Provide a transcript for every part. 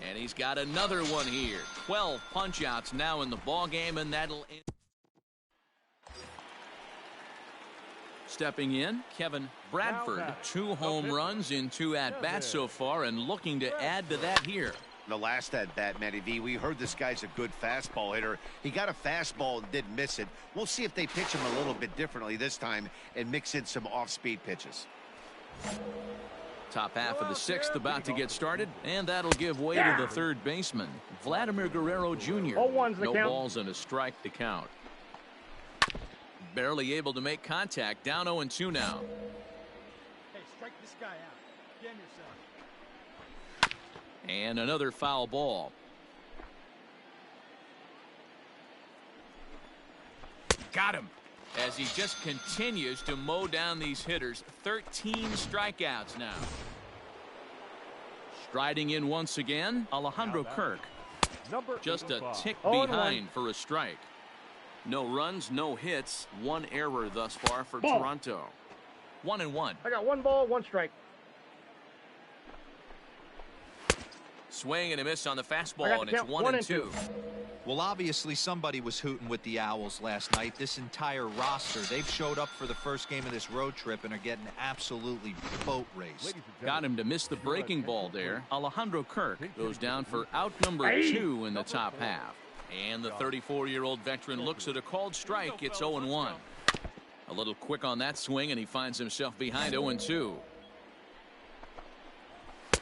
And he's got another one here. 12 punch-outs now in the ball game, and that'll end. Stepping in, Kevin Bradford, 2 home runs in 2 at-bats so far, and looking to add to that here. The last at-bat, Matty V, we heard this guy's a good fastball hitter. He got a fastball and didn't miss it. We'll see if they pitch him a little bit differently this time and mix in some off-speed pitches. Top half of the 6th about to get started, and that'll give way to the third baseman, Vladimir Guerrero Jr. No balls and a strike to count. Barely able to make contact, down 0-2 now. Hey, strike this guy out. Damn yourself. And another foul ball. Got him. As he just continues to mow down these hitters. 13 strikeouts now. Striding in once again, Alejandro Kirk. Just a tick behind for a strike. No runs, no hits, 1 error thus far for Toronto. 1-1. I got 1 ball, 1 strike. Swing and a miss on the fastball, and it's 1-2. Well, obviously somebody was hooting with the Owls last night. This entire roster, they've showed up for the first game of this road trip and are getting absolutely boat raced. Got him to miss the breaking ball there. Alejandro Kirk goes down for out number 2 in the top half. And the 34-year-old veteran looks at a called strike. It's 0-1. A little quick on that swing, and he finds himself behind 0-2.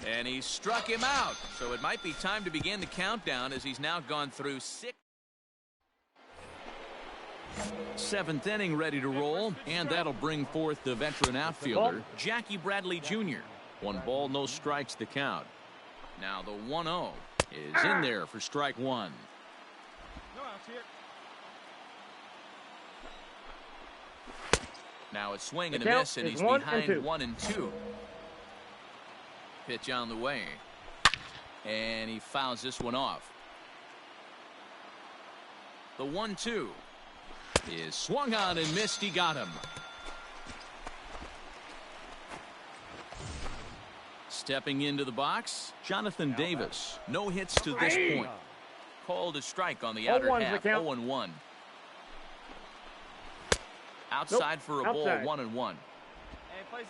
And he struck him out. So it might be time to begin the countdown as he's now gone through 6. 7th inning ready to roll, and that'll bring forth the veteran outfielder, Jackie Bradley Jr. 1 ball, no strikes to count. Now the 1-0 is in there for strike 1. Now it's swing and a miss, and he's behind 1-2. Pitch on the way, and he fouls this one off. The 1-2 is swung on and missed. He got him. Stepping into the box, Jonathan Davis. No hits to this point. Called a strike on the outer half. 0-1. Outside for a ball. 1-1.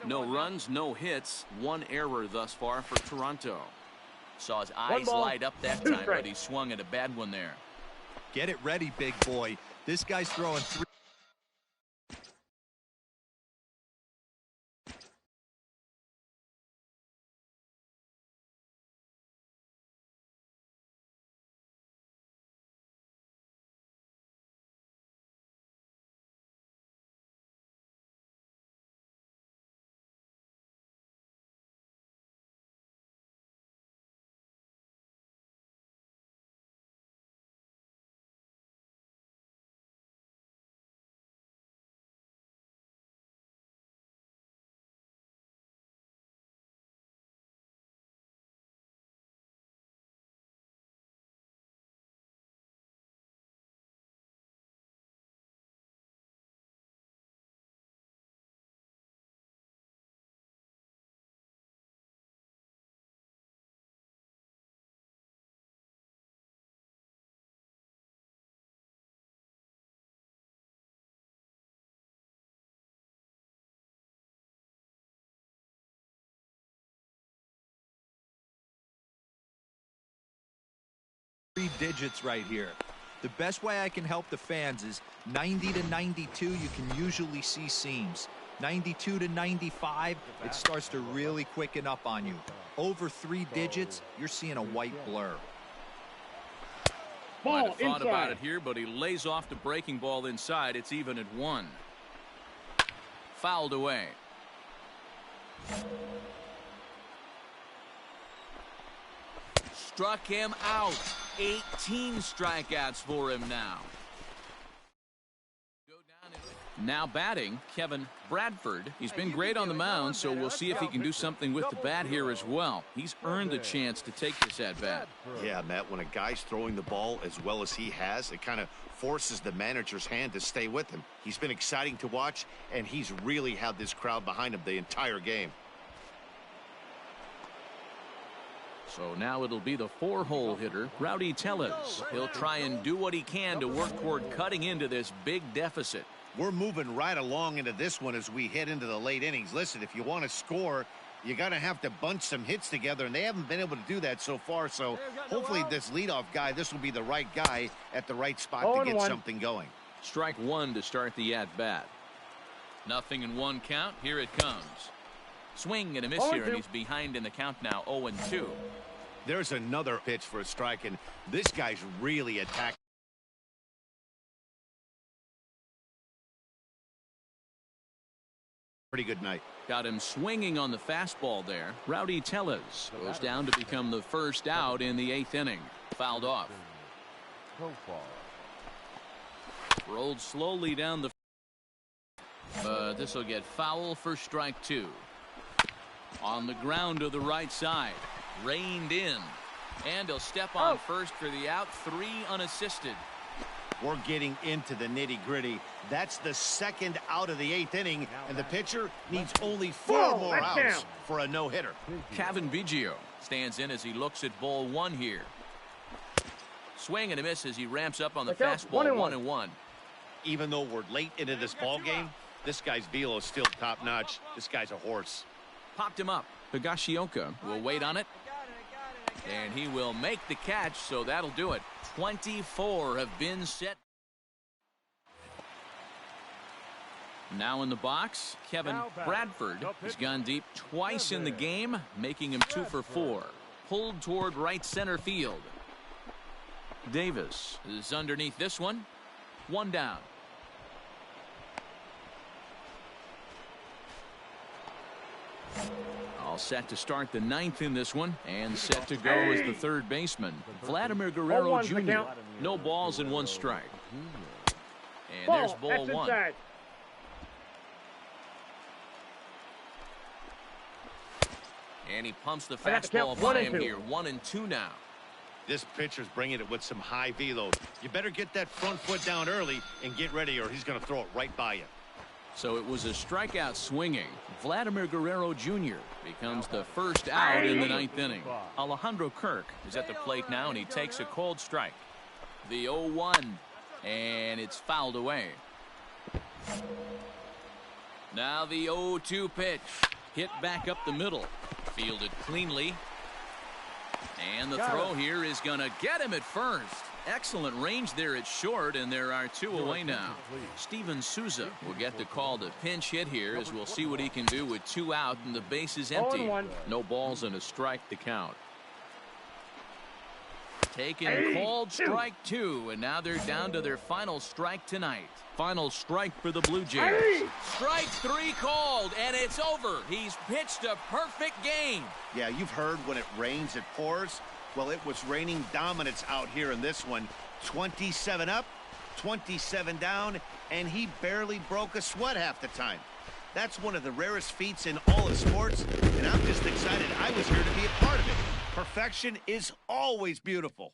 No runs, no hits, 1 error thus far for Toronto. Saw his eyes light up that time, but he swung at a bad one there. Get it ready, big boy. This guy's throwing 3. Digits right here. The best way I can help the fans is 90 to 92. You can usually see seams. 92 to 95, it starts to really quicken up on you. Over 3 digits, you're seeing a white blur. Might have thought about it here, but he lays off the breaking ball inside. It's even at 1. Fouled away. Struck him out. 18 strikeouts for him now. Now batting, Kevin Bradford. He's been great on the mound, so we'll see if he can do something with the bat here as well. He's earned the chance to take this at bat. Yeah, Matt, when a guy's throwing the ball as well as he has, it kind of forces the manager's hand to stay with him. He's been exciting to watch, and he's really had this crowd behind him the entire game. So now it'll be the 4-hole hitter, Rowdy Tellez. He'll try and do what he can to work toward cutting into this big deficit. We're moving right along into this one as we head into the late innings. Listen, if you want to score, you're going to have to bunch some hits together, and they haven't been able to do that so far. So hopefully this leadoff guy, this will be the right guy at the right spot to get something going. Strike one to start the at-bat. 0-1 count. Here it comes. Swing and a miss here, and he's behind in the count now, 0-2. There's another pitch for a strike, and this guy's really attacking. Pretty good night. Got him swinging on the fastball there. Rowdy Tellez goes down to become the first out in the 8th inning. Fouled off. Rolled slowly down the. This will get foul for strike 2. On the ground to the right side. Reined in. And he'll step on first for the out. 3 unassisted. We're getting into the nitty-gritty. That's the second out of the 8th inning, and the pitcher needs only 4 more outs for a no-hitter. Cavan Biggio stands in as he looks at ball 1 here. Swing and a miss as he ramps up on the fastball. 1-1. Even though we're late into this ball game, this guy's velo is still top-notch. This guy's a horse. Popped him up. Higashioka will wait on it. And he will make the catch, so that'll do it. 24 have been set. Now in the box, Kevin Bradford has gone deep twice in the game, making him 2 for 4. Pulled toward right center field. Davis is underneath this one. 1 down. All set to start the 9th in this one, and set to go as the third baseman, Vladimir Guerrero Jr. No balls and 1 strike. And there's ball 1. And he pumps the fastball by him here. 1-2 now. This pitcher's bringing it with some high velo. You better get that front foot down early and get ready, or he's going to throw it right by you. So it was a strikeout swinging. Vladimir Guerrero Jr. becomes the first out in the 9th inning. Alejandro Kirk is at the plate now, and he takes a cold strike. The 0-1, and it's fouled away. Now the 0-2 pitch. Hit back up the middle. Fielded cleanly. And the throw here is going to get him at first. Excellent range there at short, and there are 2 away now. Steven Souza will get the call to pinch hit here, as we'll see what he can do with 2 out and the base is empty. No balls and a strike to count. Taken called strike 2, and now they're down to their final strike tonight. Final strike for the Blue Jays. Strike 3 called, and it's over. He's pitched a perfect game. Yeah, you've heard when it rains, it pours. Well, it was raining dominance out here in this one. 27 up, 27 down, and he barely broke a sweat half the time. That's one of the rarest feats in all of sports, and I'm just excited I was here to be a part of it. Perfection is always beautiful.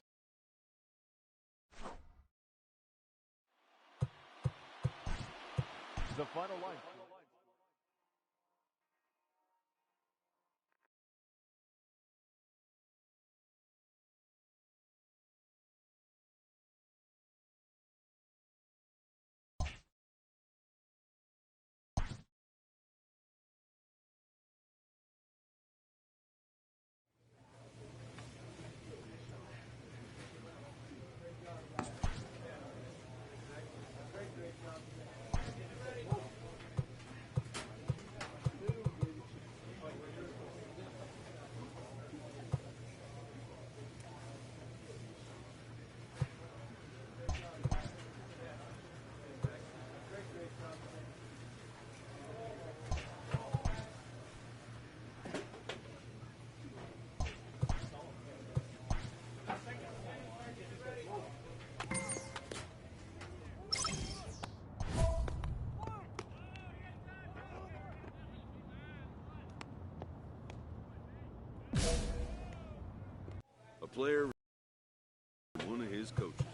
The final line. Player, one of his coaches.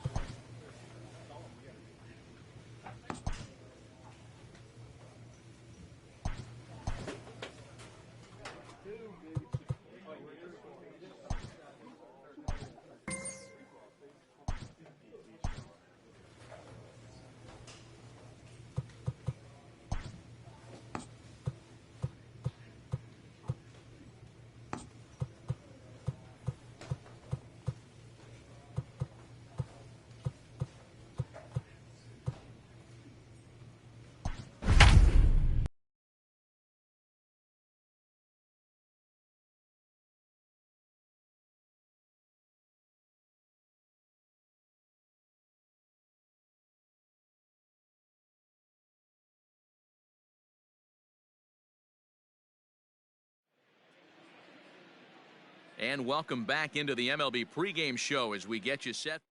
And welcome back into the MLB pregame show as we get you set.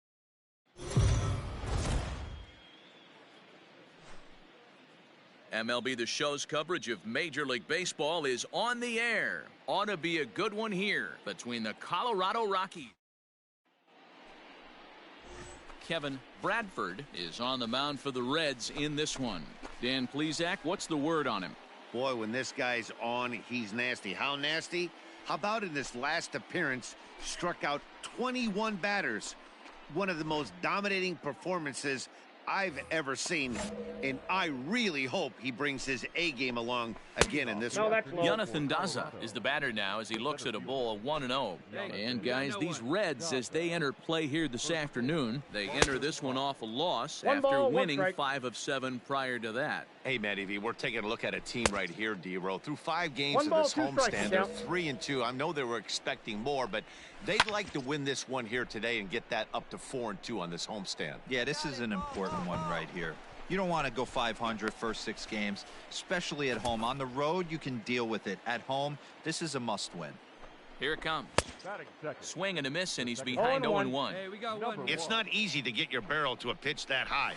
MLB The Show's coverage of Major League Baseball is on the air. Ought to be a good one here between the Colorado Rockies. Kevin Bradford is on the mound for the Reds in this one. Dan Plesac, what's the word on him? Boy, when this guy's on, he's nasty. How nasty? How about in this last appearance, struck out 21 batters. One of the most dominating performances I've ever seen, and I really hope he brings his A game along again in this one. Jonathan Daza is the batter now as he looks at a ball of 1-0. And guys, these Reds, as they enter play here this afternoon, they enter this one off a loss after winning 5 of 7 prior to that. Hey, Matty V, we're taking a look at a team right here, D-Row. Through 5 games of this homestand, they're 3-2. I know they were expecting more, but they'd like to win this one here today and get that up to 4-2 on this homestand. Yeah, this is an important one right here. You don't want to go 500 first 6 games, especially at home. On the road, you can deal with it. At home, this is a must-win. Here it comes. Swing and a miss, and he's behind 0-1. Hey, we got one. It's not easy to get your barrel to a pitch that high.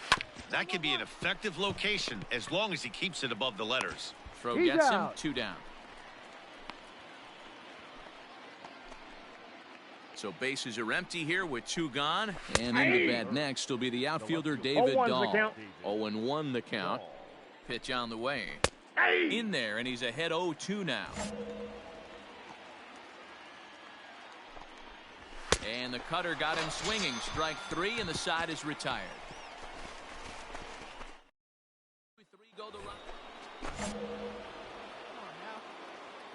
That can be an effective location as long as he keeps it above the letters. Throw gets him, 2 down. So bases are empty here with 2 gone. And in the bat next will be the outfielder David Dahl. 0-1 the count. Pitch on the way. In there, and he's ahead 0-2 now. And the cutter got him swinging. Strike 3, and the side is retired. 3 go the Rockies.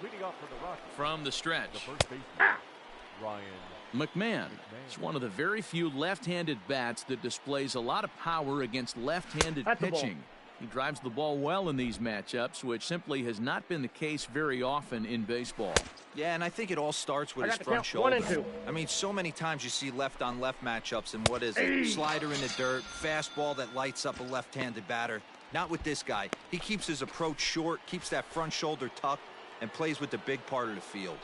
Leading off for the Rockies. From the stretch. The first baseman, Ryan McMahon is one of the very few left-handed bats that displays a lot of power against left-handed pitching. He drives the ball well in these matchups, which simply has not been the case very often in baseball. Yeah, and I think it all starts with his front shoulder. I mean, so many times you see left-on-left matchups, and what is it? Slider in the dirt, fastball that lights up a left-handed batter. Not with this guy. He keeps his approach short, keeps that front shoulder tucked, and plays with the big part of the field.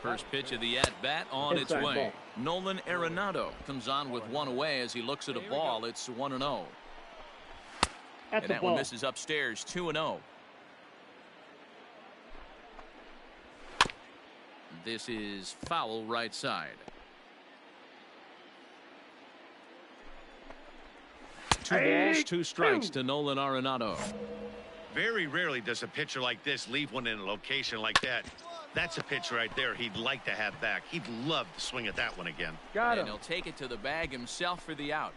First pitch of the at-bat on its way. Nolan Arenado comes on with 1 away as he looks at a ball. It's 1-0. And that one misses upstairs, 2-0. This is foul right side. 2 balls, 2 strikes to Nolan Arenado. Very rarely does a pitcher like this leave one in a location like that. That's a pitch right there he'd like to have back. He'd love to swing at that one again. And he'll take it to the bag himself for the out.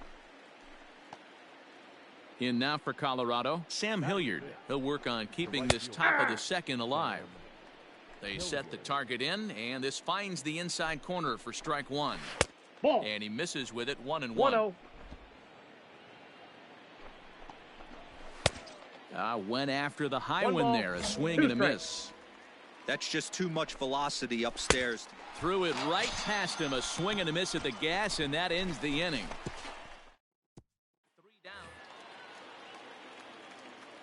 In now for Colorado, Sam Hilliard. He'll work on keeping this top of the second alive. They set the target in, and this finds the inside corner for strike 1. And he misses with it, 1-1. Went after the high one there, a swing and a miss. That's just too much velocity upstairs. Threw it right past him, a swing and a miss at the gas, and that ends the inning. 3 down.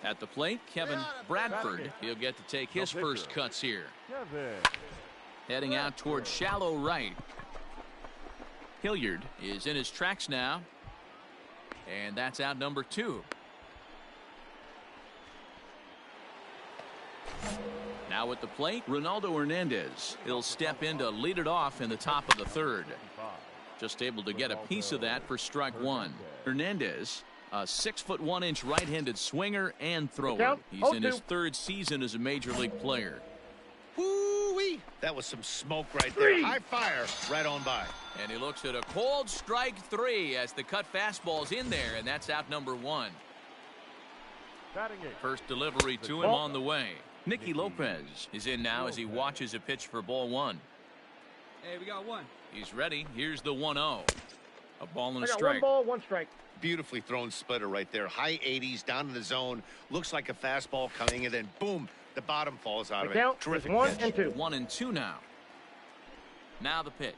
At the plate, Kevin Bradford. He'll get to take his first cuts here. Heading out towards shallow right. Hilliard is in his tracks now. And that's out number 2. Now at the plate, Ronaldo Hernandez. He'll step in to lead it off in the top of the 3rd. Just able to get a piece of that for strike 1. Hernandez, a 6'1" right-handed swinger and thrower. He's in his 3rd season as a major league player. Woo-wee! That was some smoke right there. High fire right on by. And he looks at a cold strike 3 as the cut fastball's in there, and that's out number 1. First delivery to him on the way. Nicky Lopez is in now as he watches a pitch for ball 1. Hey, we got 1. He's ready. Here's the 1-0. A ball and a One strike. ball, 1 strike. Beautifully thrown splitter right there. High 80s down in the zone. Looks like a fastball coming, and then boom, the bottom falls out of it. Terrific pitch. 1-2 now. Now the pitch.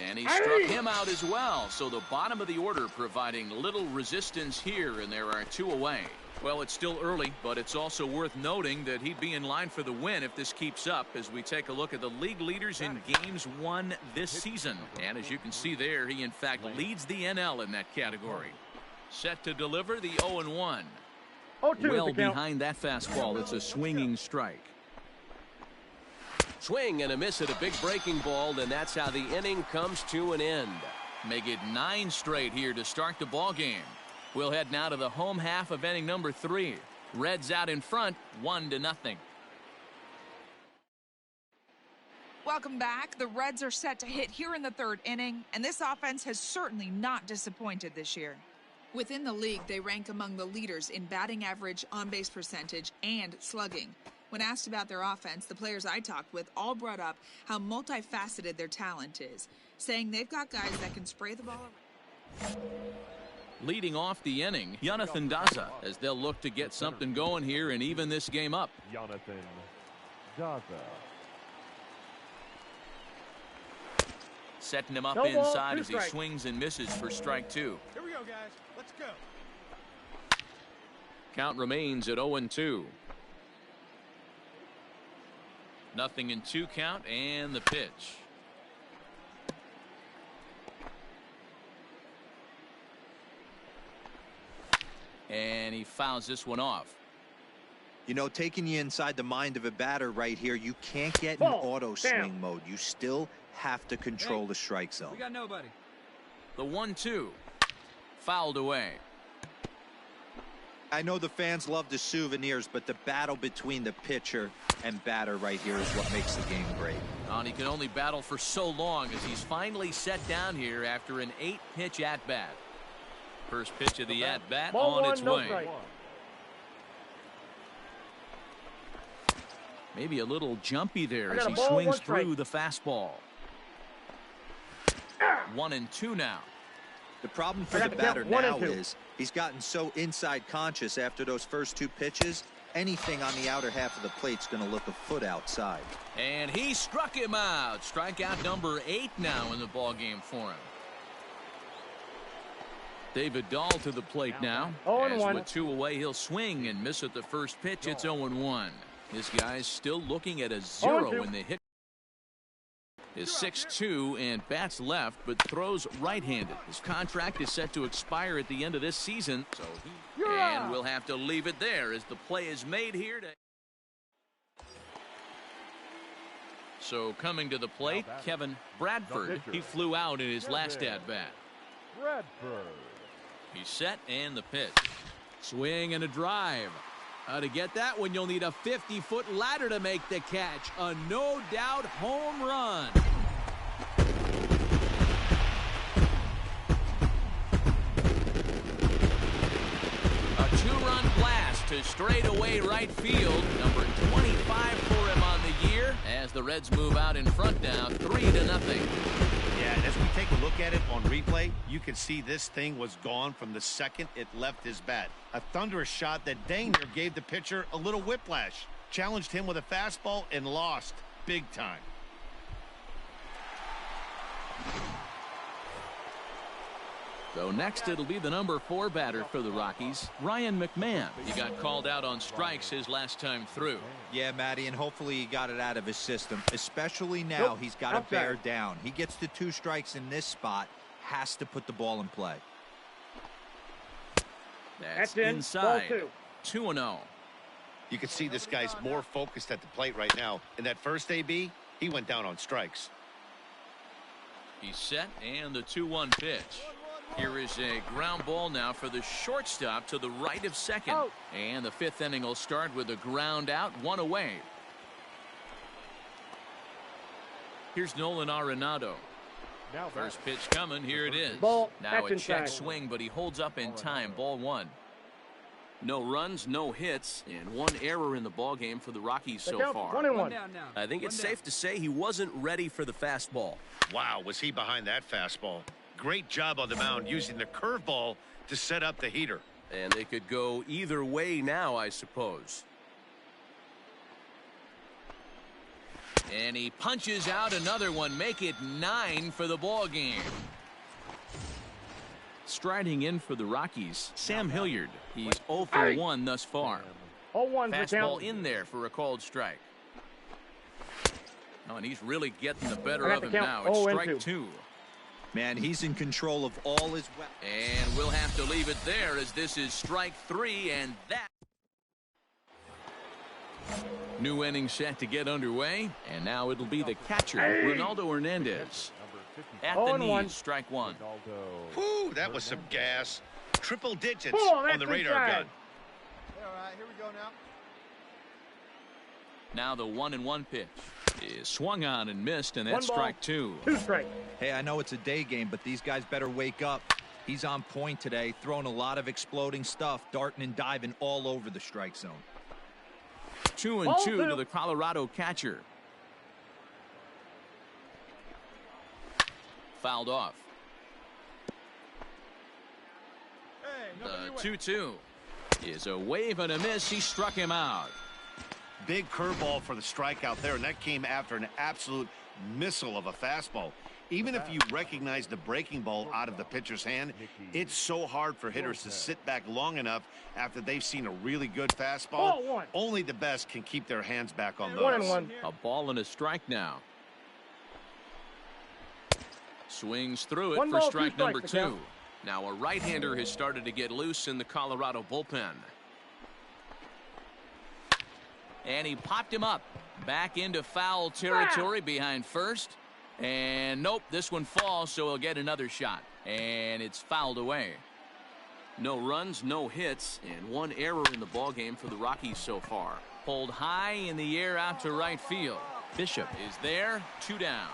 And he struck him out as well. So the bottom of the order providing little resistance here, and there are 2 away. Well, it's still early, but it's also worth noting that he'd be in line for the win if this keeps up as we take a look at the league leaders in games won this season. And as you can see there, he in fact leads the NL in that category. Set to deliver the 0-1. Well behind that fastball. It's a swinging strike. Swing and a miss at a big breaking ball, and that's how the inning comes to an end. Make it 9 straight here to start the ball game. We'll head now to the home half of inning number 3. Reds out in front, 1-0. Welcome back. The Reds are set to hit here in the 3rd inning, and this offense has certainly not disappointed this year. Within the league, they rank among the leaders in batting average, on-base percentage, and slugging. When asked about their offense, the players I talked with all brought up how multifaceted their talent is, saying they've got guys that can spray the ball around. Leading off the inning, Jonathan Daza, as they'll look to get something going here and even this game up. Jonathan Daza. Setting him up inside as he swings and misses for strike 2. Here we go, guys. Let's go. Count remains at 0-2. 0-2 count and the pitch. And he fouls this one off. You know, taking you inside the mind of a batter right here, you can't get in auto swing mode. You still have to control the strike zone. We got nobody. The 1-2 fouled away. I know the fans love the souvenirs, but the battle between the pitcher and batter right here is what makes the game great. And he can only battle for so long as he's finally set down here after an 8-pitch at-bat. First pitch of the at-bat on its way. Maybe a little jumpy there as he swings through the fastball. 1-2 now. The problem for the batter now is he's gotten so inside conscious after those first 2 pitches. Anything on the outer half of the plate's going to look a foot outside. And he struck him out. Strikeout number 8 now in the ball game for him. David Dahl to the plate now. As with 2 away, he'll swing and miss at the first pitch. It's 0-1. This guy's still looking at a 0 in the hit. Is 6'2" and bats left, but throws right-handed. His contract is set to expire at the end of this season, so and we'll have to leave it there as the play is made here. So coming to the plate, Kevin Bradford. He flew out in his last at-bat. Bradford. He's set and the pitch. Swing and a drive. To get that one, you'll need a 50-foot ladder to make the catch. A no-doubt home run. A 2-run blast to straightaway right field. Number 25 for him on the year as the Reds move out in front now, 3-0. Yeah, and as we take a look at it on replay, you can see this thing was gone from the second it left his bat. A thunderous shot that dang near gave the pitcher a little whiplash. Challenged him with a fastball and lost big time. So next it'll be the number 4 batter for the Rockies, Ryan McMahon. He got called out on strikes his last time through. Yeah, Matty, and hopefully he got it out of his system, especially now. He's got to bear down. He gets the 2 strikes in this spot, has to put the ball in play. That's inside. 2-0. You can see this guy's more focused at the plate right now. In that first AB, he went down on strikes. He's set and the 2-1 pitch. Here is a ground ball now for the shortstop to the right of second. And the 5th inning will start with a ground out, 1 away. Here's Nolan Arenado. First pitch coming. Here it is. Now a check swing, but he holds up in time. Ball 1. No runs, no hits, and 1 error in the ball game for the Rockies so far. I think it's safe to say he wasn't ready for the fastball. Wow, was he behind that fastball. Great job on the mound using the curveball to set up the heater. And they could go either way now, I suppose. And he punches out another one. Make it 9 for the ball game. Striding in for the Rockies, Sam Hilliard. He's 0 for 1 thus far. 0-1 Fastball in there for a called strike. Oh, and he's really getting the better of him now. It's strike 2. Man, he's in control of all his weapons. And we'll have to leave it there as this is strike 3, and that. New inning set to get underway, and now it'll be the catcher, Ronaldo Hernandez. At the knees, strike 1. Whew, that was some gas. Triple digits on the radar gun. All right, here we go now. Now the 1-1 pitch is swung on and missed, and that's strike 2. 2 strikes. Hey, I know it's a day game, but these guys better wake up. He's on point today, throwing a lot of exploding stuff, darting and diving all over the strike zone. 2-2 to the Colorado catcher. Fouled off. The 2-2 is a wave and a miss. He struck him out. Big curveball for the strikeout there, and that came after an absolute missile of a fastball. Even if you recognize the breaking ball out of the pitcher's hand, it's so hard for hitters to sit back long enough after they've seen a really good fastball. Only the best can keep their hands back on those. 1-1. A ball and a strike now. Swings through it for strike number 2. Now a right-hander has started to get loose in the Colorado bullpen. And he popped him up. Back into foul territory behind first. And nope, this one falls, so he'll get another shot. And it's fouled away. No runs, no hits, and 1 error in the ballgame for the Rockies so far. Pulled high in the air out to right field. Bishop is there, 2 down.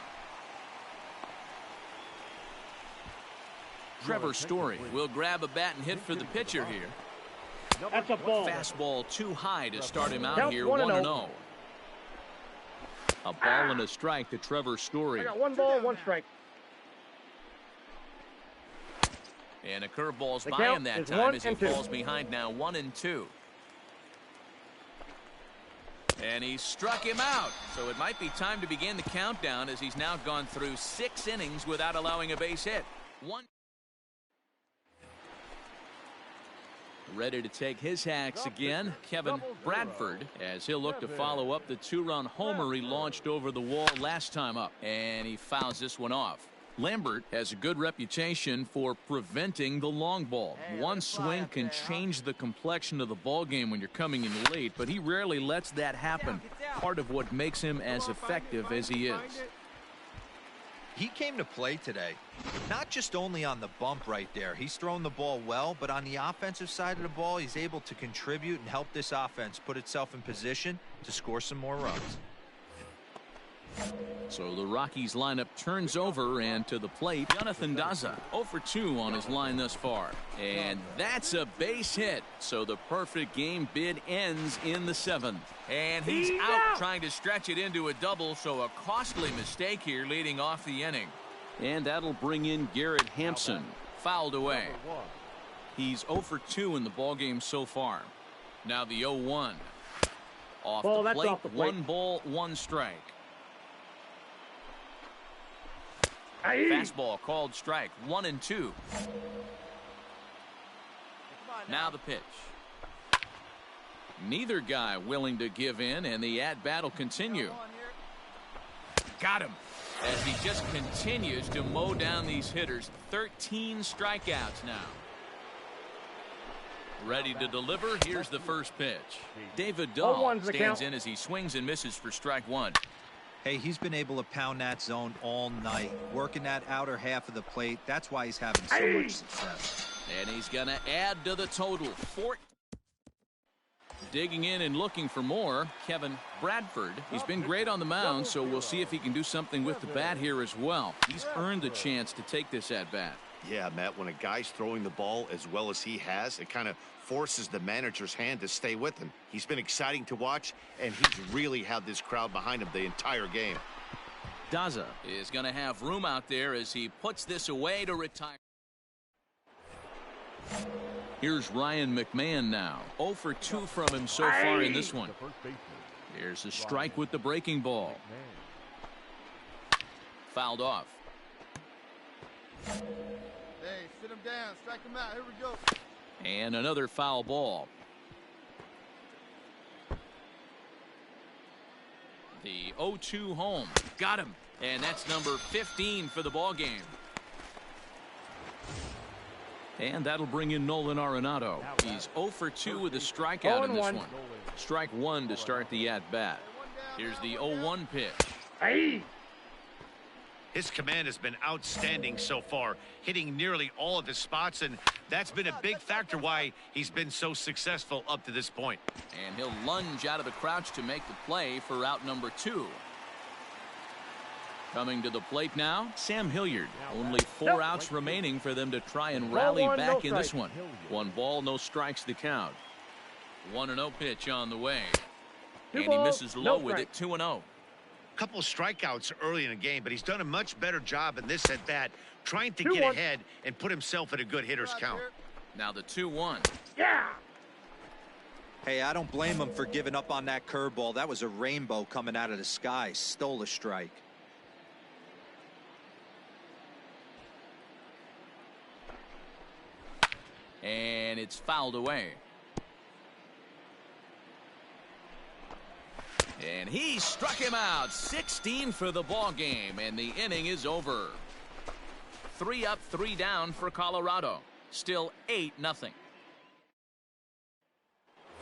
Trevor Story will grab a bat and hit for the pitcher here. That's a ball. Fastball too high to start him out Count here, 1-0. 1-0. A ball and a strike to Trevor Story. I got 1 ball, 1 strike. And a curveball's The by count him that is time 1 as he and 2. falls behind now, 1-2. And he struck him out. So it might be time to begin the countdown as he's now gone through 6 innings without allowing a base hit. Ready to take his hacks again, Kevin Bradford, as he'll look to follow up the 2-run homer he launched over the wall last time up. And he fouls this one off. Lambert has a good reputation for preventing the long ball. One swing can change the complexion of the ball game when you're coming in late, but he rarely lets that happen. Part of what makes him as effective as he is. He came to play today, not just only on the bump right there. He's thrown the ball well, but on the offensive side of the ball, he's able to contribute and help this offense put itself in position to score some more runs. So the Rockies lineup turns over, and to the plate, Jonathan Daza, 0 for 2 on his line thus far. And that's a base hit. So the perfect game bid ends in the 7th. And he's out trying to stretch it into a double, so a costly mistake here leading off the inning. And that'll bring in Garrett Hampson. Fouled away. He's 0 for 2 in the ballgame so far. Now the 0-1. Off the plate, 1 ball, 1 strike. Fastball called strike, 1-2. Now the pitch. Neither guy willing to give in, and the at-bat will continue. Got him. As he just continues to mow down these hitters. 13 strikeouts now. Ready to deliver. Here's the first pitch. David Dahl stands in as he swings and misses for strike 1. Hey, he's been able to pound that zone all night, working that outer half of the plate. That's why he's having so much success. And he's going to add to the total. 4. Digging in and looking for more, Kevin Bradford. He's been great on the mound, so we'll see if he can do something with the bat here as well. He's earned the chance to take this at-bat. Yeah, Matt, when a guy's throwing the ball as well as he has, it kind of forces the manager's hand to stay with him. He's been exciting to watch, and he's really had this crowd behind him the entire game. Daza is going to have room out there as he puts this away to retire. Here's Ryan McMahon now. 0 for 2 from him so far in this one. Here's a strike with the breaking ball. Fouled off. Hey, sit him down. Strike him out. Here we go. And another foul ball. The 0-2 home. Got him. And that's number 15 for the ball game. And that'll bring in Nolan Arenado. He's 0 for 2 with a strikeout in this one. Strike one to start the at-bat. Here's the 0-1 pitch. Hey! His command has been outstanding so far, hitting nearly all of his spots, and that's been a big factor why he's been so successful up to this point. And he'll lunge out of the crouch to make the play for out number 2. Coming to the plate now, Sam Hilliard. Only 4 outs remaining for them to try and rally back in this one. 1 ball, no strikes the count. 1-0 pitch on the way. And he misses low with it, 2-0. Couple strikeouts early in the game, but he's done a much better job in this at bat, trying to get ahead and put himself in a good hitter's count. Now the 2-1. Yeah! Hey, I don't blame him for giving up on that curveball. That was a rainbow coming out of the sky. Stole a strike. And it's fouled away. And he struck him out. 16 for the ball game, and the inning is over. 3 up, 3 down for Colorado. Still 8-0.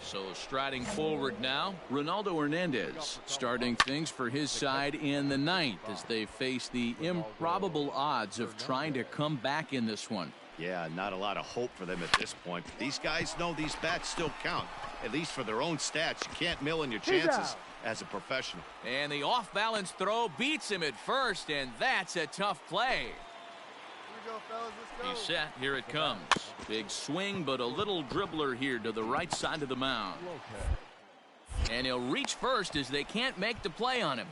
So striding forward now, Ronaldo Hernandez starting things for his side in the 9th as they face the improbable odds of trying to come back in this one. Yeah, not a lot of hope for them at this point. These guys know these bats still count, at least for their own stats. You can't mill in your chances as a professional. And the off-balance throw beats him at first, and that's a tough play. Here we go, fellas. Let's go. He's set. Here it comes. Big swing, but a little dribbler here to the right side of the mound. And he'll reach first as they can't make the play on him.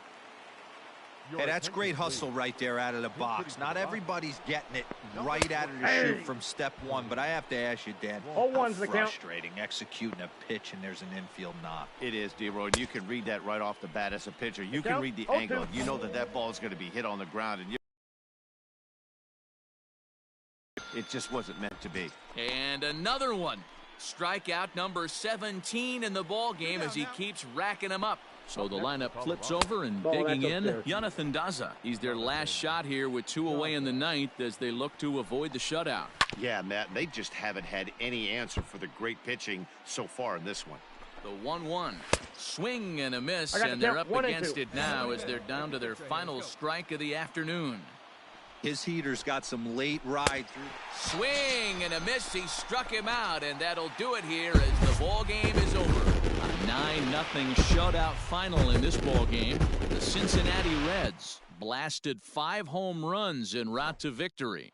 Hey, that's great hustle right there out of the box. Not everybody's getting it right out of the chute from step one, but I have to ask you, Dan, how frustrating executing a pitch and there's an infield knock. It is, D-Roy, and you can read that right off the bat as a pitcher. You can read the angle. You know that that ball is going to be hit on the ground, and it just wasn't meant to be. And another one. Strikeout number 17 in the ball game as he keeps racking them up. So the lineup flips over and digging in, Jonathan Daza. He's their last shot here with 2 away in the 9th as they look to avoid the shutout. Yeah, Matt, they just haven't had any answer for the great pitching so far in this one. The 1-1. Swing and a miss, and they're up against it now as they're down to their final strike of the afternoon. His heater's got some late ride through. Swing and a miss. He struck him out, and that'll do it here as the ball game is over. A 9-0 shutout final in this ball game. The Cincinnati Reds blasted 5 home runs en route to victory.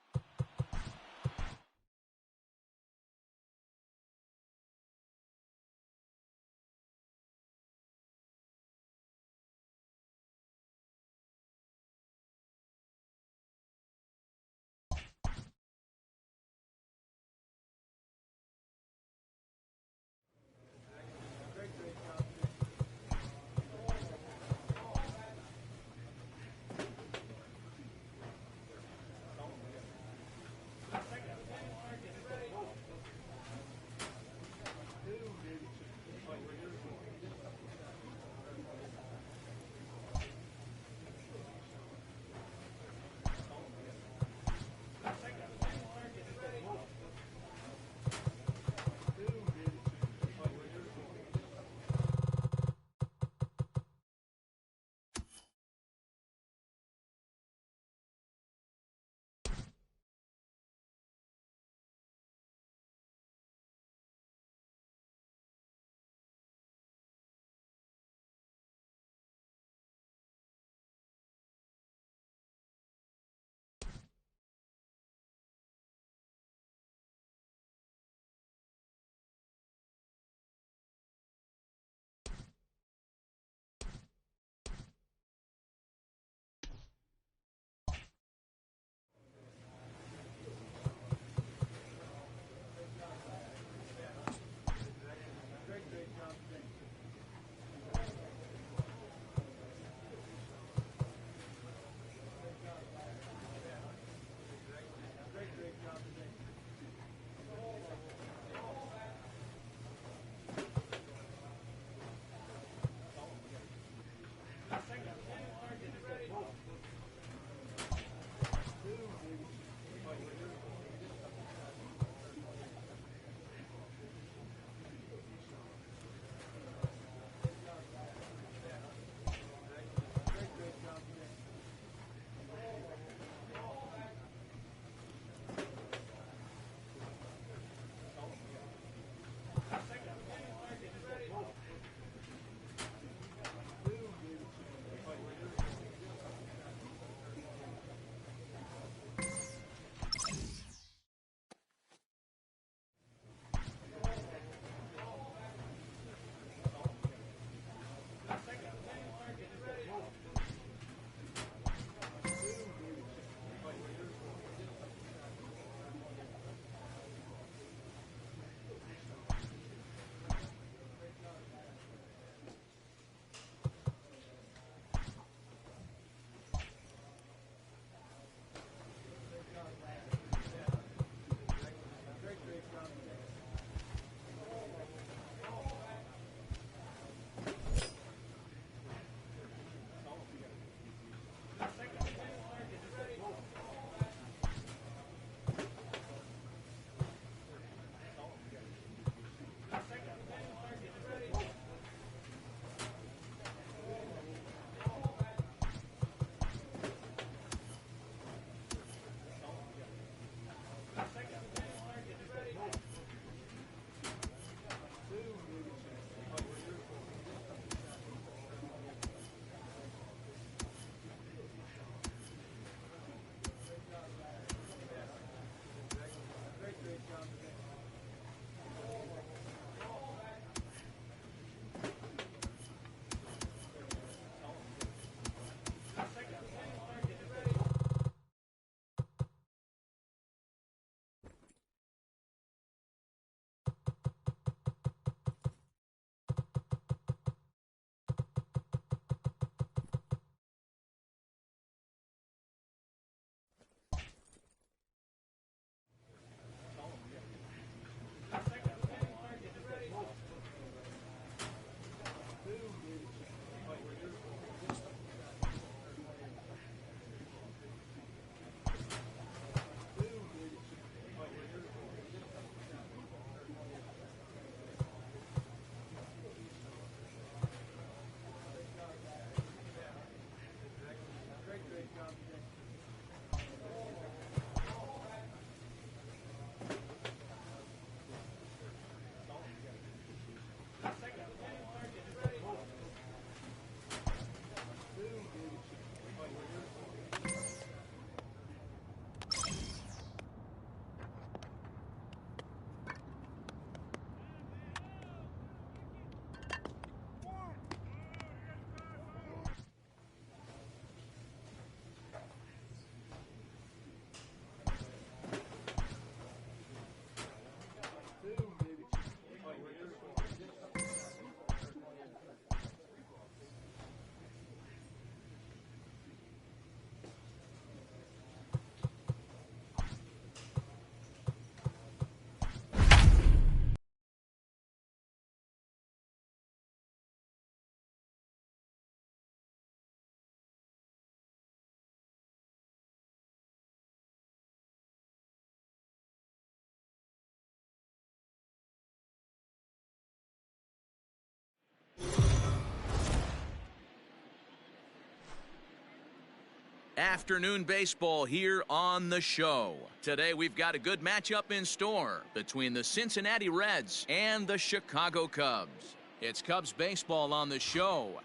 Afternoon baseball here on the show. Today we've got a good matchup in store between the Cincinnati Reds and the Chicago Cubs. It's Cubs baseball on the show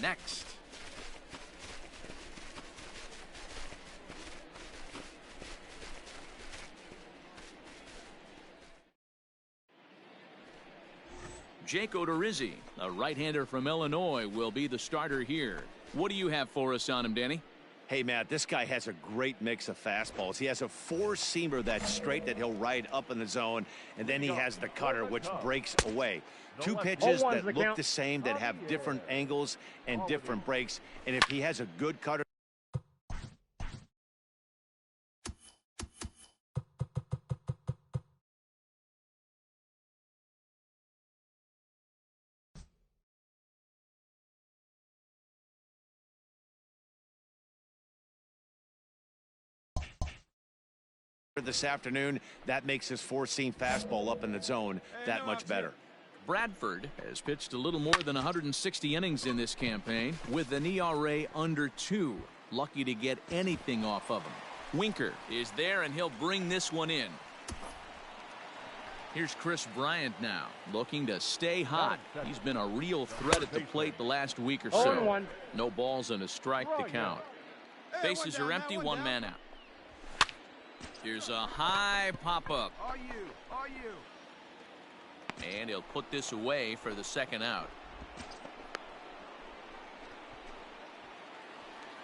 next. Jake Odorizzi, a right-hander from Illinois, will be the starter here. What do you have for us on him, Danny? Hey, Matt, this guy has a great mix of fastballs. He has a four-seamer that's straight that he'll ride up in the zone, and then he has the cutter, which breaks away. Two pitches that look the same, that have different angles and different breaks, and if he has a good cutter, this afternoon, that makes his four-seam fastball up in the zone that much better. Bradford has pitched a little more than 160 innings in this campaign with an ERA under 2. Lucky to get anything off of him. Winker is there, and he'll bring this one in. Here's Chris Bryant now, looking to stay hot. He's been a real threat at the plate the last week or so. No balls and a strike to count. Bases are empty, one man out. Here's a high pop-up. And he'll put this away for the second out.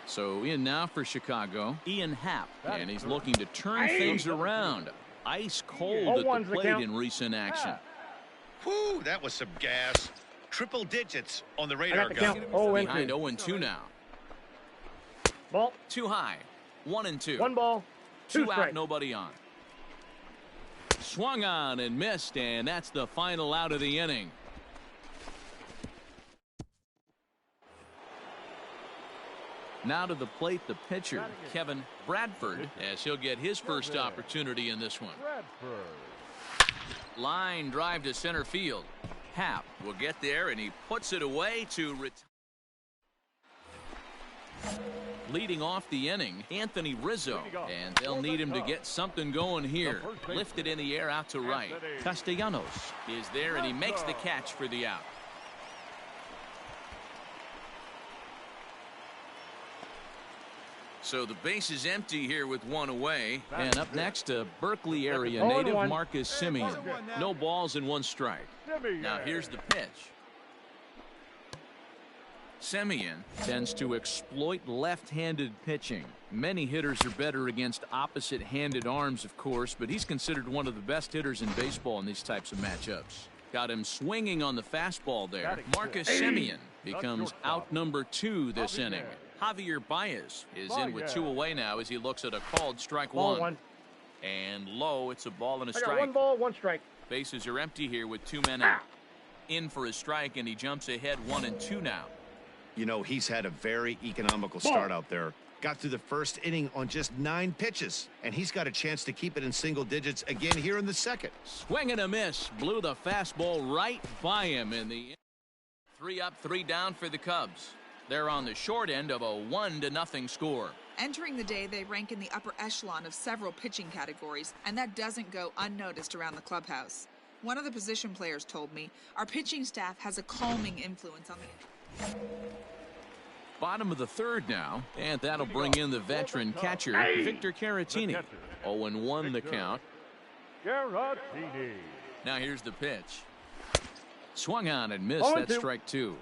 So in now for Chicago, Ian Happ, and he's looking to turn things around. Ice cold at the plate in recent action. Whew, that was some gas. Triple digits on the radar gun. Behind 0-2 now. Ball. Too high. 1-2. 1 ball. 2 out, nobody on. Swung on and missed, and that's the final out of the inning. Now to the plate, the pitcher, Kevin Bradford, as he'll get his first opportunity in this one. Line drive to center field. Happ will get there, and he puts it away to retire. Leading off the inning, Anthony Rizzo, and they'll need him to get something going here. Lifted in the air out to right. Castellanos is there, and he makes the catch for the out. So the base is empty here with one away. And up next, a Berkeley area native, Marcus Semien. No balls and 1 strike. Now here's the pitch. Semien tends to exploit left-handed pitching. Many hitters are better against opposite-handed arms, of course, but he's considered one of the best hitters in baseball in these types of matchups. Got him swinging on the fastball there. Marcus Semien becomes out number 2 this inning. Javier Baez is in with 2 away now as he looks at a called strike 1. And low, it's a ball and a strike. 1 ball, 1 strike. Bases are empty here with 2 men out. In for his strike, and he jumps ahead 1-2 now. You know, he's had a very economical start out there. Got through the first inning on just 9 pitches, and he's got a chance to keep it in single digits again here in the second. Swing and a miss. Blew the fastball right by him in the 3 up, 3 down for the Cubs. They're on the short end of a 1-0 score. Entering the day, they rank in the upper echelon of several pitching categories, and that doesn't go unnoticed around the clubhouse. One of the position players told me, our pitching staff has a calming influence on the... Bottom of the 3rd now, and that'll bring in the veteran catcher, Victor Carratini. 0-1 the count. Now here's the pitch. Swung on and missed. That's strike 2.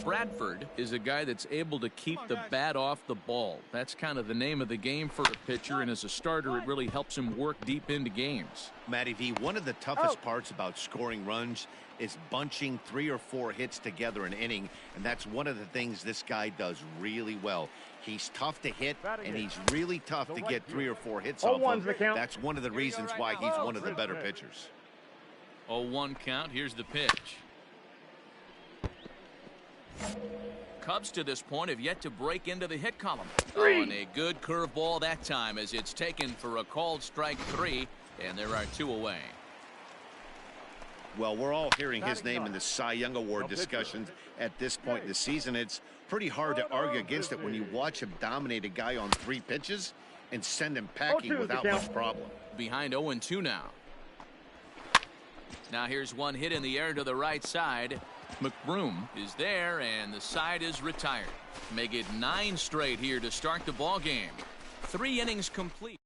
Bradford is a guy that's able to keep the bat off the ball. That's kind of the name of the game for a pitcher, and as a starter, it really helps him work deep into games. Matty V, one of the toughest parts about scoring runs is bunching 3 or 4 hits together an inning, and that's one of the things this guy does really well. He's tough to hit, and he's really tough to get 3 or 4 hits off of. That's one of the reasons why he's one of the better pitchers. 0-1 count. Here's the pitch. Cubs to this point have yet to break into the hit column. And a good curveball that time as it's taken for a called strike 3, and there are 2 away. Well, we're all hearing his name in the Cy Young Award discussions at this point in the season. It's Pretty hard to argue against it when you watch him dominate a guy on 3 pitches and send him packing without much problem. Behind 0-2 now. Now here's one hit in the air to the right side. McBroom is there, and the side is retired. Make it 9 straight here to start the ball game. 3 innings complete.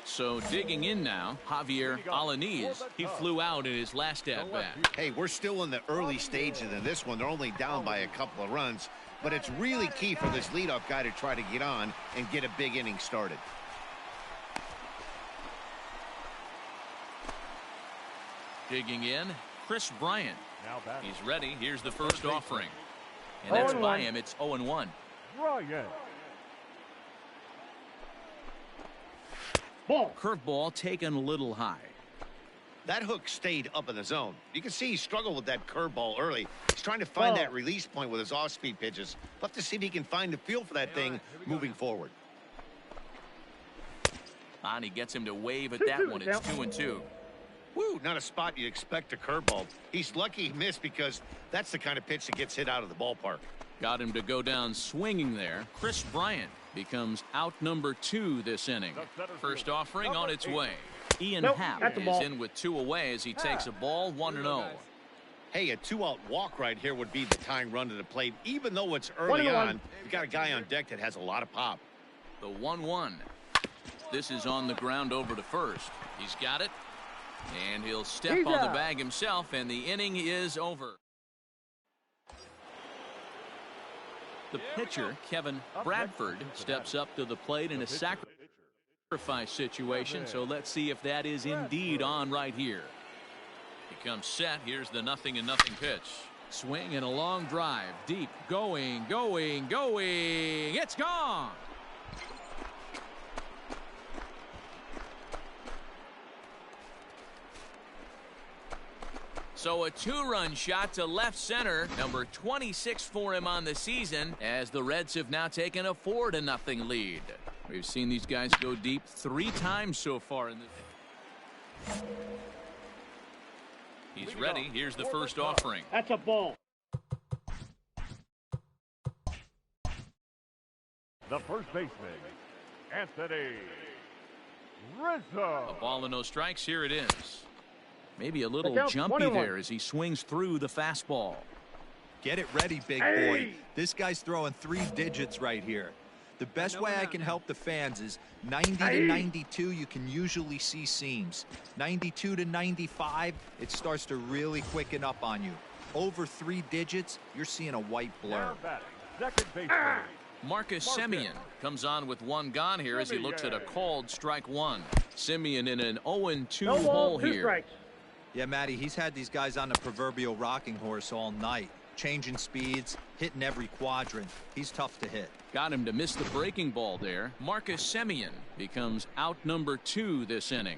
So digging in now, Javier Alaniz. He flew out in his last at-bat. Hey, we're still in the early stages of this one. They're only down by a couple of runs, but it's really key for this leadoff guy to try to get on and get a big inning started. Digging in, Chris Bryant. He's ready. Here's the first offering. And that's by him. It's 0-1. Bryant. Ball. Curveball taken a little high. That hook stayed up in the zone. You can see he struggled with that curveball early. He's trying to find that release point with his off-speed pitches. We'll have to see if he can find the feel for that thing moving forward. And he gets him to wave at that one. It's 2-2. Woo, not a spot you'd expect a curveball. He's lucky he missed because that's the kind of pitch that gets hit out of the ballpark. Got him to go down swinging there. Chris Bryant becomes out number 2 this inning. First offering on its way. Ian Happ is in with 2 away as he takes a ball 1-0. Hey, a 2-out walk right here would be the tying run to the plate. Even though it's early on, you got a guy on deck that has a lot of pop. The 1-1. This is on the ground over to first. He's got it. And he'll step on the bag himself, and the inning is over. The pitcher, Kevin Bradford, steps up to the plate in a sacrifice situation, so let's see if that is indeed on right here. He comes set. Here's the 0-0 pitch. Swing and a long drive. Deep. Going. It's gone. So a 2-run shot to left center, number 26 for him on the season, as the Reds have now taken a 4-0 lead. We've seen these guys go deep 3 times so far in this. He's ready. Here's the first offering. That's a ball. The first baseman, Anthony Rizzo. A ball and no strikes. Here it is. Maybe a little jumpy there as he swings through the fastball. Get it ready, big boy. This guy's throwing 3 digits right here. The best way I can help the fans is 90 to 92, you can usually see seams. 92 to 95, it starts to really quicken up on you. Over 3 digits, you're seeing a white blur. Second baseman. Marcus Semien comes on with 1 gone here as he looks at a called strike 1. Semien in an 0-2 hole here. Strikes. Yeah, Matty, he's had these guys on the proverbial rocking horse all night. Changing speeds, hitting every quadrant. He's tough to hit. Got him to miss the breaking ball there. Marcus Semien becomes out number 2 this inning.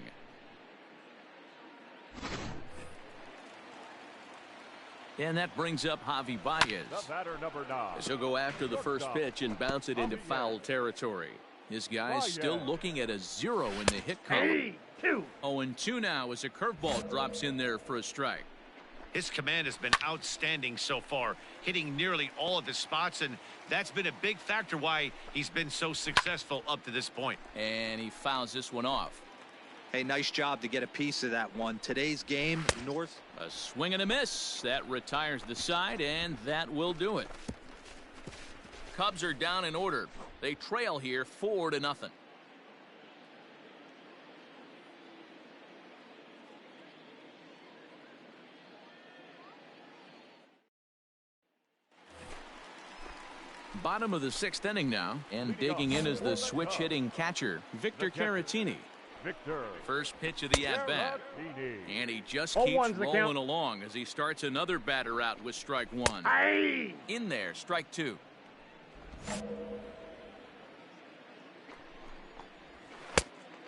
And that brings up Javi Baez. The batter, number 9. As he'll go after the first pitch and bounce it into foul territory. This guy's still looking at a 0 in the hit column. 0-2 now as a curveball drops in there for a strike. His command has been outstanding so far, hitting nearly all of his spots, and that's been a big factor why he's been so successful up to this point. And he fouls this one off. Hey, nice job to get a piece of that one. Today's game, North. A swing and a miss. That retires the side, and that will do it. Cubs are down in order. They trail here 4-0. Bottom of the 6th inning now, and digging in is the switch hitting catcher, Victor Carratini. First pitch of the at-bat, and he just keeps rolling along as he starts another batter out with strike 1. In there, strike 2.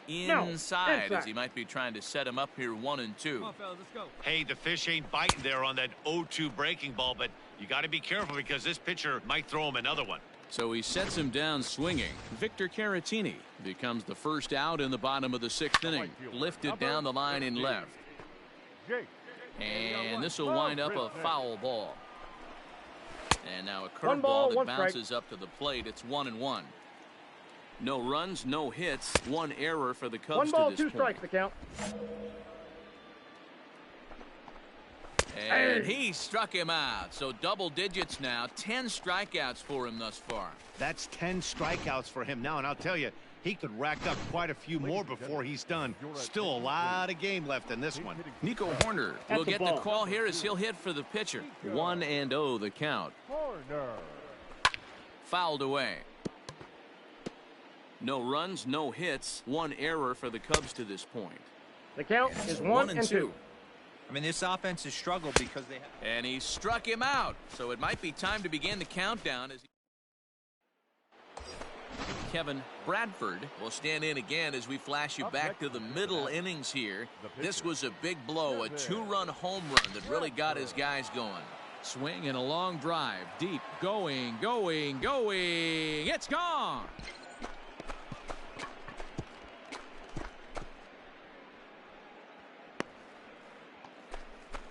Inside as he might be trying to set him up here 1-2. Come on, fellas, let's go. Hey, the fish ain't biting there on that 0-2 breaking ball, but you got to be careful because this pitcher might throw him another one. So he sets him down swinging. Victor Carratini becomes the first out in the bottom of the 6th inning. Lifted down the line in left. And this will wind up a foul ball. And now a One ball, curveball that one strike. bounces up to the plate. It's 1-1. No runs, no hits, one error for the Cubs One ball, to this two point. strikes the count. And he struck him out. So double digits now. 10 strikeouts for him thus far. That's 10 strikeouts for him now, and I'll tell you, he could rack up quite a few more before he's done. Still a lot of game left in this one. Nico Horner will get the call here as he'll hit for the pitcher. 1-0 the count. Corner. Fouled away. No runs, no hits, one error for the Cubs to this point. The count is 1 and 2. I mean, this offense has struggled because they have... And he struck him out. So it might be time to begin the countdown as Kevin Bradford will stand in again as we flash you back to the middle innings here. This was a big blow, a 2-run home run that really got his guys going. Swing and a long drive, deep, going. It's gone.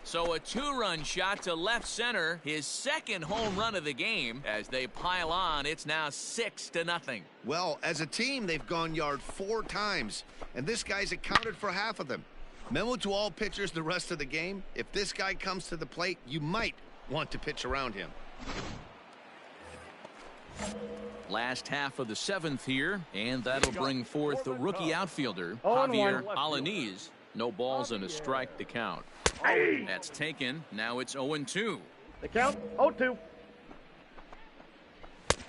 So a 2-run shot to left center, his second home run of the game. As they pile on, it's now 6-0. Well, as a team, they've gone yard 4 times, and this guy's accounted for half of them. Memo to all pitchers the rest of the game: if this guy comes to the plate, you might want to pitch around him. Last half of the 7th here, and that'll bring forth the rookie outfielder, 0-1. Javier Alanis. No balls and a strike to count. That's taken. Now it's 0-2. The count 0-2.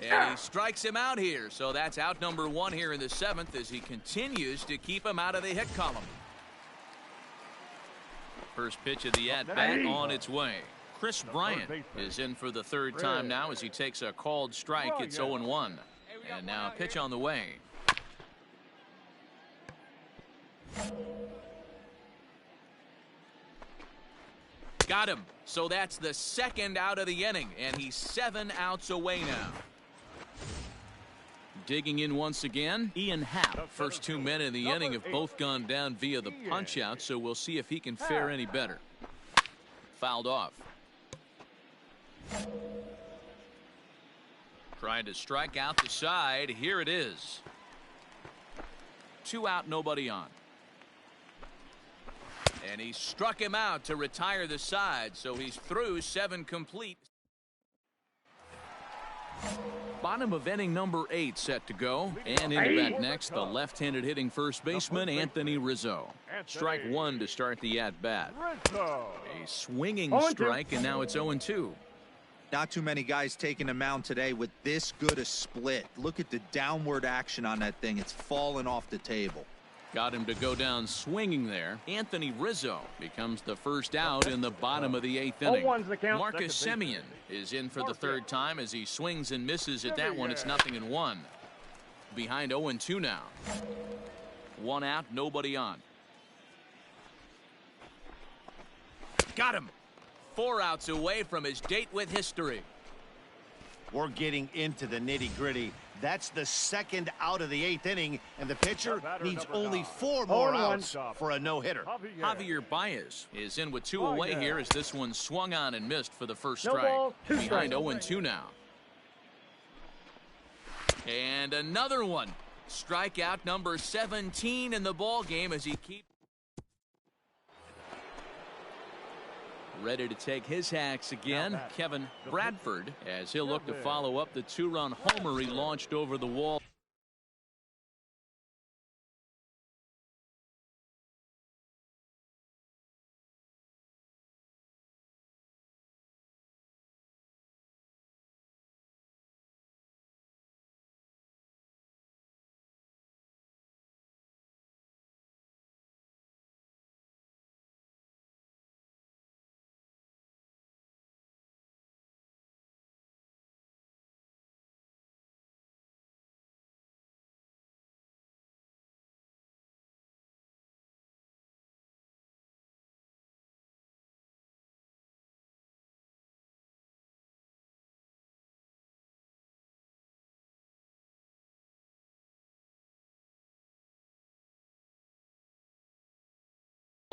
And he strikes him out here. So that's out number 1 here in the 7th as he continues to keep him out of the hit column. First pitch of the at-bat on its way. Chris Bryant is in for the 3rd time now as he takes a called strike. It's 0-1. And now a pitch on the way. Got him. So that's the 2nd out of the inning, and he's 7 outs away now. Digging in once again, Ian Happ. First 2 men in the inning have both gone down via the punch-out, so we'll see if he can fare any better. Fouled off. Trying to strike out the side. Here it is. 2 out, nobody on. And he struck him out to retire the side, so he's through 7 complete. Bottom of inning number 8 set to go. And into bat next, the left-handed hitting first baseman, Anthony Rizzo. Strike 1 to start the at-bat. Rizzo. A swinging strike, and now it's 0-2. Not too many guys taking the mound today with this good a split. Look at the downward action on that thing. It's falling off the table. Got him to go down swinging there. Anthony Rizzo becomes the first out in the bottom of the 8th inning. 0-1's the count. Marcus Semien is in for the 3rd time as he swings and misses at that one. It's 0-1. Behind 0-2 now. 1 out, nobody on. Got him. 4 outs away from his date with history. We're getting into the nitty-gritty. That's the 2nd out of the 8th inning, and the pitcher needs only 4 more outs for a no-hitter. Javier Baez is in with 2 away here as this one swung on and missed for the first No strike. ball, 2 Behind strikes. 0-2 now. And another one. Strikeout number 17 in the ball game as he keeps ready to take his hacks again. Kevin Bradford, as he'll look to follow up the 2-run homer he launched over the wall.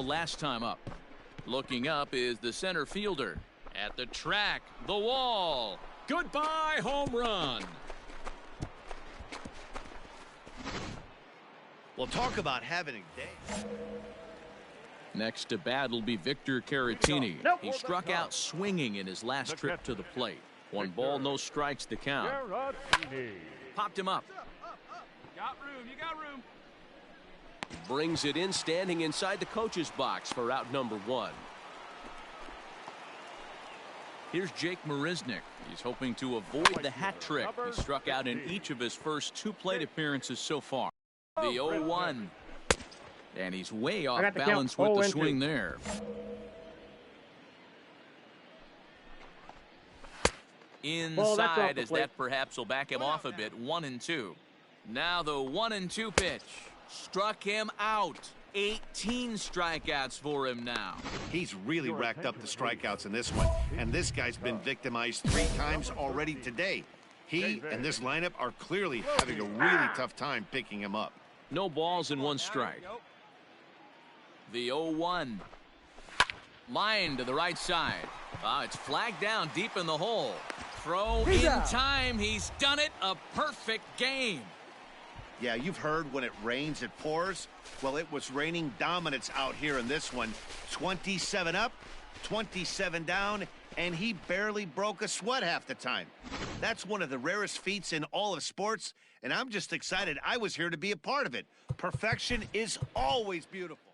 Last time up. Looking up is the center fielder. At the track, the wall. Goodbye home run. Well, talk about having a day. Next to bat will be Victor Carratini. Nope. He struck out swinging in his last trip to the plate. 1 ball, no strikes to count. Carratini. Popped him up. Got room. You got room. Brings it in, standing inside the coach's box for out number 1. Here's Jake Mariznick. He's hoping to avoid the hat trick. He struck out in each of his first 2 plate appearances so far. The 0-1. And he's way off balance with the swing there. Inside, as that perhaps will back him off a bit. 1-2. Now the 1-2 pitch. Struck him out. 18 strikeouts for him now. He's really racked up the strikeouts in this one, and this guy's been victimized 3 times already today. He and this lineup are clearly having a really tough time picking him up. No balls and 1 strike. The 0-1. Line to the right side. It's flagged down deep in the hole. Throw in time. He's done it. A perfect game. Yeah, you've heard when it rains, it pours. Well, it was raining dominance out here in this one. 27 up, 27 down, and he barely broke a sweat half the time. That's one of the rarest feats in all of sports, and I'm just excited I was here to be a part of it. Perfection is always beautiful.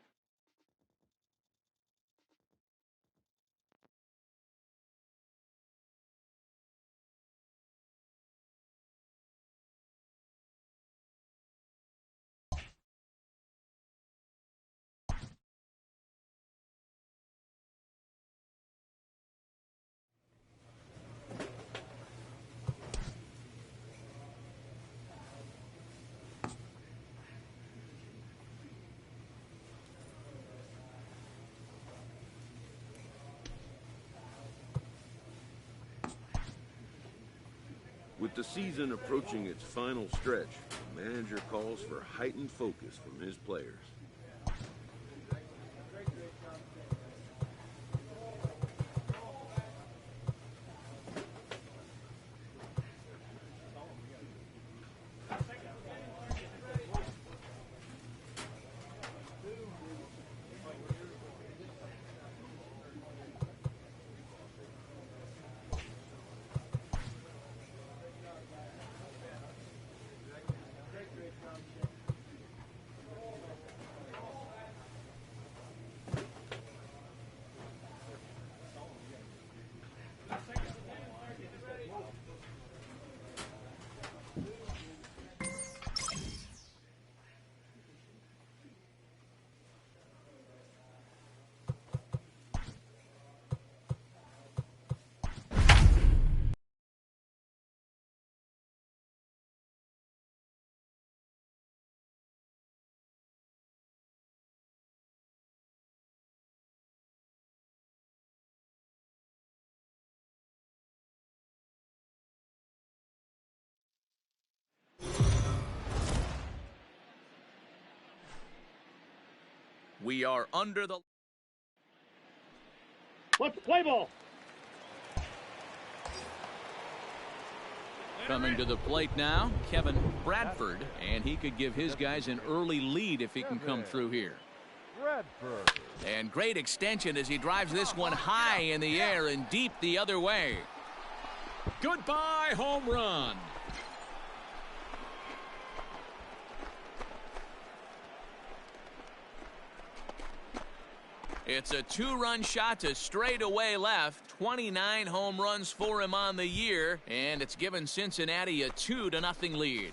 With the season approaching its final stretch, the manager calls for heightened focus from his players. We are under the... Let's play ball. Coming to the plate now, Kevin Bradford, and he could give his guys an early lead if he can come through here. Bradford. And great extension as he drives this one high in the air and deep the other way. Goodbye home run. It's a 2-run shot to straightaway left. 29 home runs for him on the year, and it's given Cincinnati a 2-0 lead.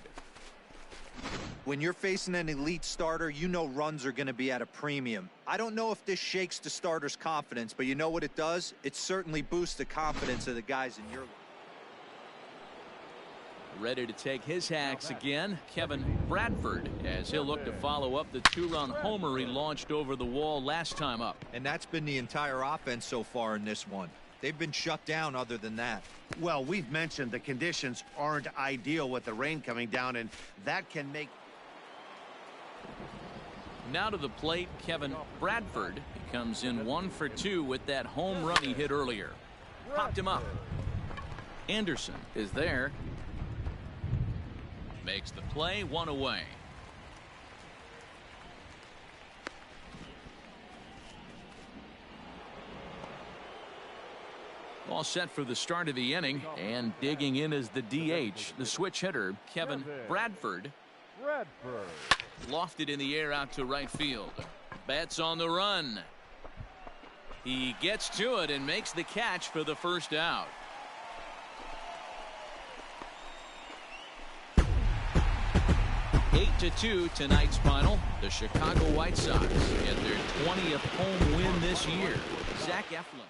When you're facing an elite starter, you know runs are going to be at a premium. I don't know if this shakes the starter's confidence, but you know what it does? It certainly boosts the confidence of the guys in your line. Ready to take his hacks again, Kevin Bradford, as he'll look to follow up the 2-run homer he launched over the wall last time up. And that's been the entire offense so far in this one. They've been shut down other than that. Well, we've mentioned the conditions aren't ideal with the rain coming down, and that can make... Now to the plate, Kevin Bradford. He comes in 1 for 2 with that home run he hit earlier. Popped him up. Anderson is there. Makes the play, one away. All set for the start of the inning, and digging in as the DH, the switch hitter, Kevin Bradford. Lofted in the air out to right field. Betts on the run. He gets to it and makes the catch for the first out. Eight to 2 tonight's final. The Chicago White Sox get their 20th home win this year. Zach Eflin.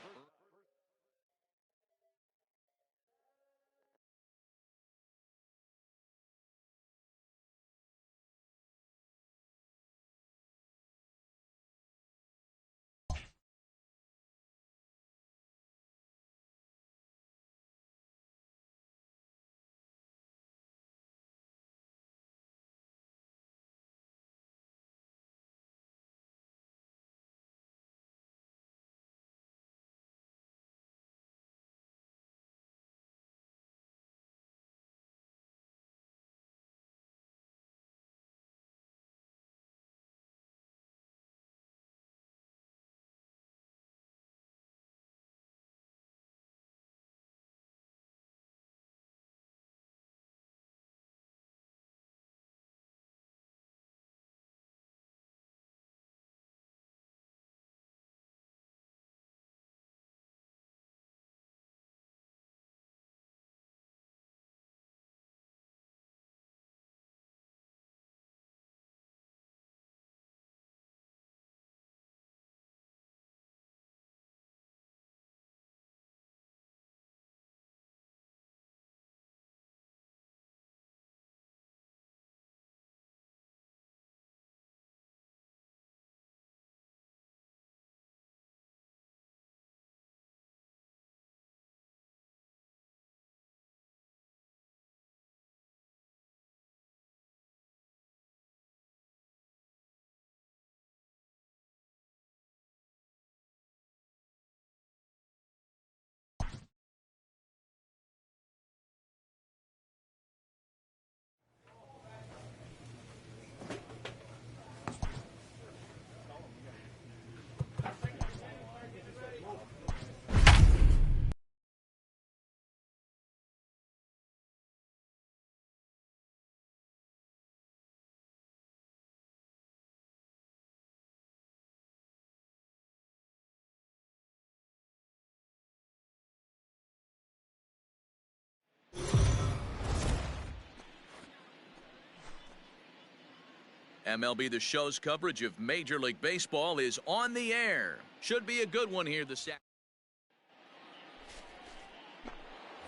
MLB The Show's coverage of Major League Baseball is on the air. Should be a good one here this afternoon.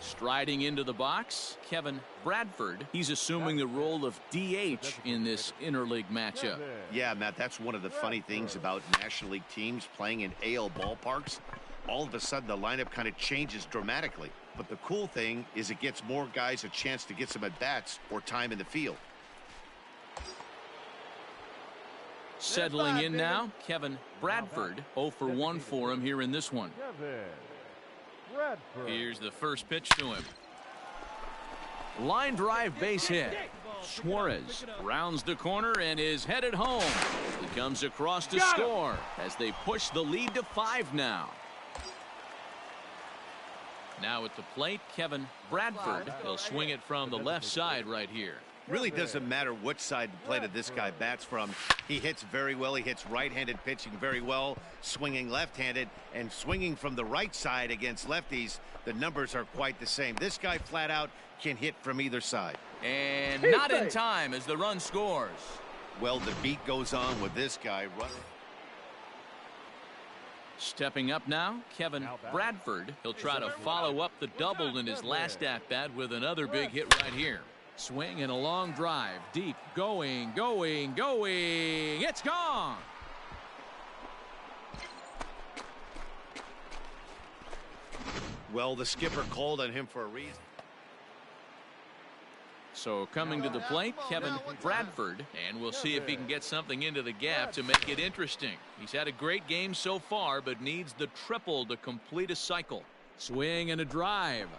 Striding into the box, Kevin Bradford. He's assuming the role of DH in this interleague matchup. Yeah, Matt, that's one of the funny things about National League teams playing in AL ballparks. All of a sudden, the lineup kind of changes dramatically. But the cool thing is it gets more guys a chance to get some at-bats or time in the field. Settling in now, Kevin Bradford. 0 for 1 for him here in this one. Here's the first pitch to him. Line drive base hit. Suarez rounds the corner and is headed home. He comes across to score as they push the lead to 5 now. Now at the plate, Kevin Bradford. He'll swing it from the left side right here. Really doesn't matter which side of the plate this guy bats from. He hits very well. He hits right-handed pitching very well, swinging left-handed, and swinging from the right side against lefties. The numbers are quite the same. This guy flat out can hit from either side. And not in time as the run scores. Well, the beat goes on with this guy running. Stepping up now, Kevin Bradford. He'll try to follow up the double in his last at-bat with another big hit right here. Swing and a long drive. Deep. Going. It's gone. Well, the skipper called on him for a reason. So coming to the plate, Kevin Bradford, and we'll see if he can get something into the gap to make it interesting. He's had a great game so far, but needs the triple to complete a cycle. Swing and a drive.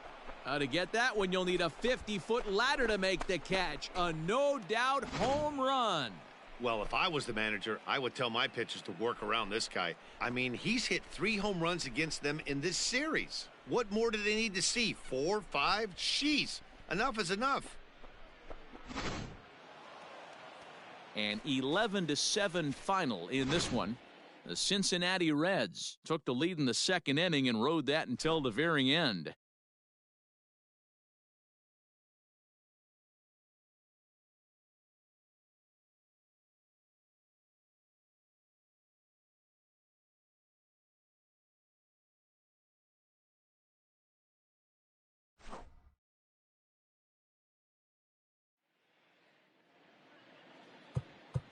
To get that one, you'll need a 50-foot ladder to make the catch. A no-doubt home run. Well, if I was the manager, I would tell my pitchers to work around this guy. I mean, he's hit 3 home runs against them in this series. What more do they need to see? 4, 5? Jeez, enough is enough. An 11-7 final in this one. The Cincinnati Reds took the lead in the second inning and rode that until the very end.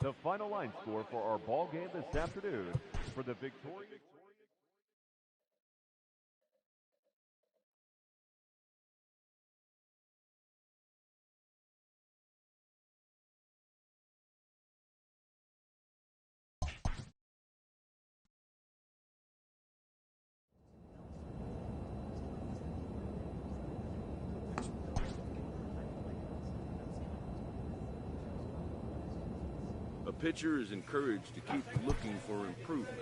The final line score for our ball game this afternoon for the victorious. A pitcher is encouraged to keep looking for improvement.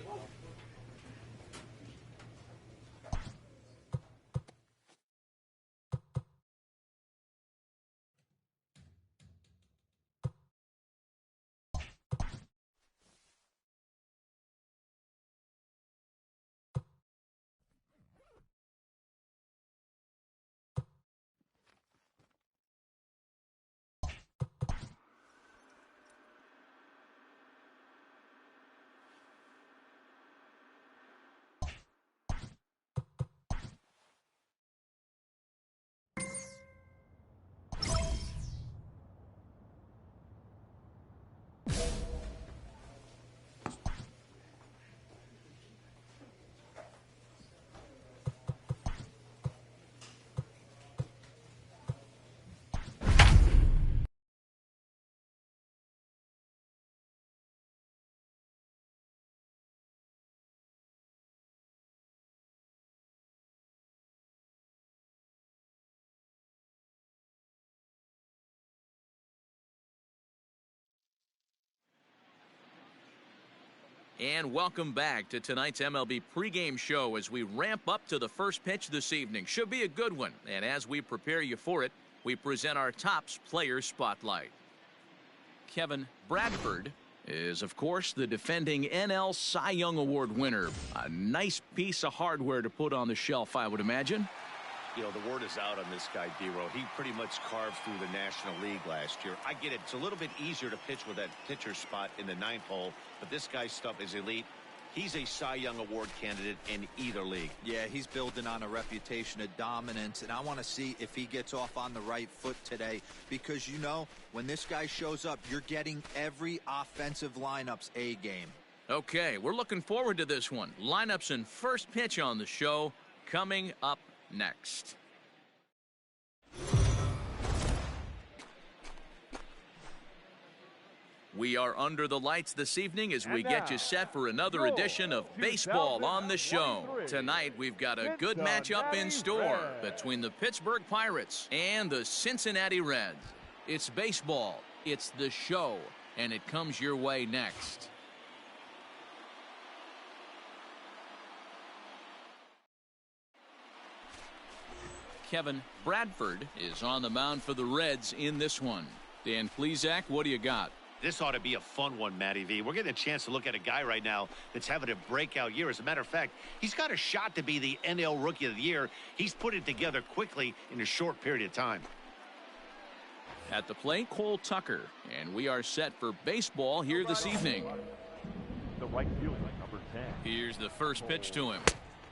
And welcome back to tonight's MLB pregame show as we ramp up to the first pitch this evening. Should be a good one. And as we prepare you for it, we present our Topps Player Spotlight. Kevin Bradford is, of course, the defending NL Cy Young Award winner. A nice piece of hardware to put on the shelf, I would imagine. You know, the word is out on this guy, D-Row. He pretty much carved through the National League last year. I get it. It's a little bit easier to pitch with that pitcher spot in the 9th hole, but this guy's stuff is elite. He's a Cy Young Award candidate in either league. Yeah, he's building on a reputation of dominance, and I want to see if he gets off on the right foot today because, you know, when this guy shows up, you're getting every offensive lineup's A game. Okay, we're looking forward to this one. Lineups and first pitch on the show coming up next. We are under the lights this evening as we get you set for another edition of Baseball on the Show. Tonight we've got a good matchup in store between the Pittsburgh Pirates and the Cincinnati Reds. It's baseball, it's the show, and it comes your way next. Kevin Bradford is on the mound for the Reds in this one. Dan Plesac, what do you got? This ought to be a fun one, Matty V. We're getting a chance to look at a guy right now that's having a breakout year. As a matter of fact, he's got a shot to be the NL Rookie of the Year. He's put it together quickly in a short period of time. At the plate, Cole Tucker, and we are set for baseball here this evening. The right fielder, number 10. Here's the first pitch to him.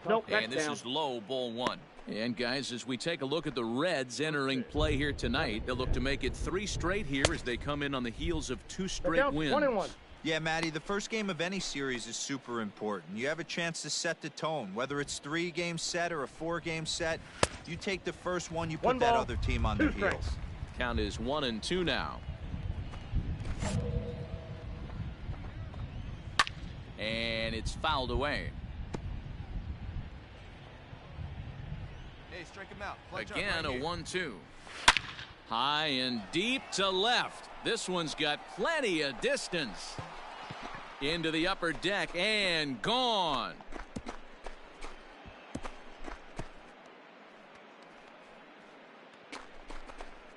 Nope, And this down. is low, ball 1. And guys, as we take a look at the Reds entering play here tonight, they'll look to make it 3 straight here as they come in on the heels of 2 straight Count, wins. 1-1. Yeah, Matty, the first game of any series is super important. You have a chance to set the tone. Whether it's 3-game set or a 4-game set, you take the first one, you put 1 that ball, other team on 2 their heels. strikes. Count is 1-2 now. And it's fouled away. Again, a 1-2. High and deep to left. This one's got plenty of distance. Into the upper deck and gone.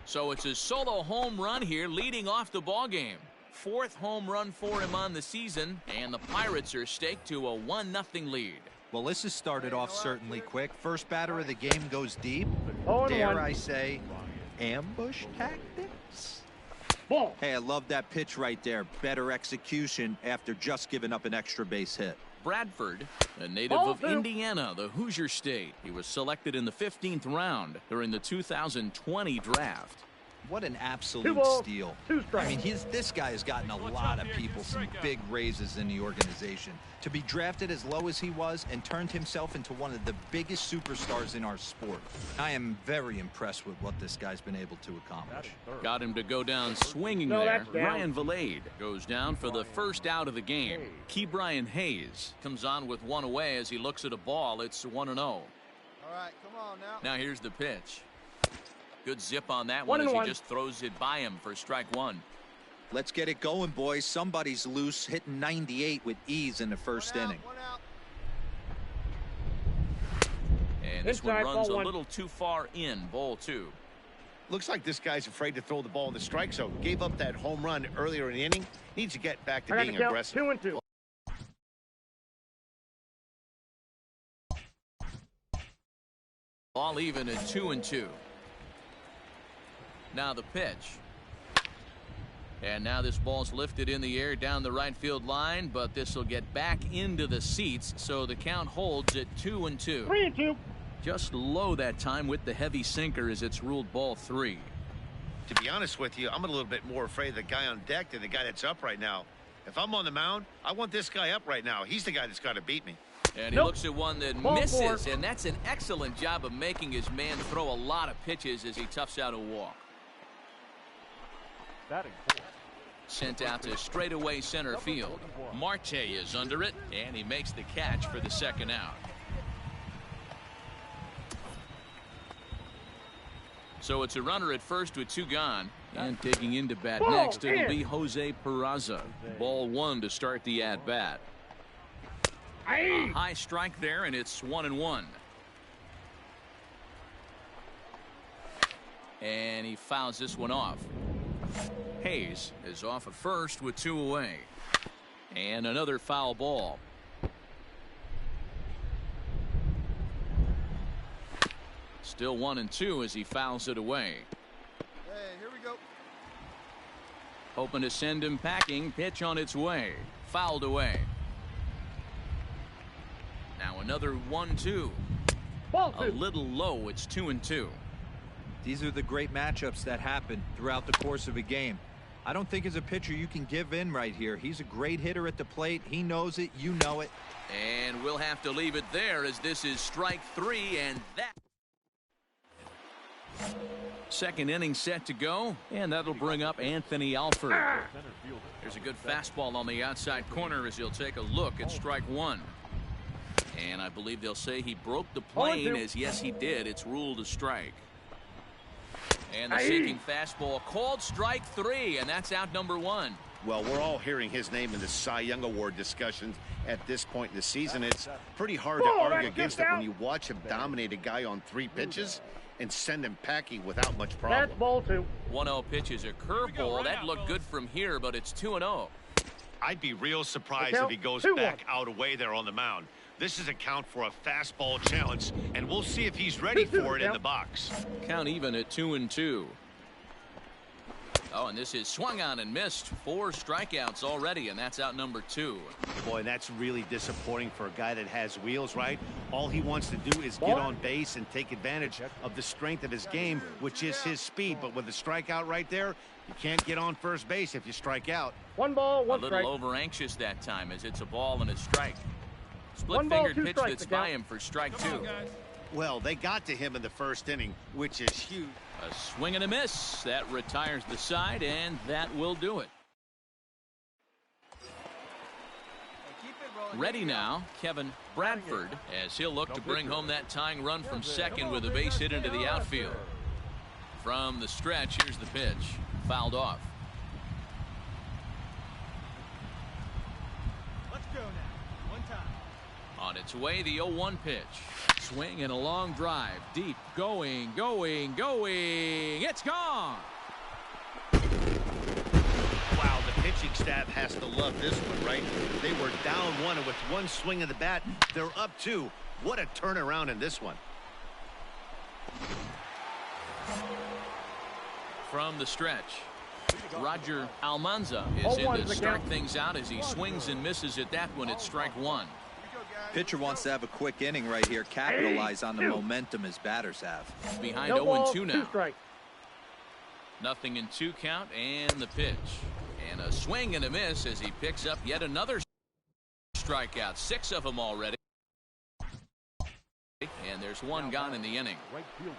So it's a solo home run here leading off the ball game. 4th home run for him on the season, and the Pirates are staked to a 1-0 lead. Well, this has started off certainly quick. First batter of the game goes deep. 0-1. Dare I say, ambush tactics? Ball. Hey, I love that pitch right there. Better execution after just giving up an extra base hit. Bradford, a native of Indiana, the Hoosier State. He was selected in the 15th round during the 2020 draft. What an absolute 2 balls, steal. 2 strikes. I mean, this guy has gotten a lot of people some big raises in the organization. To be drafted as low as he was and turned himself into one of the biggest superstars in our sport. I am very impressed with what this guy's been able to accomplish. Got him to go down swinging No, there. that's down. Ryan Valade goes down for the first out of the game. Brian Hayes comes on with one away as he looks at a ball. It's 1-0. All right, come on now. Now here's the pitch. Good zip on that one as he 1-1. just throws it by him for strike 1. Let's get it going, boys. Somebody's loose, hitting 98 with ease in the first inning. One out. And this one Inside, runs a ball 1. little too far in. Ball 2. Looks like this guy's afraid to throw the ball in the strike zone. Gave up that home run earlier in the inning. Needs to get back to I got being the count. aggressive. 2-2. All even at 2-2. Now the pitch. And now this ball's lifted in the air down the right field line, but this will get back into the seats, so the count holds at 2-2. 3-2. Just low that time with the heavy sinker as it's ruled ball 3. To be honest with you, I'm a little bit more afraid of the guy on deck than the guy that's up right now. If I'm on the mound, I want this guy up right now. He's the guy that's got to beat me. And he Nope. looks at one that Ball misses, 4. and that's an excellent job of making his man throw a lot of pitches as he toughs out a walk. Batting 4. Sent out to straightaway center field. Marte is under it, and he makes the catch for the second out. So it's a runner at first with 2 gone. And taking into bat Ball next, it'll in. be Jose Peraza. Ball 1 to start the at-bat. A high strike there, and it's 1-1. And he fouls this one off. Hayes is off at first with 2 away. And another foul ball. Still 1-2 as he fouls it away. Hey, here we go. Hoping to send him packing. Pitch on its way. Fouled away. Now another 1-2. Ball A 2. little low. It's 2-2. These are the great matchups that happen throughout the course of a game. I don't think as a pitcher you can give in right here. He's a great hitter at the plate. He knows it. You know it. And we'll have to leave it there as this is strike 3, and that. Second inning set to go, and that'll bring up Anthony Alford. There's a good fastball on the outside corner as he'll take a look at strike 1. And I believe they'll say he broke the plane, as yes he did. It's ruled a strike. And the sinking fastball called strike 3, and that's out number 1. Well, we're all hearing his name in the Cy Young Award discussions at this point in the season. It's pretty hard to argue against it when you watch him dominate a guy on 3 pitches and send him packing without much problem. That's ball 2. 1-0 pitch is a curveball. That looked good from here, but it's 2-0. I'd be real surprised if he goes back out away there on the mound. This is a count for a fastball challenge, and we'll see if he's ready for it in the box. Count even at 2-2. Oh, and this is swung on and missed. 4 strikeouts already, and that's out number 2. Boy, that's really disappointing for a guy that has wheels, right? All he wants to do is get on base and take advantage of the strength of his game, which is his speed. But with a strikeout right there, you can't get on first base if you strike out. 1 ball, 1 strike. A little over anxious that time as it's a ball and a strike. Split 1 ball, fingered 2 pitch strikes, that's by him for strike 2. Well, they got to him in the first inning, which is huge. A swing and a miss. That retires the side, and that will do it. Hey, keep it Ready now, Kevin Bradford, as he'll look to bring home that tying run from second with a base hit into the outfield. From the stretch, here's the pitch. Fouled off. Let's go now. One time. On its way, the 0-1 pitch. Swing and a long drive. Deep. Going. It's gone. Wow, the pitching staff has to love this one, right? They were down one, and with one swing of the bat, they're up two. What a turnaround in this one. From the stretch, Roger Almanza is in to start things out as he swings and misses at that one. It's strike one. Pitcher wants to have a quick inning right here, capitalize on the momentum his batters have. Behind 0-2 now. Nothing in 2 count, and the pitch. And a swing and a miss as he picks up yet another strikeout. 6 of them already. And there's one gone in the inning.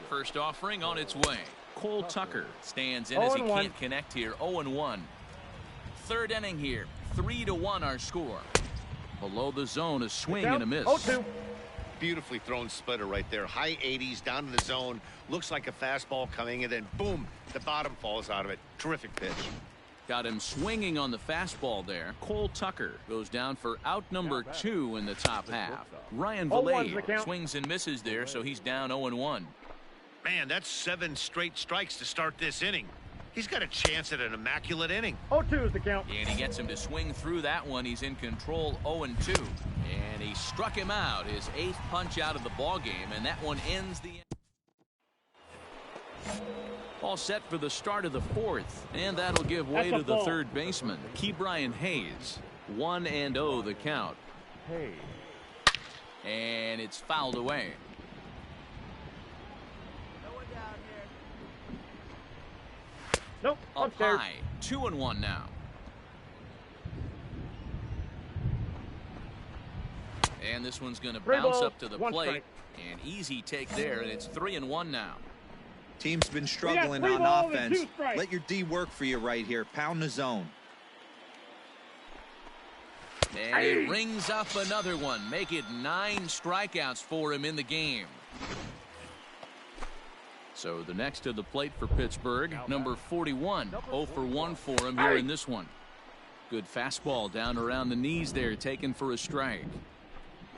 First offering on its way. Cole Tucker stands in as he can't connect here. 0-1. Third inning here. 3-1 our score. Below the zone, a swing and a miss. 0-2. Beautifully thrown splitter right there. High 80s down to the zone. Looks like a fastball coming, and then boom, the bottom falls out of it. Terrific pitch. Got him swinging on the fastball there. Cole Tucker goes down for out number 2 in the top half. Ryan Feliz swings and misses there, so he's down 0-1. Man, that's 7 straight strikes to start this inning. He's got a chance at an immaculate inning. 0-2 is the count. And he gets him to swing through that one. He's in control, 0-2. And he struck him out, his 8th punch out of the ball game, and that one ends the inning. All set for the start of the 4th, and that'll give way to the third baseman, Bryant Hayes. 1-0 the count. And it's fouled away. Nope. Up Upstairs. high. 2-1 now. And this one's going to bounce up to the plate. And easy take there, and it's 3-1 now. Team's been struggling on offense. Let your D work for you right here. Pound the zone. And he rings up another one. Make it 9 strikeouts for him in the game. So the next to the plate for Pittsburgh, number 41. 0-for-1 for him here in this one. Good fastball down around the knees there, taken for a strike.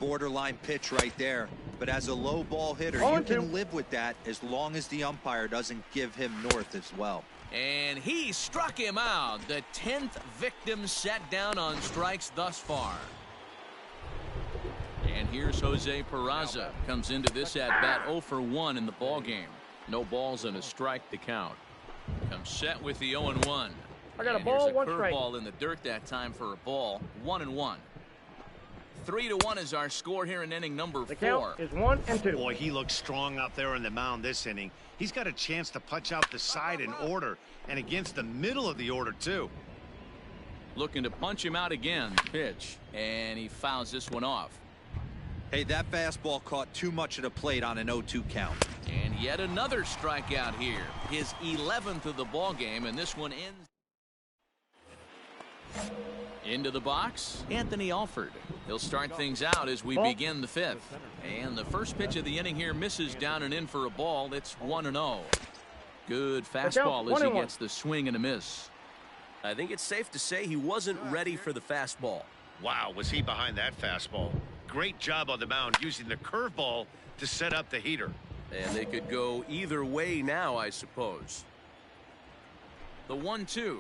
Borderline pitch right there. But as a low ball hitter, you can live with that as long as the umpire doesn't give him north as well. And he struck him out. The 10th victim set down on strikes thus far. And here's Jose Peraza. Comes into this at bat 0-for-1 in the ball game. No balls and a strike to count. Comes set with the 0-1. I got a ball, one strike. Curveball in the dirt that time for a ball. 1-1. 3-1 is our score here in inning number 4. The count is 1-2. Boy, he looks strong out there on the mound this inning. He's got a chance to punch out the side in order, and against the middle of the order too. Looking to punch him out again. Pitch, and he fouls this one off. Hey, that fastball caught too much of the plate on an 0-2 count. And yet another strikeout here. His 11th of the ball game, and this one ends. Into the box, Anthony Alford. He'll start things out as we begin the 5th. And the first pitch of the inning here misses down and in for a ball. It's 1-0. Good fastball as he gets the swing and a miss. I think it's safe to say he wasn't ready for the fastball. Wow, was he behind that fastball? Great job on the mound using the curveball to set up the heater. And they could go either way now, I suppose. The 1-2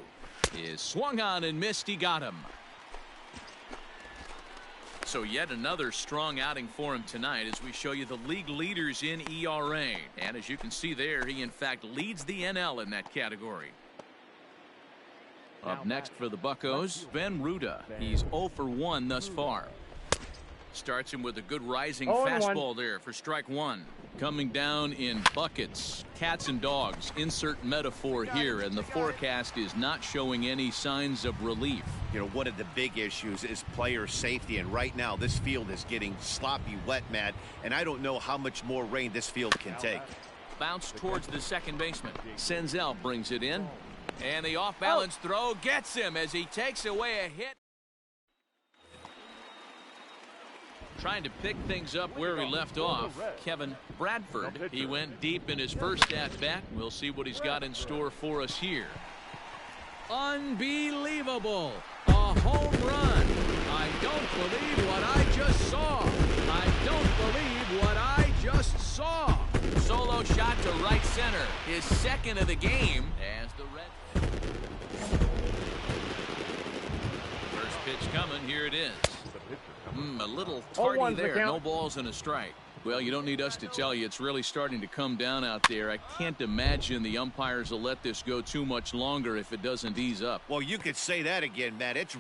is swung on and missed. He got him. So yet another strong outing for him tonight as we show you the league leaders in ERA. And as you can see there, he in fact leads the NL in that category. Up next for the Buccos, Ben Ruda. He's 0-for-1 thus far. Starts him with a good rising fastball there for strike 1. Coming down in buckets, cats and dogs, insert metaphor here, and the forecast is not showing any signs of relief. You know, one of the big issues is player safety, and right now this field is getting sloppy wet, Matt, and I don't know how much more rain this field can take. Bounce towards the second baseman. Senzel brings it in, and the off-balance throw gets him as he takes away a hit. Trying to pick things up where he left off, Kevin Bradford. He went deep in his first at-bat. We'll see what he's got in store for us here. Unbelievable. A home run. I don't believe what I just saw. I don't believe what I just saw. Solo shot to right center. His second of the game as the Red. First pitch coming. Here it is. A little tardy there. No balls and a strike. Well, you don't need us to tell you it's really starting to come down out there. I can't imagine the umpires will let this go too much longer if it doesn't ease up. Well, you could say that again, Matt. It's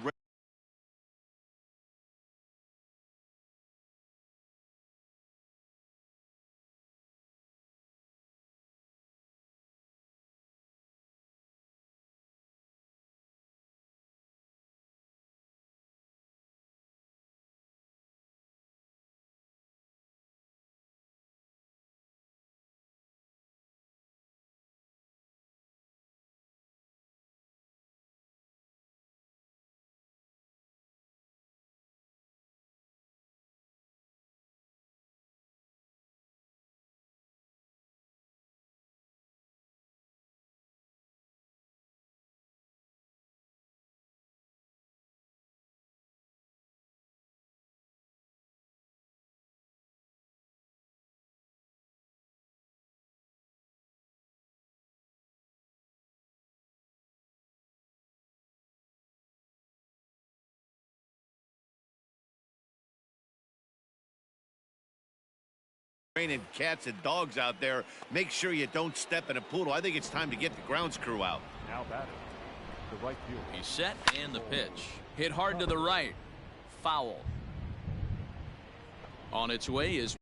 raining cats and dogs out there. Make sure you don't step in a poodle. I think it's time to get the grounds crew out. Now batting, the right field. He's set and the pitch. Hit hard to the right. Foul. On its way is.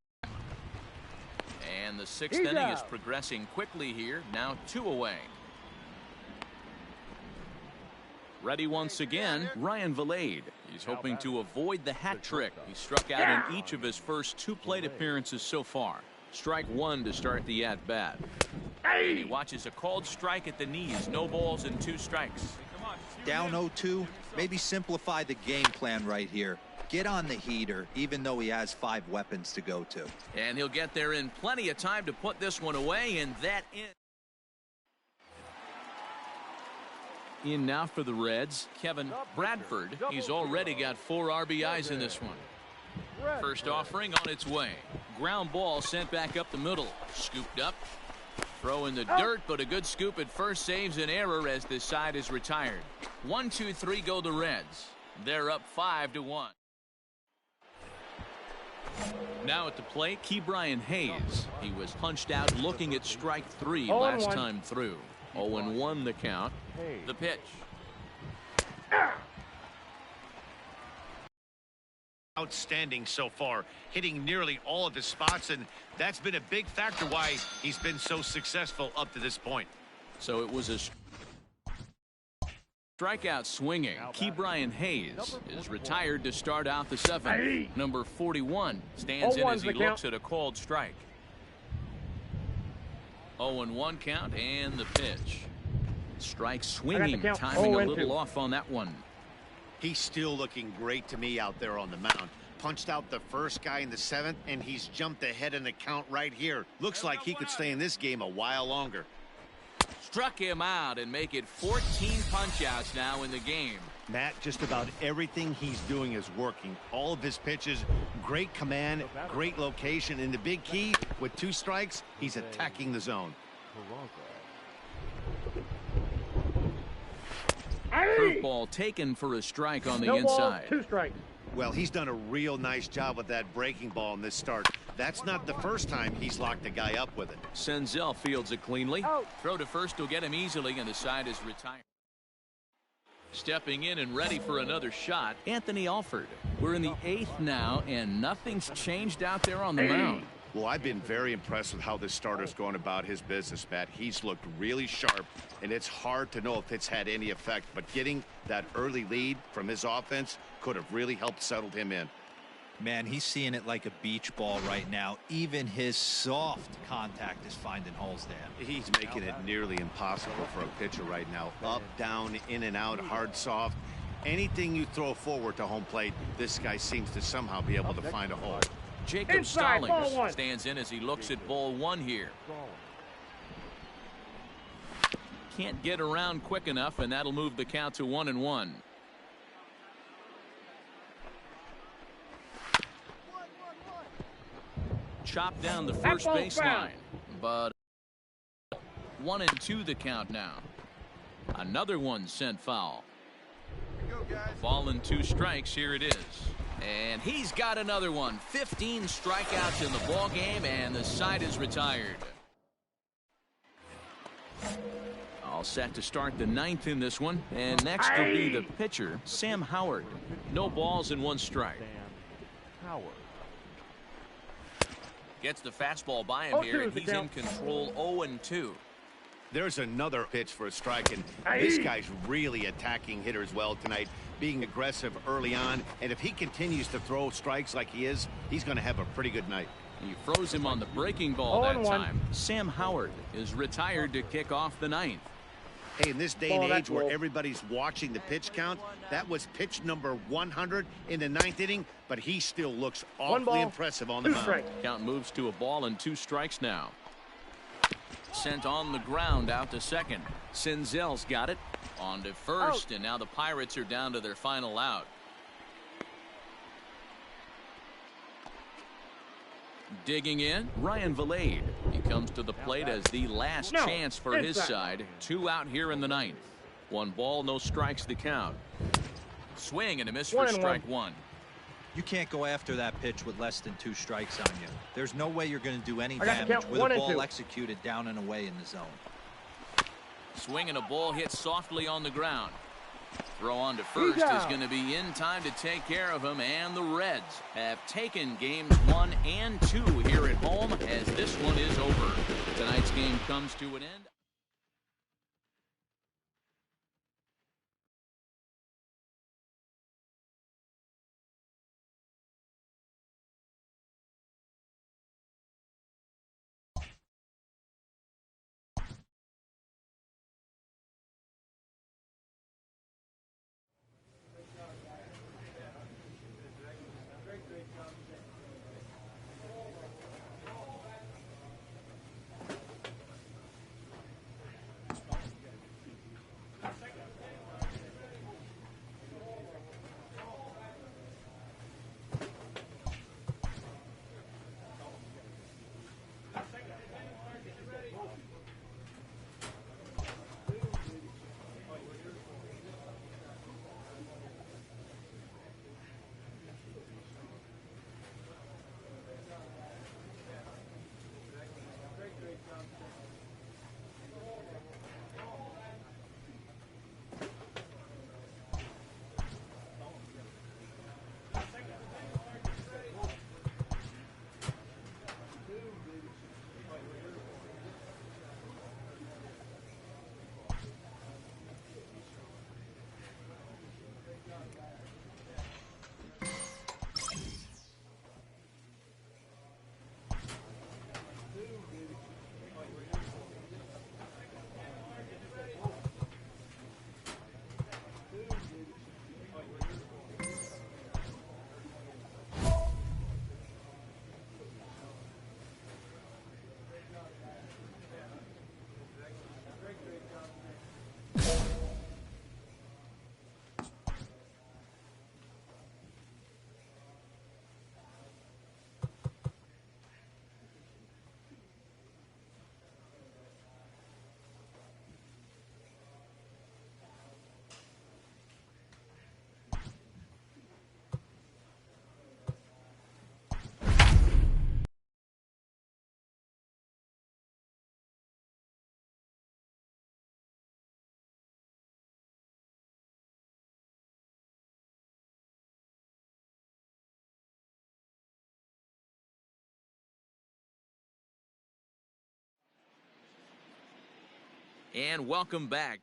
And the sixth inning is progressing quickly here. Now 2 away. Ready once again, Ryan Vilade. He's hoping to avoid the hat trick. He struck out in each of his first 2 plate appearances so far. Strike 1 to start the at-bat. And he watches a called strike at the knees. No balls and 2 strikes. Down 0-2. Maybe simplify the game plan right here. Get on the heater, even though he has 5 weapons to go to. And he'll get there in plenty of time to put this one away, and that in. In now for the Reds, Kevin Bradford. He's already got 4 RBIs in this one. First offering on its way. Ground ball sent back up the middle. Scooped up. Throw in the dirt, but a good scoop at first saves an error as this side is retired. 1, 2, 3 go the Reds. They're up 5-1. Now at the plate, Bryant Hayes. He was punched out looking at strike 3 last time through. 0-1 the count. The pitch. Outstanding so far, hitting nearly all of his spots, and that's been a big factor why he's been so successful up to this point. So it was a strikeout swinging. Bryant Hayes is retired to start out the 7th. Number 41 stands in as he looks at a called strike. 0-1 count and the pitch. Strike swinging, timing a little off on that one. He's still looking great to me out there on the mound. Punched out the first guy in the 7th, and he's jumped ahead in the count right here. Looks like he could stay in this game a while longer. Struck him out and make it 14 punch-outs now in the game. Matt, just about everything he's doing is working. All of his pitches, great command, great location, and the big key, with 2 strikes, he's attacking the zone. Curveball taken for a strike on the inside. 2 strikes. Well, he's done a real nice job with that breaking ball in this start. That's not the first time he's locked a guy up with it. Senzel fields it cleanly. Throw to first will get him easily, and the side is retired. Stepping in and ready for another shot, Anthony Alford. We're in the 8th now, and nothing's changed out there on the mound. Well, I've been very impressed with how this starter's going about his business, Matt. He's looked really sharp, and it's hard to know if it's had any effect. But getting that early lead from his offense could have really helped settle him in. Man, he's seeing it like a beach ball right now. Even his soft contact is finding holes there. He's making it nearly impossible for a pitcher right now. Up, down, in and out, hard, soft. Anything you throw forward to home plate, this guy seems to somehow be able to find a hole. Jacob Inside, ball Stallings one. stands in as he looks at ball one here. Can't get around quick enough, and that'll move the count to 1-1. Chop down the first baseline, but 1-2 the count now. Another one sent foul. Ball and 2 strikes. Here it is. And he's got another one. 15 strikeouts in the ball game, and the side is retired. All set to start the 9th in this one. And next will be the pitcher, Sam Howard. No balls and 1 strike. Howard. Gets the fastball by him here, and he's in control. 0-2. There's another pitch for a strike, and this guy's really attacking hitters well tonight, being aggressive early on, and if he continues to throw strikes like he is, he's going to have a pretty good night. He froze him on the breaking ball that time. Sam Howard is retired to kick off the 9th. Hey, in this day and age where everybody's watching the pitch count, that was pitch number 100 in the 9th inning, but he still looks awfully impressive on the mound. Count moves to a ball and 2 strikes now. Sent on the ground out to second. Senzel's got it. On to first, and now the Pirates are down to their final out. Digging in, Ryan Valade. He comes to the plate as the last chance for his side. 2 out here in the 9th. 1 ball, no strikes the count. Swing and a miss for strike 1. You can't go after that pitch with less than 2 strikes on you. There's no way you're going to do any damage with a ball executed down and away in the zone. Swing and a ball hit softly on the ground. Throw on to first is going to be in time to take care of him, and the Reds have taken games 1 and 2 here at home as this one is over. Tonight's game comes to an end. And welcome back.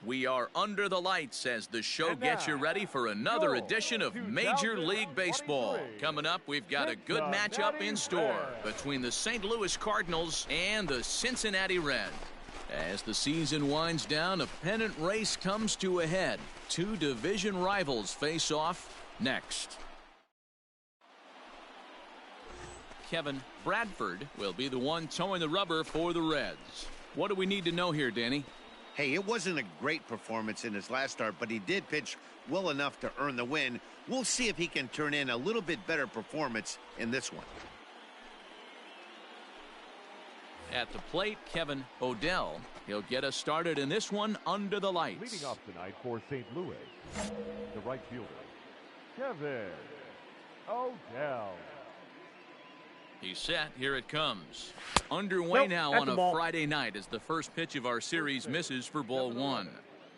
We are under the lights as the show gets you ready for another edition of Major League Baseball. Coming up, we've got a good matchup in store between the St. Louis Cardinals and the Cincinnati Reds. As the season winds down, a pennant race comes to a head. Two division rivals face off next. Kevin Bradford will be the one towing the rubber for the Reds. What do we need to know here, Danny? Hey, it wasn't a great performance in his last start, but he did pitch well enough to earn the win. We'll see if he can turn in a little bit better performance in this one. At the plate, Kevin Odell. He'll get us started in this one under the lights. Leading off tonight for St. Louis, the right fielder, Kevin Odell. He's set. Here it comes. Underway now on a Friday night as the first pitch of our series misses for ball one.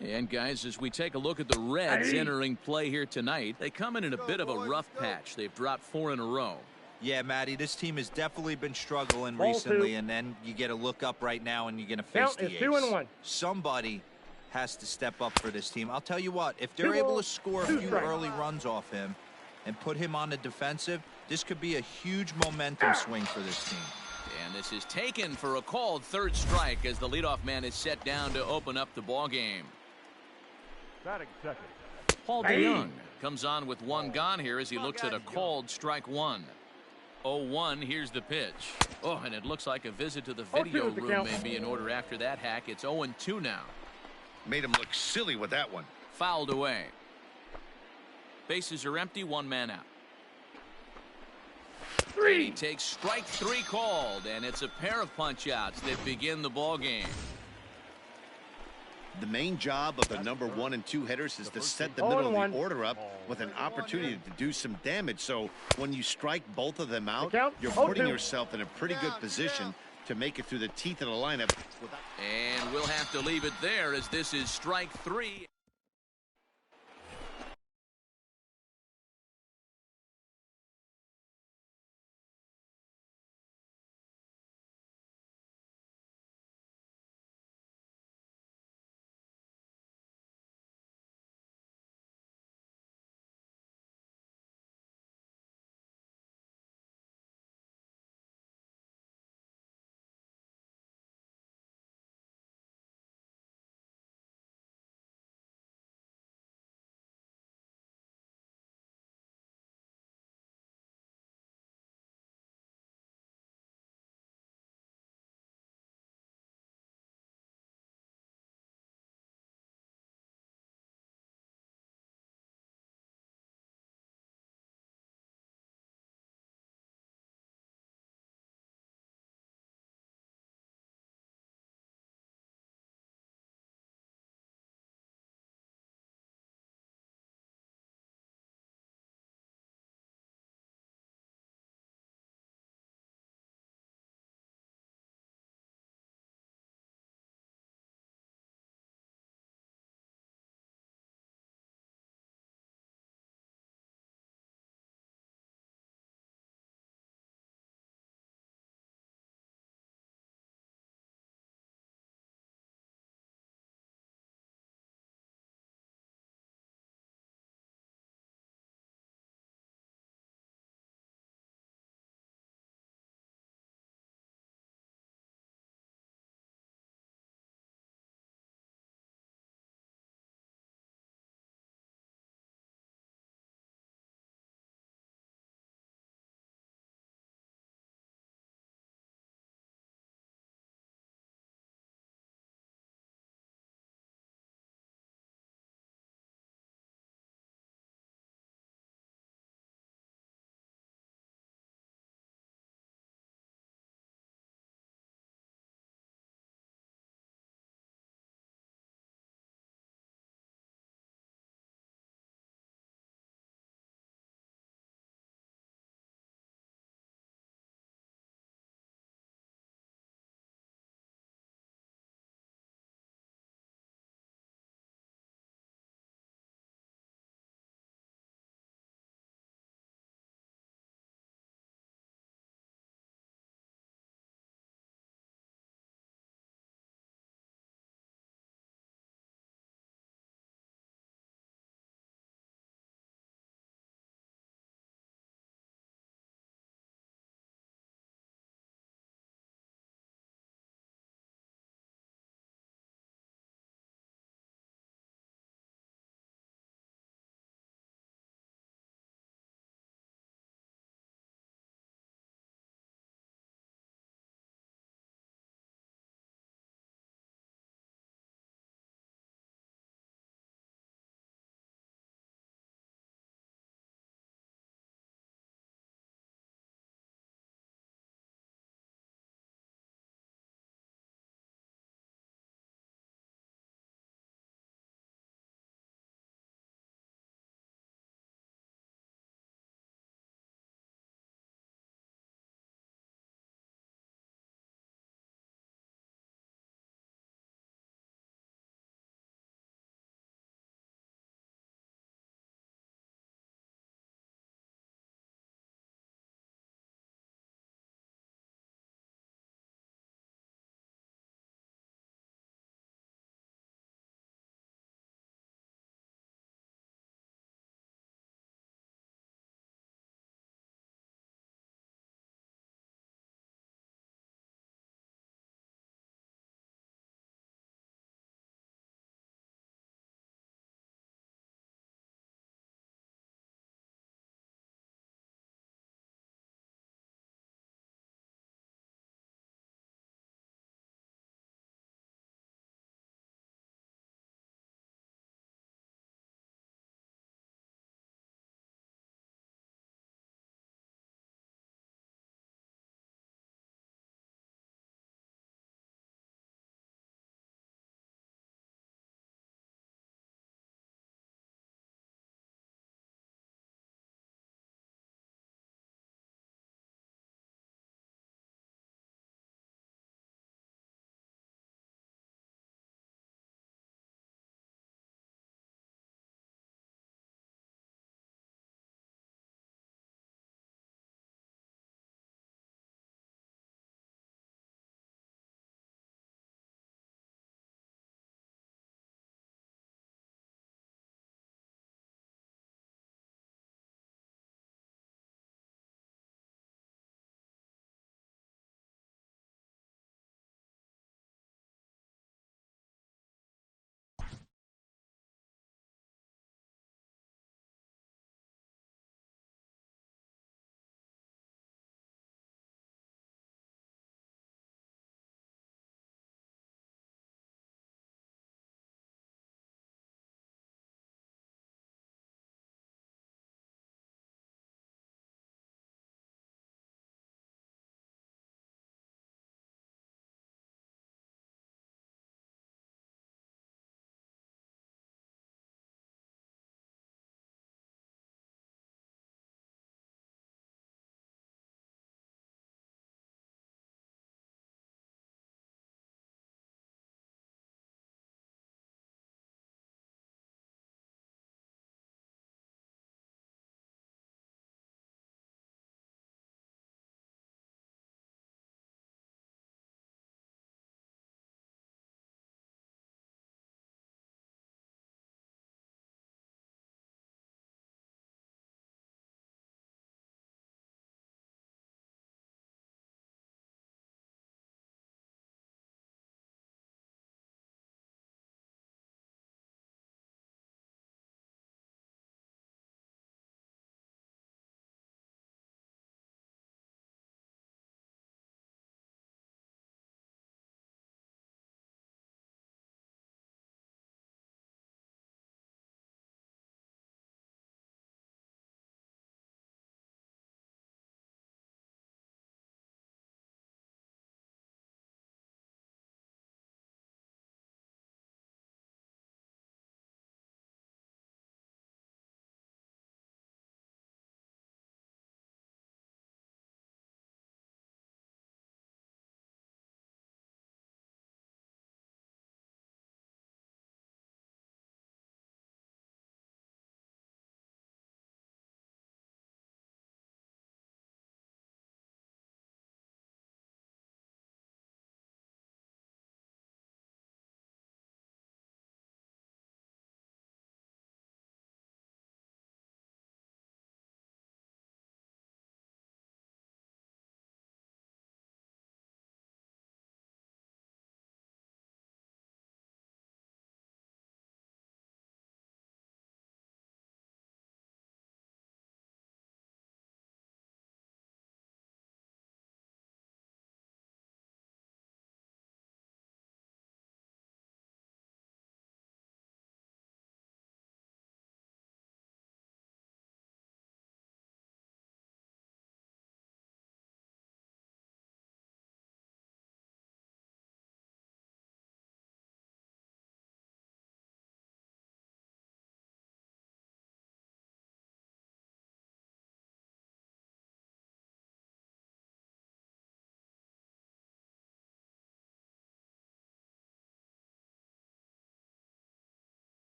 And guys, as we take a look at the Reds entering play here tonight, they come in a bit of a rough patch. They've dropped 4 in a row. Yeah, Matty, this team has definitely been struggling recently, and then you get a look up right now and you're going to face the ace. 2-1. Somebody has to step up for this team. I'll tell you what, if they're able to score a few early runs off him and put him on the defensive, this could be a huge momentum swing for this team. And this is taken for a called third strike as the leadoff man is set down to open up the ball game. Batting second, Paul DeYoung comes on with one gone here as he looks at a called strike one. 0-1, here's the pitch. Oh, and it looks like a visit to the video room may be in order after that hack. It's 0-2 now. Made him look silly with that one. Fouled away. Bases are empty, one man out. He takes strike 3 called, and it's a pair of punch-outs that begin the ball game. The main job of the number 1 and 2 hitters is to set the middle of the order up with an opportunity to do some damage. So when you strike both of them out, you're putting yourself in a pretty good position to make it through the teeth of the lineup. And we'll have to leave it there as this is strike 3.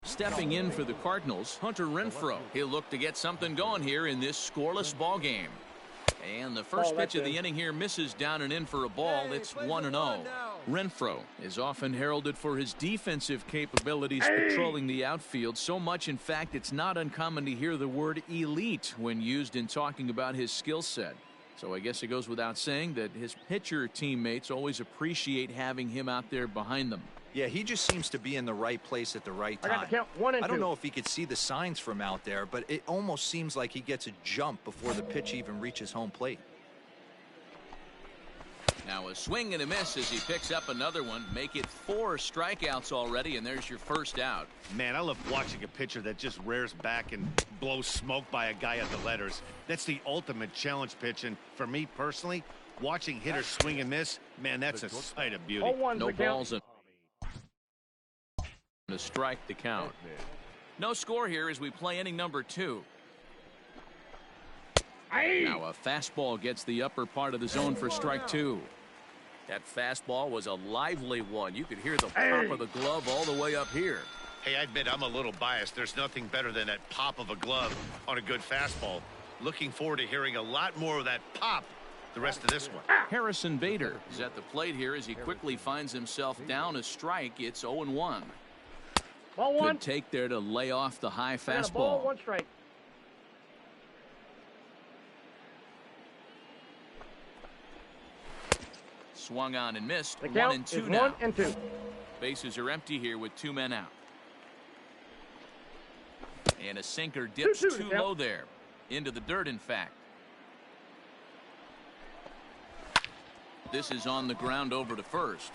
Stepping in for the Cardinals, Hunter Renfro. He'll look to get something going here in this scoreless ball game. And the first pitch of the inning here misses down and in for a ball. It's 1-0. Renfro is often heralded for his defensive capabilities patrolling the outfield. So much, in fact, it's not uncommon to hear the word elite when used in talking about his skill set. So I guess it goes without saying that his pitcher teammates always appreciate having him out there behind them. Yeah, he just seems to be in the right place at the right time. I got to count 1 and 2. I don't know if he could see the signs from out there, but it almost seems like he gets a jump before the pitch even reaches home plate. Now a swing and a miss as he picks up another one. Make it 4 strikeouts already, and there's your first out. Man, I love watching a pitcher that just rears back and blows smoke by a guy at the letters. That's the ultimate challenge pitch, and for me personally, watching hitters swing and miss, man, that's a sight of beauty. No balls and to strike the count. No score here as we play inning number 2. Now a fastball gets the upper part of the zone for strike 2. That fastball was a lively one. You could hear the pop of the glove all the way up here. Hey, I admit I'm a little biased. There's nothing better than that pop of a glove on a good fastball. Looking forward to hearing a lot more of that pop the rest of this one. Harrison Bader is at the plate here as he quickly finds himself down a strike. It's 0-1. Ball 1. Good take there to lay off the high fastball. Ball 1 strike. Swung on and missed. The 1 count and 2 is now. 1 and 2. Bases are empty here with 2 men out. And a sinker dips too low there. Into the dirt, in fact. This is on the ground over to first.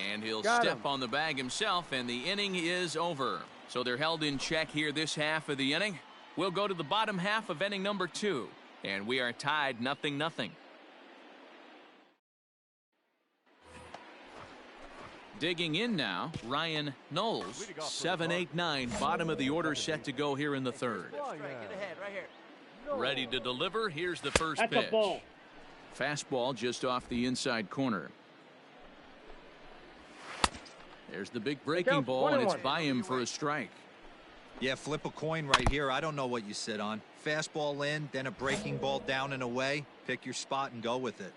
And he'll step on the bag himself, and the inning is over. So they're held in check here this half of the inning. We'll go to the bottom half of inning number 2. And we are tied 0-0. Digging in now, Ryan Knowles, 7-8-9, bottom of the order set to go here in the 3rd. Ready to deliver. Here's the first pitch. Fastball just off the inside corner. There's the big breaking ball, and it's by him for a strike. Yeah, flip a coin right here. I don't know what you sit on. Fastball in, then a breaking ball down and away. Pick your spot and go with it.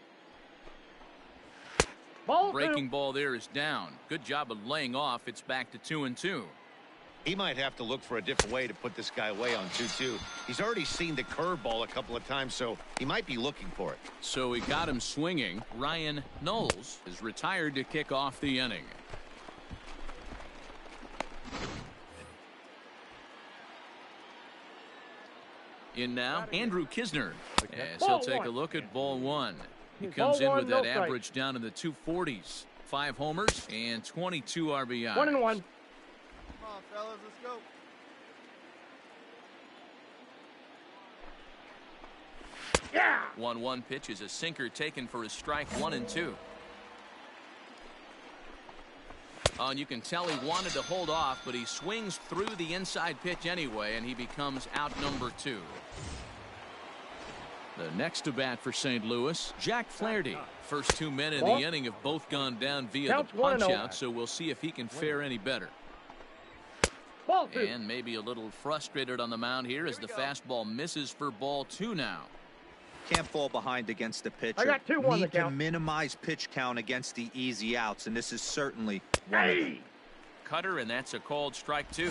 Breaking ball there is down. Good job of laying off. It's back to 2-2. He might have to look for a different way to put this guy away on 2-2. He's already seen the curveball a couple of times, so he might be looking for it. So he got him swinging. Ryan Knowles is retired to kick off the inning. In now, Andrew Kisner, as he'll take a look at ball 1. He comes in with that average down in the 240s. 5 homers and 22 RBIs. 1-1. 1-1. Come on, fellas, let's go. Yeah. 1-1 pitch is a sinker taken for a strike. 1-2. And you can tell he wanted to hold off, but he swings through the inside pitch anyway, and he becomes out number 2. The next to bat for St. Louis, Jack Flaherty. First 2 men in the inning have both gone down via the punch out, so we'll see if he can fare any better. And maybe a little frustrated on the mound here as the fastball misses for ball 2 now. Can't fall behind against the pitcher. I got 2-1 Need to minimize pitch count against the easy outs, and this is certainly one of them. Cutter, and that's a called strike 2.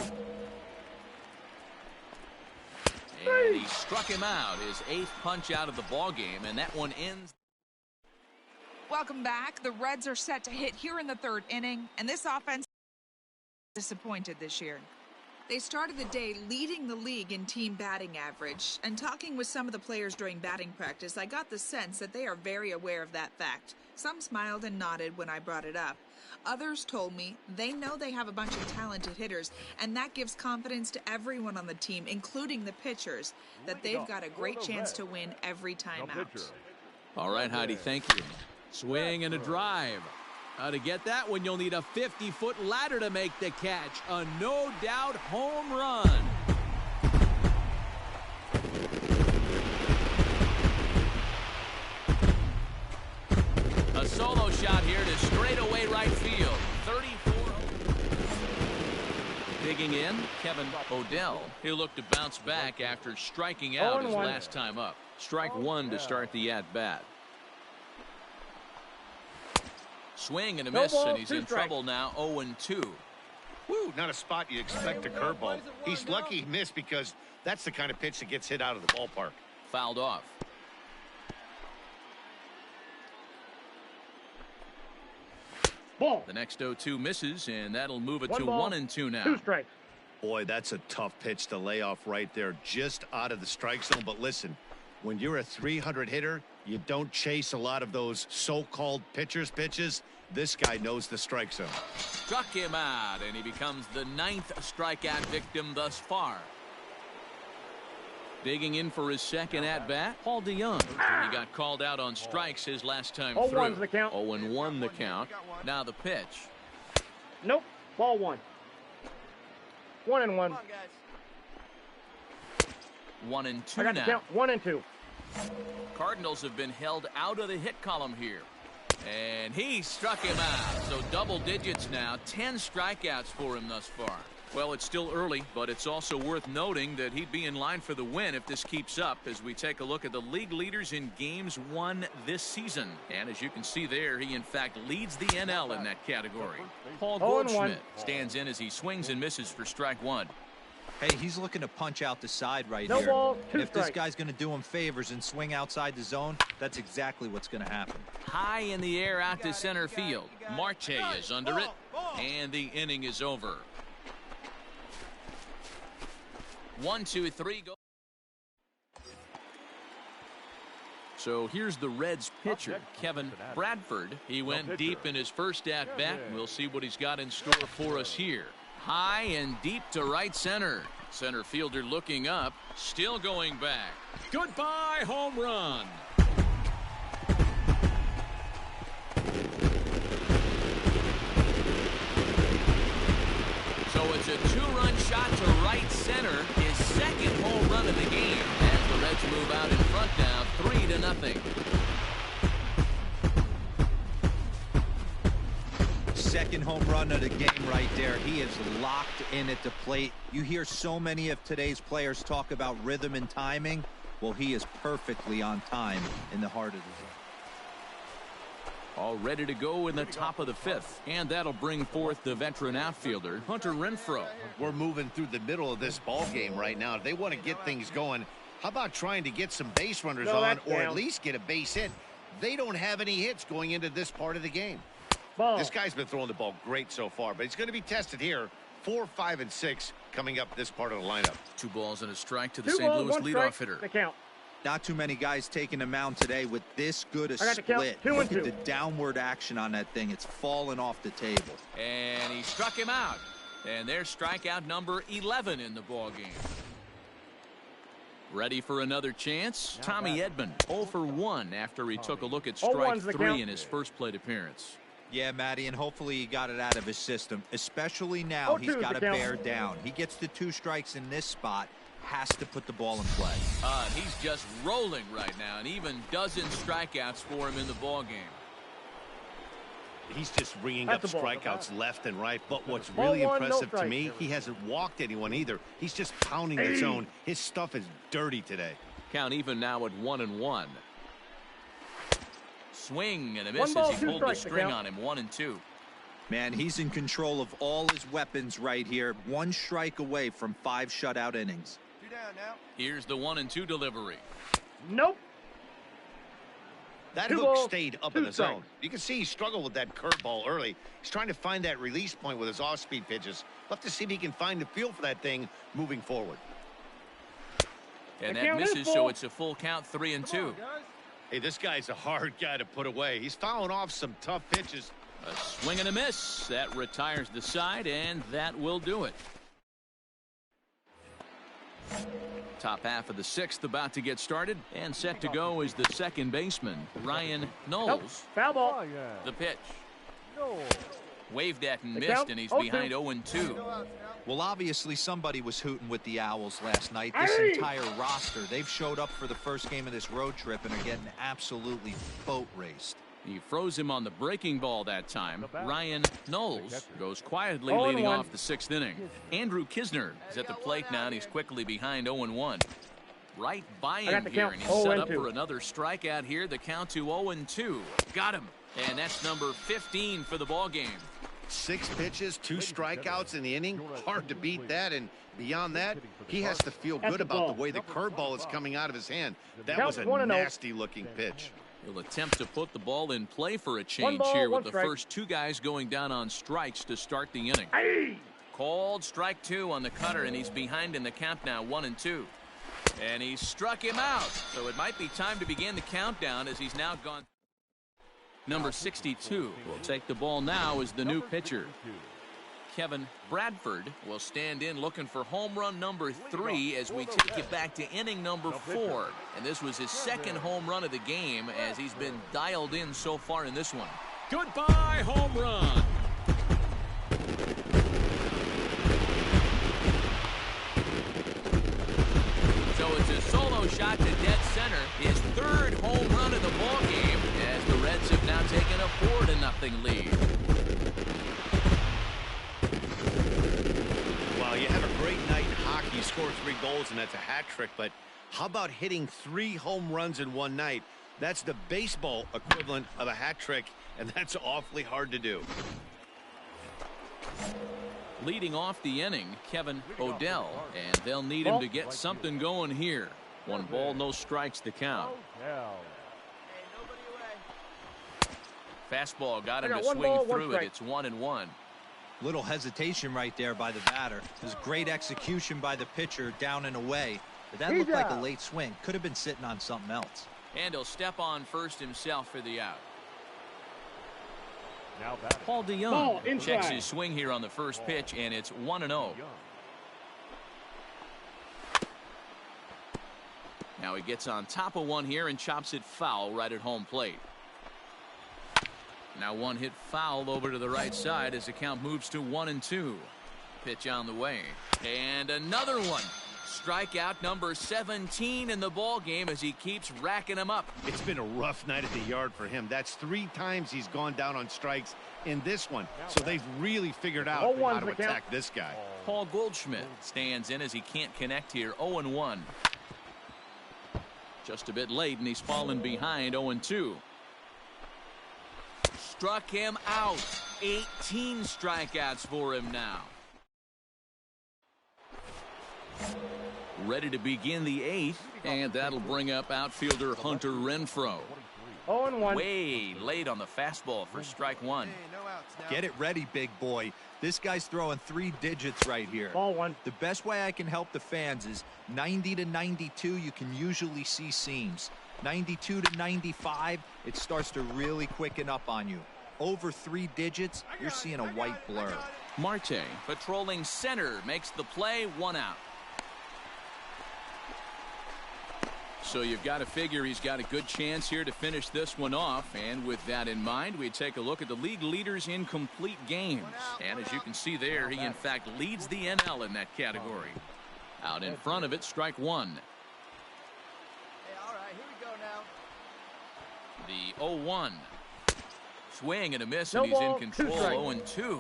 And he struck him out, his 8th punch out of the ball game, and that one ends. Welcome back. The Reds are set to hit here in the 3rd inning, and this offense is disappointed this year. They started the day leading the league in team batting average, and talking with some of the players during batting practice, I got the sense that they are very aware of that fact. Some smiled and nodded when I brought it up. Others told me they know they have a bunch of talented hitters, and that gives confidence to everyone on the team, including the pitchers, that they've got a great chance to win every time out. All right, Heidi, thank you. Swing and a drive. To get that one, you'll need a 50-foot ladder to make the catch. A no-doubt home run. A solo shot here to straightaway right field. 34. Digging in, Kevin Odell. He'll look to bounce back after striking out his last time up. Strike one to start the at-bat. Swing and a miss, and he's in trouble now, 0-2. Woo, not a spot you expect a curveball. He's lucky he missed because that's the kind of pitch that gets hit out of the ballpark. Fouled off. Ball. The next 0-2 misses, and that'll move it to 1-2 now. 2 strikes. Boy, that's a tough pitch to lay off right there, just out of the strike zone. But listen, when you're a 300 hitter, you don't chase a lot of those so-called pitcher's pitches. This guy knows the strike zone. Struck him out, and he becomes the 9th strikeout victim thus far. Digging in for his second at-bat, Paul DeYoung. He got called out on strikes his last time through. 0-1's the count. 0-1 the count. Now the pitch. Nope. Ball 1. 1-1. 1-2 I got the now. count. 1-2. Cardinals have been held out of the hit column here. And he struck him out. So double digits now. 10 strikeouts for him thus far. Well, it's still early, but it's also worth noting that he'd be in line for the win if this keeps up as we take a look at the league leaders in games won this season. And as you can see there, he in fact leads the NL in that category. Paul Goldschmidt stands in as he swings and misses for strike one. Hey, he's looking to punch out the side right No here. ball, 2 and if this strikes. guy's going to do him favors and swing outside the zone, that's exactly what's going to happen. High in the air out to center field. Marte is under it, and the inning is over. 1, 2, 3, go. So here's the Reds pitcher, Kevin Bradford. He went deep in his first at-bat. We'll see what he's got in store for us here. High and deep to right center. Center fielder looking up, still going back. Goodbye, home run. So it's a 2-run shot to right center, his second home run of the game. As the Reds move out in front now, 3-0. Second home run of the game right there. He is locked in at the plate. You hear so many of today's players talk about rhythm and timing. Well, he is perfectly on time in the heart of the zone. All ready to go in the top of the 5th. And that'll bring forth the veteran outfielder, Hunter Renfro. We're moving through the middle of this ball game right now. If they want to get things going, how about trying to get some base runners on or at least get a base hit? They don't have any hits going into this part of the game. Ball. This guy's been throwing the ball great so far, but he's going to be tested here. 4, 5, and 6 coming up this part of the lineup. 2 balls and a strike to the 2 St. balls, Louis 1 strike. leadoff hitter. The count. Not too many guys taking the mound today with this good a I got the count. split. 2 and Look at 2. the downward action on that thing. It's falling off the table. And he struck him out. And there's strikeout number 11 in the ball game. Ready for another chance? Tommy Edman 0 for 1 after he took a look at strike 3 in his first plate appearance. Yeah, Matty, and hopefully he got it out of his system, especially now he's got to bear down. He gets the 2 strikes in this spot, has to put the ball in play. He's just rolling right now, and even dozen strikeouts for him in the ball game. He's just ringing up strikeouts left and right, but what's Ball really 1, impressive no to me, he hasn't walked anyone either. He's just pounding the zone. His stuff is dirty today. Count even now at 1-1. Swing and a miss 1 ball, as he 2 pulled the strikes, string on him. 1-2. Man, he's in control of all his weapons right here. 1 strike away from 5 shutout innings. 2 down now. Here's the 1-2 delivery. Nope. That 2 hook balls, stayed up 2 in the zone. strikes. You can see he struggled with that curveball early. He's trying to find that release point with his off-speed pitches. We'll have to see if he can find the feel for that thing moving forward. And The that count is misses, so full. it's a full count, 3-2. Hey, this guy's a hard guy to put away. He's fouling off some tough pitches. A swing and a miss. That retires the side, and that will do it. Top half of the 6th about to get started, and set to go is the second baseman, Ryan Knowles. Nope. Foul ball. The pitch. No. Waved at and The missed, count, and he's 0-2. behind 0-2. Well, obviously somebody was hooting with the Owls last night. This entire roster, they've showed up for the first game of this road trip and are getting absolutely boat raced. He froze him on the breaking ball that time. Ryan Knowles goes quietly leading off the 6th inning. Andrew Kisner is at the plate now, and he's quickly behind 0-1. Right by him here, and he's set up for another strikeout here. The count to 0-2. Got him, and that's number 15 for the ball game. 6 pitches, 2 strikeouts in the inning. Hard to beat that, and beyond that, he has to feel good about the way the curveball is coming out of his hand. That was a nasty-looking pitch. He'll attempt to put the ball in play for a change here with the first 2 guys going down on strikes to start the inning. Called strike 2 on the cutter, and he's behind in the count now, 1-2. And he struck him out, so it might be time to begin the countdown as he's now gone. Number 62 will take the ball now as the new pitcher. Kevin Bradford will stand in looking for home run number 3 as we take you back to inning number 4. And this was his 2nd home run of the game as he's been dialed in so far in this one. Goodbye, home run. So it's a solo shot to dead center, his 3rd home run of the ball game as the Reds have now taken a 4-0 lead. You have a great night in hockey, score 3 goals, and that's a hat trick, but how about hitting 3 home runs in one night? That's the baseball equivalent of a hat trick, and that's awfully hard to do. Leading off the inning, Kevin Odell, and they'll need him to get something going here. 1 ball, no strikes the count. Fastball got him to swing through it. It's 1-1. Little hesitation right there by the batter. It was great execution by the pitcher down and away. But that looked like a late swing. Could have been sitting on something else. And he'll step on first himself for the out. Now Paul DeYoung checks his swing here on the first pitch, and it's 1-0. Now he gets on top of one here and chops it foul right at home plate. Now 1 hit foul over to the right side as the count moves to 1-2. Pitch on the way. And another one. Strikeout number 17 in the ball game as he keeps racking them up. It's been a rough night at the yard for him. That's 3 times he's gone down on strikes in this one. So they've really figured out how to attack this guy. Paul Goldschmidt stands in as he can't connect here. 0-1. Just a bit late, and he's fallen behind 0-2. Struck him out. 18 strikeouts for him now. Ready to begin the 8th, and that'll bring up outfielder Hunter Renfro. 0-1. Way late on the fastball for strike 1. Get it ready, big boy. This guy's throwing 3 digits right here. Ball 1. The best way I can help the fans is 90 to 92. You can usually see seams. 92 to 95, it starts to really quicken up on you. Over 3 digits, you're seeing a white blur. Marte patrolling center makes the play, 1 out. So you've got to figure he's got a good chance here to finish this one off. And with that in mind, we take a look at the league leaders in complete games. And as you can see there, he in fact leads the NL in that category. Out in front of it, strike 1. The 0-1. Swing and a miss, and he's in control. 0-2.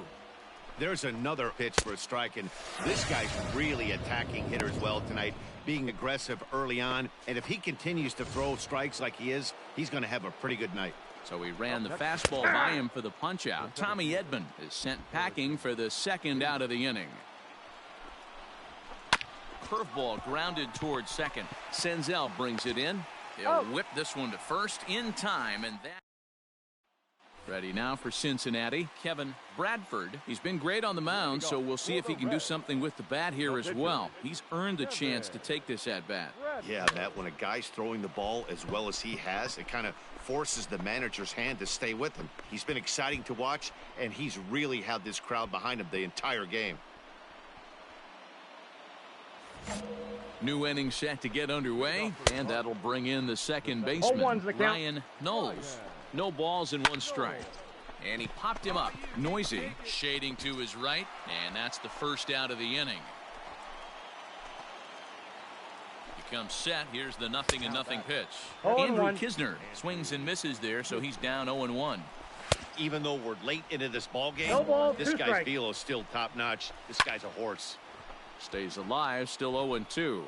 There's another pitch for a strike, and this guy's really attacking hitters well tonight, being aggressive early on. And if he continues to throw strikes like he is, he's going to have a pretty good night. So he ran the fastball by him for the punch out. Tommy Edman is sent packing for the 2nd out of the inning. Curveball grounded towards second. Senzel brings it in. He'll whip this one to first in time, and that. Ready now for Cincinnati, Kevin Bradford. He's been great on the mound, so we'll see if he can do something with the bat here as well. He's earned the chance to take this at bat. Yeah, Matt, when a guy's throwing the ball as well as he has, it kind of forces the manager's hand to stay with him. He's been exciting to watch, and he's really had this crowd behind him the entire game. New inning set to get underway, and that'll bring in the second baseman, Ryan Knowles. No balls and 1 strike. And he popped him up. Noisy, shading to his right, and that's the 1st out of the inning. comes set. Here's the 0-0 pitch. 0-1. Andrew Kisner swings and misses there, so he's down 0-1. Even though we're late into this ball game, No ball, this 2 guy's strikes. velo is still top-notch. This guy's a horse. Stays alive, still 0-2.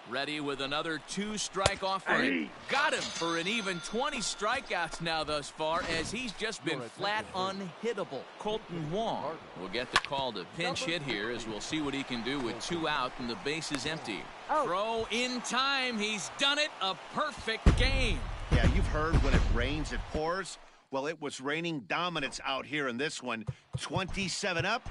Ready with another 2-strike offering. Hey. Got him for an even 20 strikeouts now thus far, as he's just been flat unhittable. Colton Wong will get the call to pinch hit here, as we'll see what he can do with 2 out and the base is empty. Throw in time. He's done it. A perfect game. Yeah, you've heard when it rains, it pours. Well, it was raining dominance out here in this one. 27 up.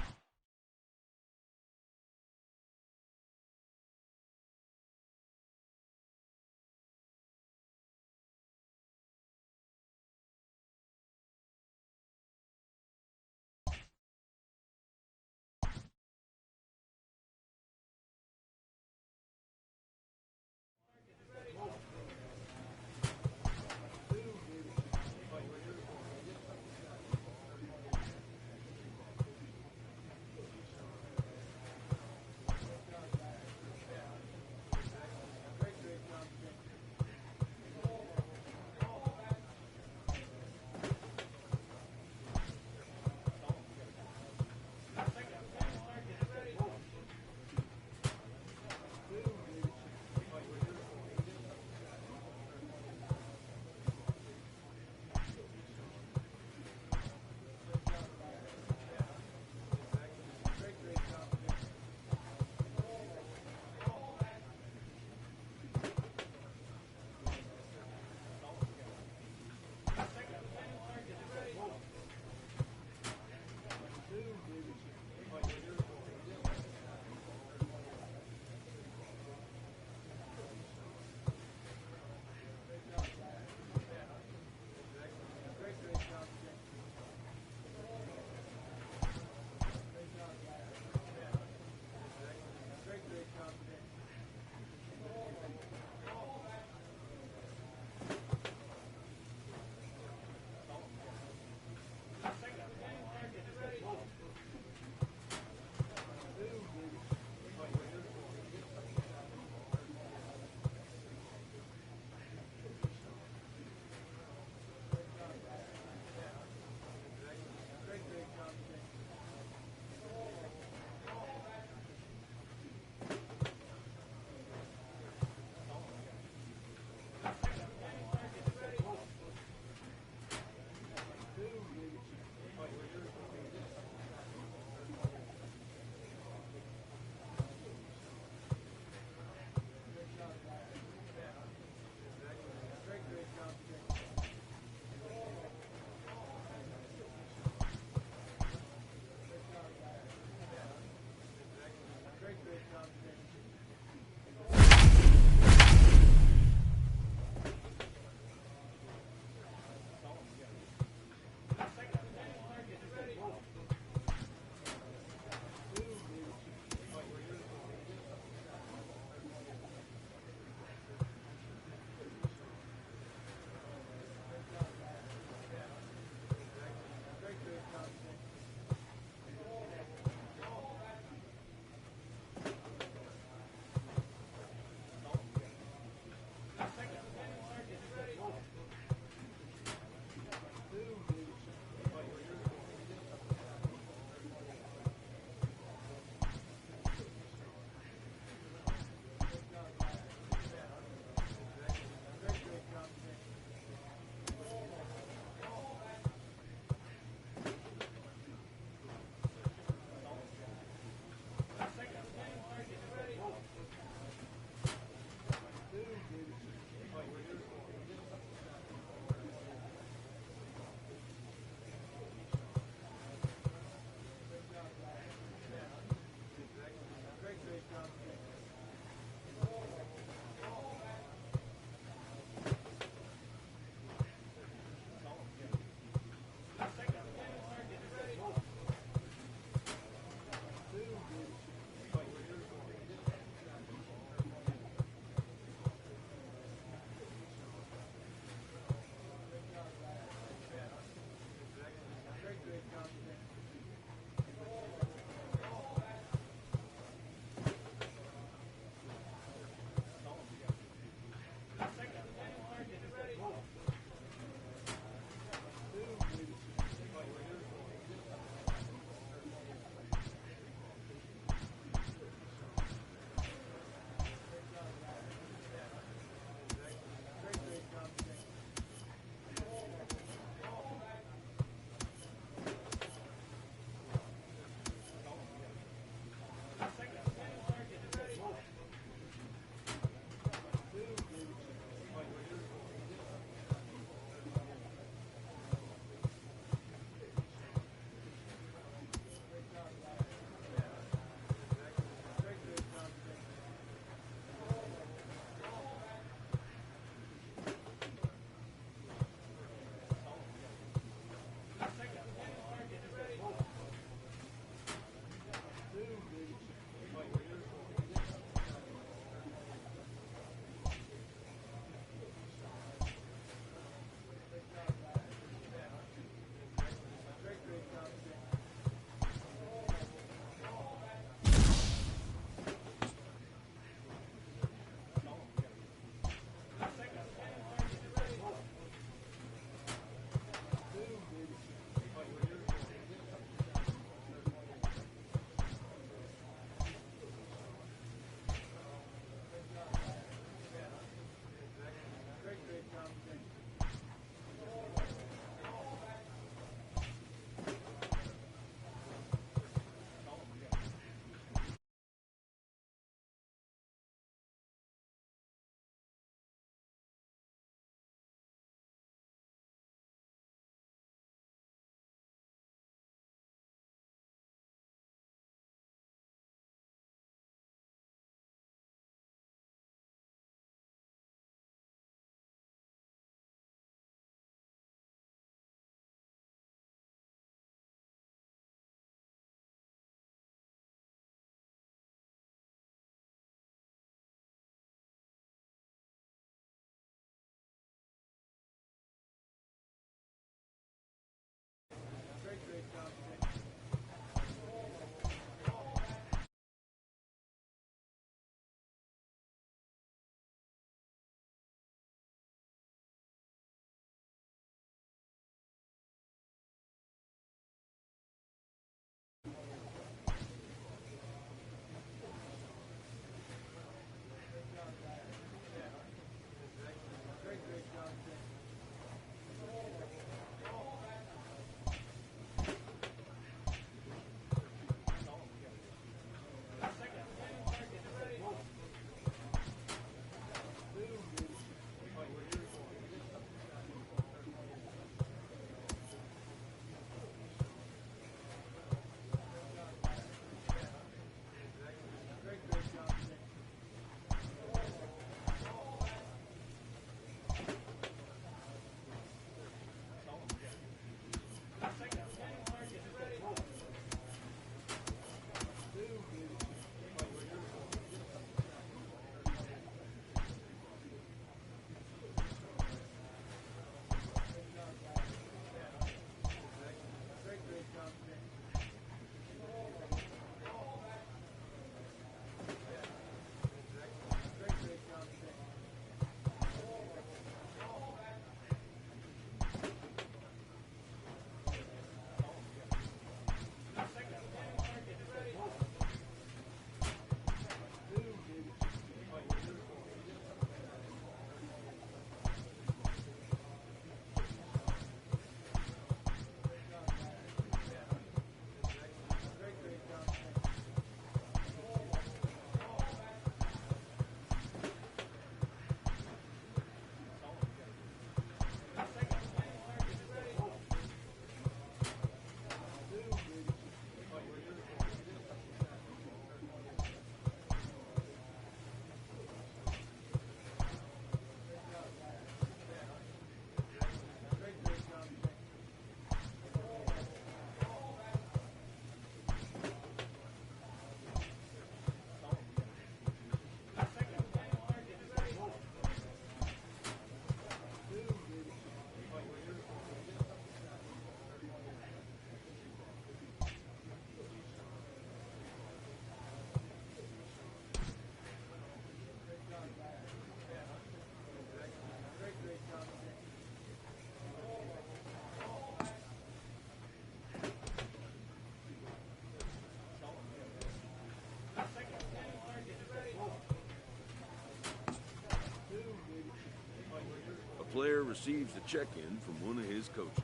player receives a check-in from one of his coaches.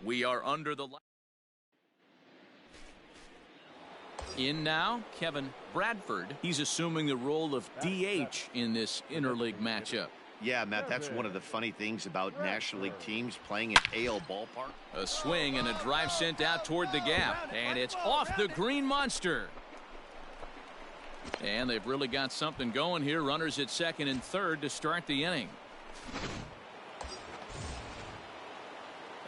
We are under the light. In now, Kevin Bradford. He's assuming the role of DH in this interleague matchup. Yeah, Matt, that's one of the funny things about National League teams playing at AL ballpark. A swing and a drive sent out toward the gap, and it's off the green monster. And they've really got something going here. Runners at second and third to start the inning.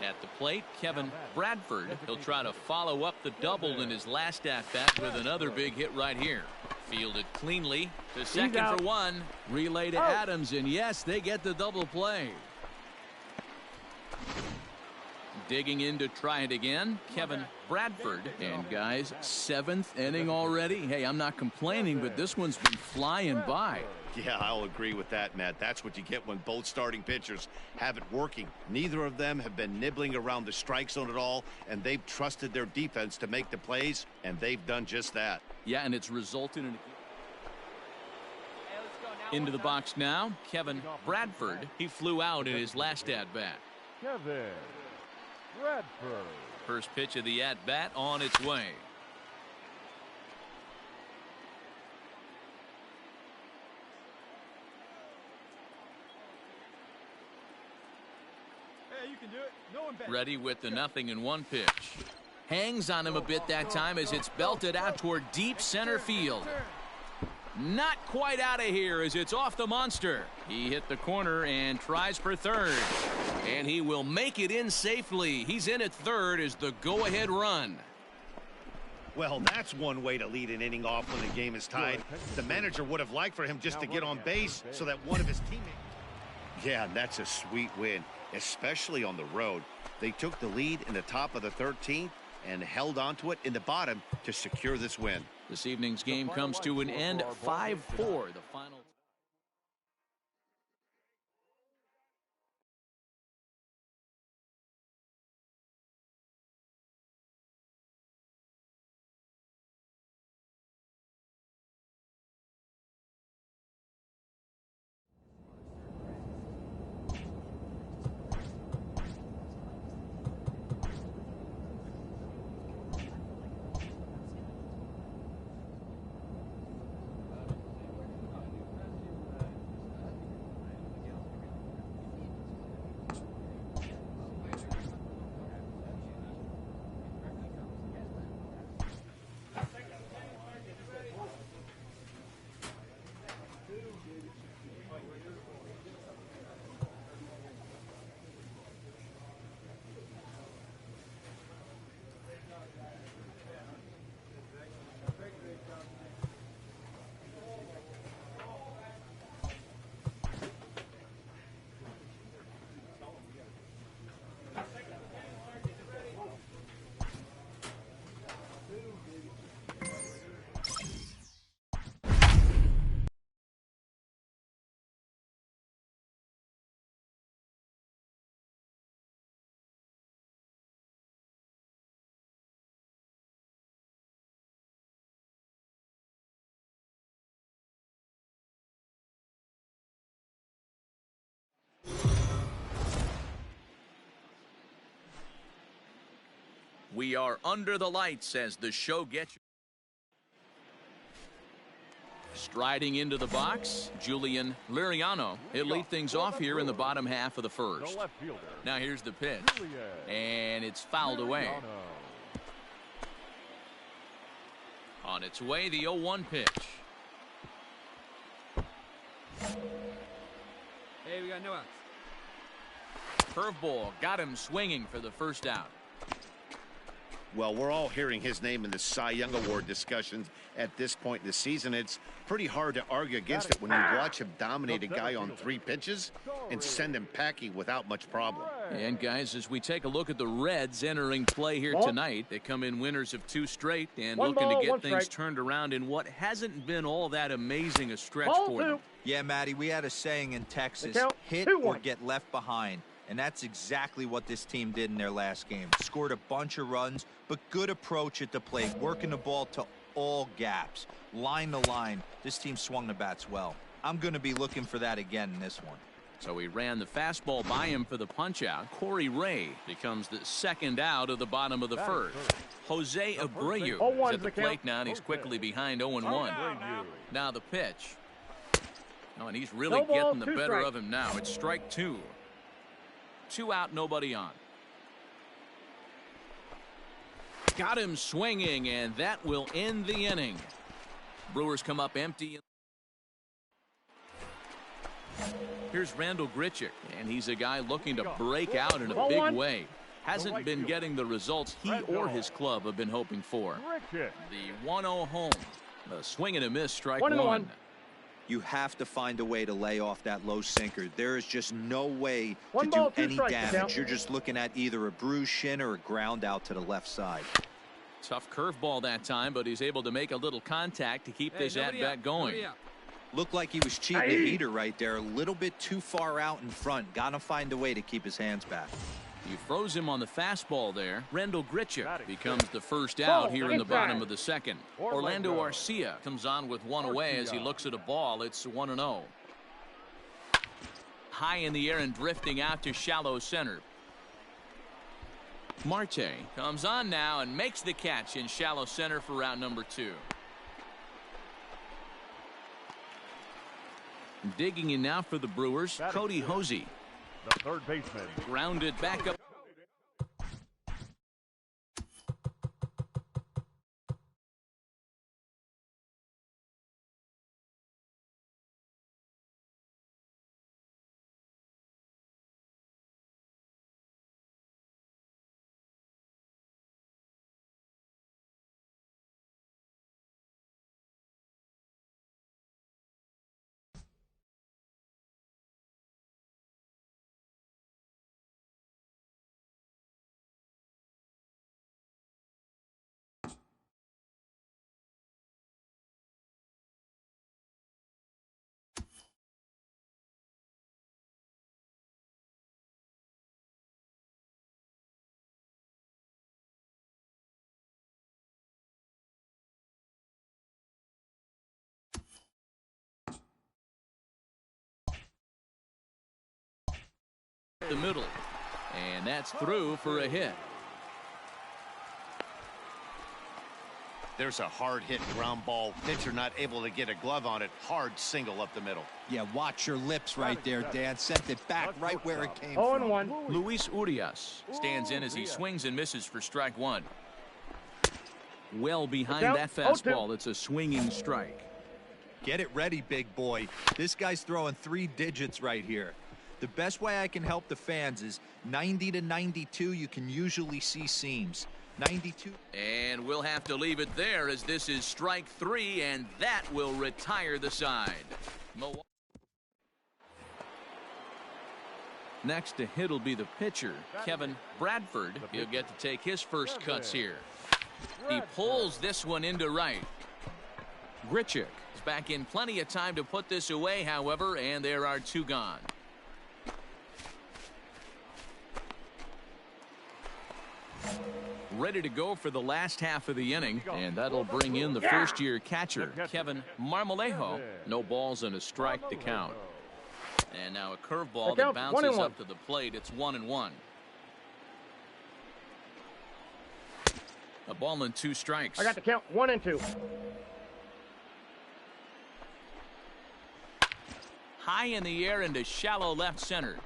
At the plate, Kevin Bradford. He'll try to follow up the double in his last at-bat with another big hit right here. Fielded cleanly to second for one. Relay to Adams, and yes, they get the double play. Digging in to try it again, Kevin Bradford. And guys, 7th inning already. Hey, I'm not complaining, but this one's been flying by. Yeah, I'll agree with that, Matt. That's what you get when both starting pitchers have it working. Neither of them have been nibbling around the strike zone at all, and they've trusted their defense to make the plays, and they've done just that. Yeah, and it's resulted in into the box now, Kevin Bradford. He flew out in his last at-bat. Kevin Bradford. First pitch of the at-bat on its way. Hey, you can do it. No one better. Ready with the 0-1 pitch. Hangs on him a bit that time as it's belted out toward deep center field. Not quite out of here as it's off the monster. He hit the corner and tries for third. And he will make it in safely. He's in at third as the go-ahead run. Well, that's one way to lead an inning off when the game is tied. The manager would have liked for him just to get on base so that one of his teammates... Yeah, that's a sweet win, especially on the road. They took the lead in the top of the 13th and held on to it in the bottom to secure this win. This evening's game comes to an end 5-4. The final. We are under the lights as the show gets you. Striding into the box, Julian Liriano. He'll lead things off here in the bottom half of the first. Now here's the pitch. And it's fouled away. On its way, the 0-1 pitch. Hey, we got no outs. Curveball got him swinging for the first out. Well, we're all hearing his name in the Cy Young Award discussions at this point in the season. It's pretty hard to argue against it when you watch him dominate a guy on 3 pitches and send him packing without much problem. And guys, as we take a look at the Reds entering play here tonight, they come in winners of 2 straight and looking to get things turned around in what hasn't been all that amazing a stretch for them. Yeah, Matty, we had a saying in Texas, hit or get left behind. And that's exactly what this team did in their last game. Scored a bunch of runs, but good approach at the plate, working the ball to all gaps. Line to line, this team swung the bats well. I'm going to be looking for that again in this one. So he ran the fastball by him for the punch-out. Corey Ray becomes the second out of the bottom of the first. Jose Abreu is at the plate now, and he's quickly behind 0-1. Now the pitch. Oh, and he's really getting the better of him now. It's strike 2. 2 out, nobody on. Got him swinging, and that will end the inning. Brewers come up empty. Here's Randall Grichuk, and he's a guy looking to break out in a big way. Hasn't been getting the results he or his club have been hoping for. The 1-0 home. A swing and a miss, strike 1. You have to find a way to lay off that low sinker. There is just no way to do any damage. You're just looking at either a bruised shin or a ground out to the left side. Tough curveball that time, but he's able to make a little contact to keep this at-bat going. Looked like he was cheating the heater right there. A little bit too far out in front. Got to find a way to keep his hands back. You froze him on the fastball there. Randall Grichuk becomes the first out here in the bottom of the second. Orlando Arcia comes on with 1 away as he looks at a ball. It's 1-0. High in the air and drifting out to shallow center. Marte comes on now and makes the catch in shallow center for route number 2. Digging in now for the Brewers, Cody Hosey. The third baseman. Grounded back up. The middle, and that's through for a hit. There's a hard hit ground ball. Pitcher not able to get a glove on it. Hard single up the middle. Yeah, watch your lips right there, Dan. Sent it back right where it came from. 0-1. Luis Urias stands in as he swings and misses for strike 1. Well behind that fastball. It's a swinging strike. Get it ready, big boy. This guy's throwing 3 digits right here. The best way I can help the fans is 90 to 92. You can usually see seams. 92. And we'll have to leave it there as this is strike 3, and that will retire the side. Next to hit will be the pitcher, Kevin Bradford. He'll get to take his first cuts here. He pulls this one into right. Grichuk is back in plenty of time to put this away, however, and there are 2 gone. Ready to go for the last half of the inning, and that'll bring in the first-year catcher, Kevin Marmalejo. No balls and a strike to count. And now a curveball that bounces up to the plate. It's 1-1. A ball and 2 strikes. I got the count 1-2. high in the air into shallow left center.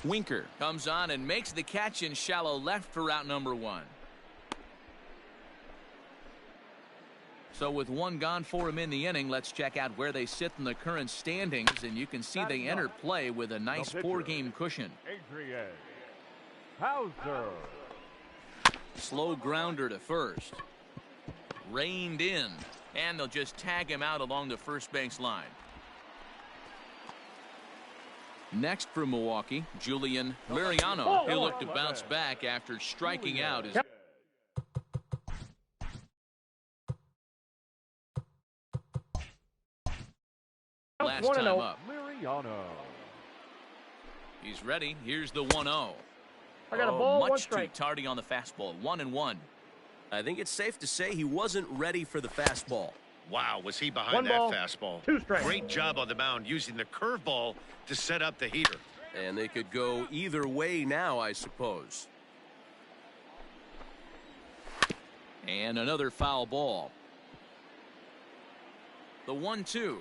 Winker comes on and makes the catch in shallow left for out number 1. So with one gone for him in the inning, let's check out where they sit in the current standings, and you can see they enter play with a nice 4-game cushion. Adrian Hauser. Slow grounder to first. Reined in, and they'll just tag him out along the first base line. Next for Milwaukee, Julian Liriano. He'll look to bounce back after striking out his last time up. He's ready. Here's the 1-0. I got a ball, one much strike. too tardy on the fastball. 1-1. I think it's safe to say he wasn't ready for the fastball. Wow, was he behind One that ball, fastball. 2 strikes. Great job on the mound using the curveball to set up the heater. And they could go either way now, I suppose. And another foul ball. The 1-2.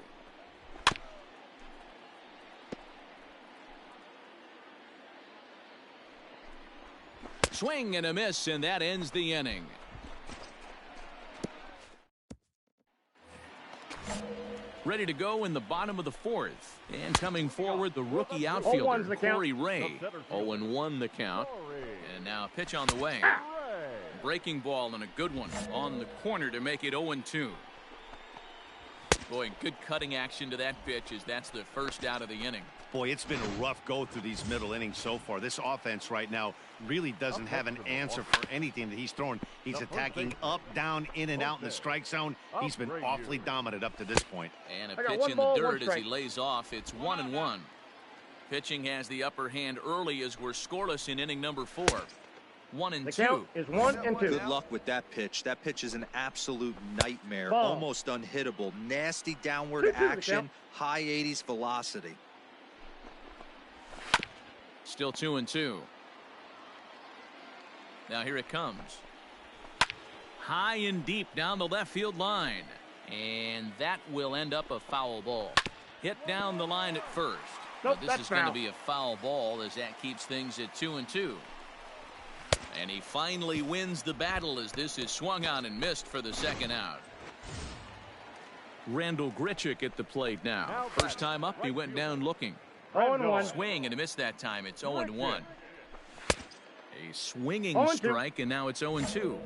Swing and a miss, and that ends the inning. Ready to go in the bottom of the 4th. And coming forward, the rookie outfielder, Corey Ray. 0-1 the count. And now a pitch on the way. Breaking ball and a good one on the corner to make it 0-2. Boy, good cutting action to that pitch as that's the first out of the inning. Boy, it's been a rough go through these middle innings so far. This offense right now really doesn't have an answer for anything that he's throwing. He's attacking up, down, in and out in the strike zone. He's been awfully dominant up to this point. And a pitch in the dirt as he lays off. It's 1-1. Pitching has the upper hand early as we're scoreless in inning number 4. 1-2. The count is 1-2. Good luck with that pitch. That pitch is an absolute nightmare. Ball. Almost unhittable. Nasty downward action. High 80s velocity. Still 2-2. Now here it comes. High and deep down the left field line. And that will end up a foul ball. Hit down the line at first. Nope, but this is going to be a foul ball as that keeps things at 2-2. And he finally wins the battle as this is swung on and missed for the second out. Randall Grichuk at the plate now. First time up, he went down looking. 0-1. Swing and a miss that time. It's 0-1. A swinging strike, and now it's 0-2.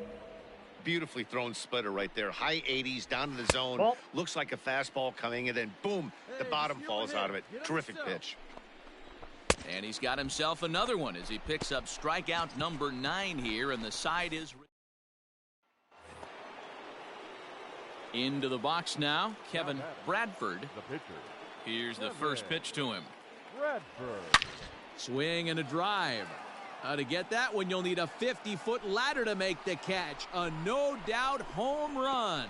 Beautifully thrown splitter right there. High 80s down to the zone. Ball. Looks like a fastball coming, and then boom, the bottom falls out of it. Terrific pitch. And he's got himself another one as he picks up strikeout number 9 here, and the side is into the box now. Kevin Bradford. Here's the first pitch to him. Bradford. Swing and a drive. To get that one, you'll need a 50-foot ladder to make the catch. A no-doubt home run.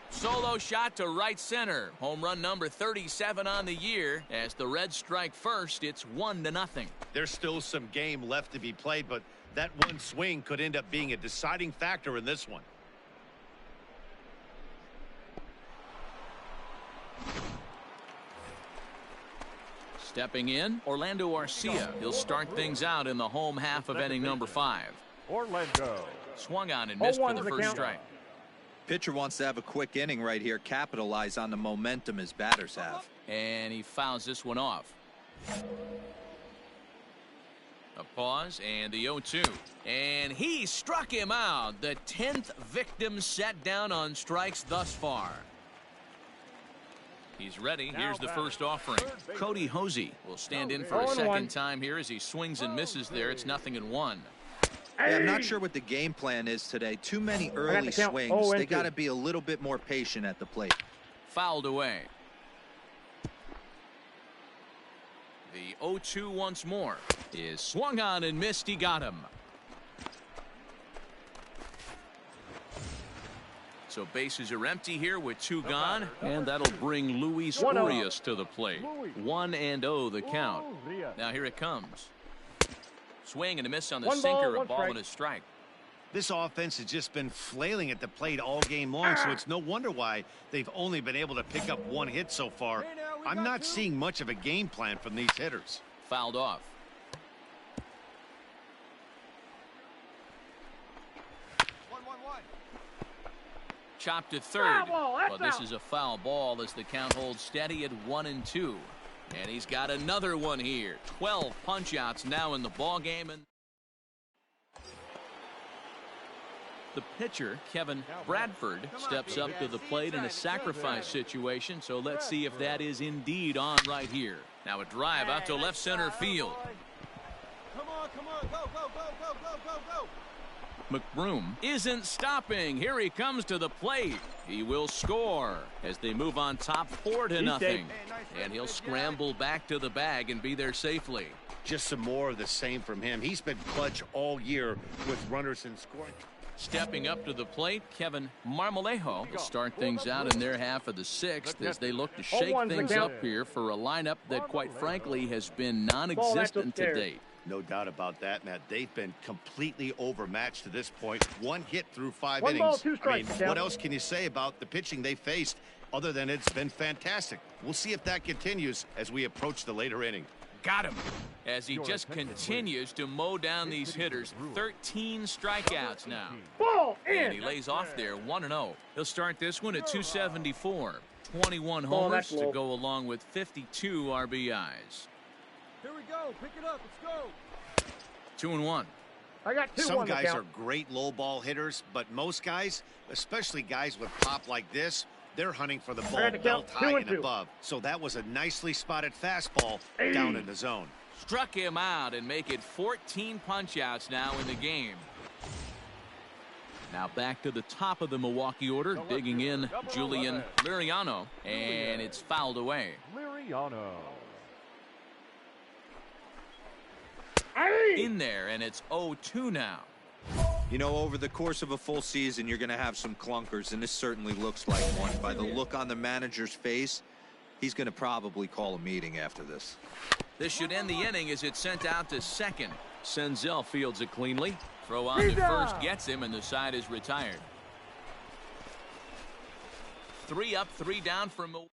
Solo shot to right center. Home run number 37 on the year. As the Reds strike first, it's 1-0. There's still some game left to be played, but that one swing could end up being a deciding factor in this one. Stepping in, Orlando Arcia. He'll start things out in the home half of inning number 5. Orlando. Swung on and missed for the first strike. Pitcher wants to have a quick inning right here. Capitalize on the momentum his batters have. And he fouls this one off. A pause and the 0-2. And he struck him out. The 10th victim set down on strikes thus far. He's ready. Here's the first offering. Cody Hosey will stand in for a second time here as he swings and misses there. It's 0-1. Yeah, I'm not sure what the game plan is today. Too many early swings. They got to be a little bit more patient at the plate. Fouled away. The 0-2 once more is swung on and missed. He got him. So bases are empty here with 2 gone, and that'll bring Luis Urias to the plate. 1-0 the count. Now here it comes. Swing and a miss on the sinker, a ball and a strike. This offense has just been flailing at the plate all game long, so it's no wonder why they've only been able to pick up one hit so far. I'm not seeing much of a game plan from these hitters. Fouled off. 1-1-1. Chopped to third, ball, that's but this out. is a foul ball as the count holds steady at 1-2. And he's got another one here. 12 punch-outs now in the ball game. And the pitcher, Kevin Bradford, steps up to the plate in a sacrifice situation. So let's see if that is indeed on right here. Now a drive out to left center field. Come on, go, go, go, go, go, go, go. McBroom isn't stopping. Here he comes to the plate. He will score as they move on top 4-0. And he'll scramble back to the bag and be there safely. Just some more of the same from him. He's been clutch all year with runners in scoring. Stepping up to the plate, Kevin Marmalejo will start things out in their half of the sixth as they look to shake things up here for a lineup that, quite frankly, has been non-existent to date. No doubt about that, Matt. They've been completely overmatched to this point. One hit through 5 innings. I mean, what else can you say about the pitching they faced other than it's been fantastic? We'll see if that continues as we approach the later inning. Got him. As he just continues to mow down these hitters. 13 strikeouts now. Ball in. And he lays off there 1-0. He'll start this one at 274. 21 homers to go along with 52 RBIs. Here we go. Pick it up. Let's go. 2-1. I got 2 Some on the guys count. are great low ball hitters, but most guys, especially guys with pop like this, they're hunting for the ball belt high and above. So that was a nicely spotted fastball down in the zone. Struck him out and make it 14 punch-outs now in the game. Now back to the top of the Milwaukee order, digging in Julian Liriano, and it's fouled away. Liriano. In there, and it's 0-2 now. You know, over the course of a full season, you're going to have some clunkers, and this certainly looks like one. By the look on the manager's face, he's going to probably call a meeting after this. This should end the inning as it's sent out to second. Senzel fields it cleanly. Throw on to first gets him, and the side is retired. 3 up, 3 down for Milwaukee.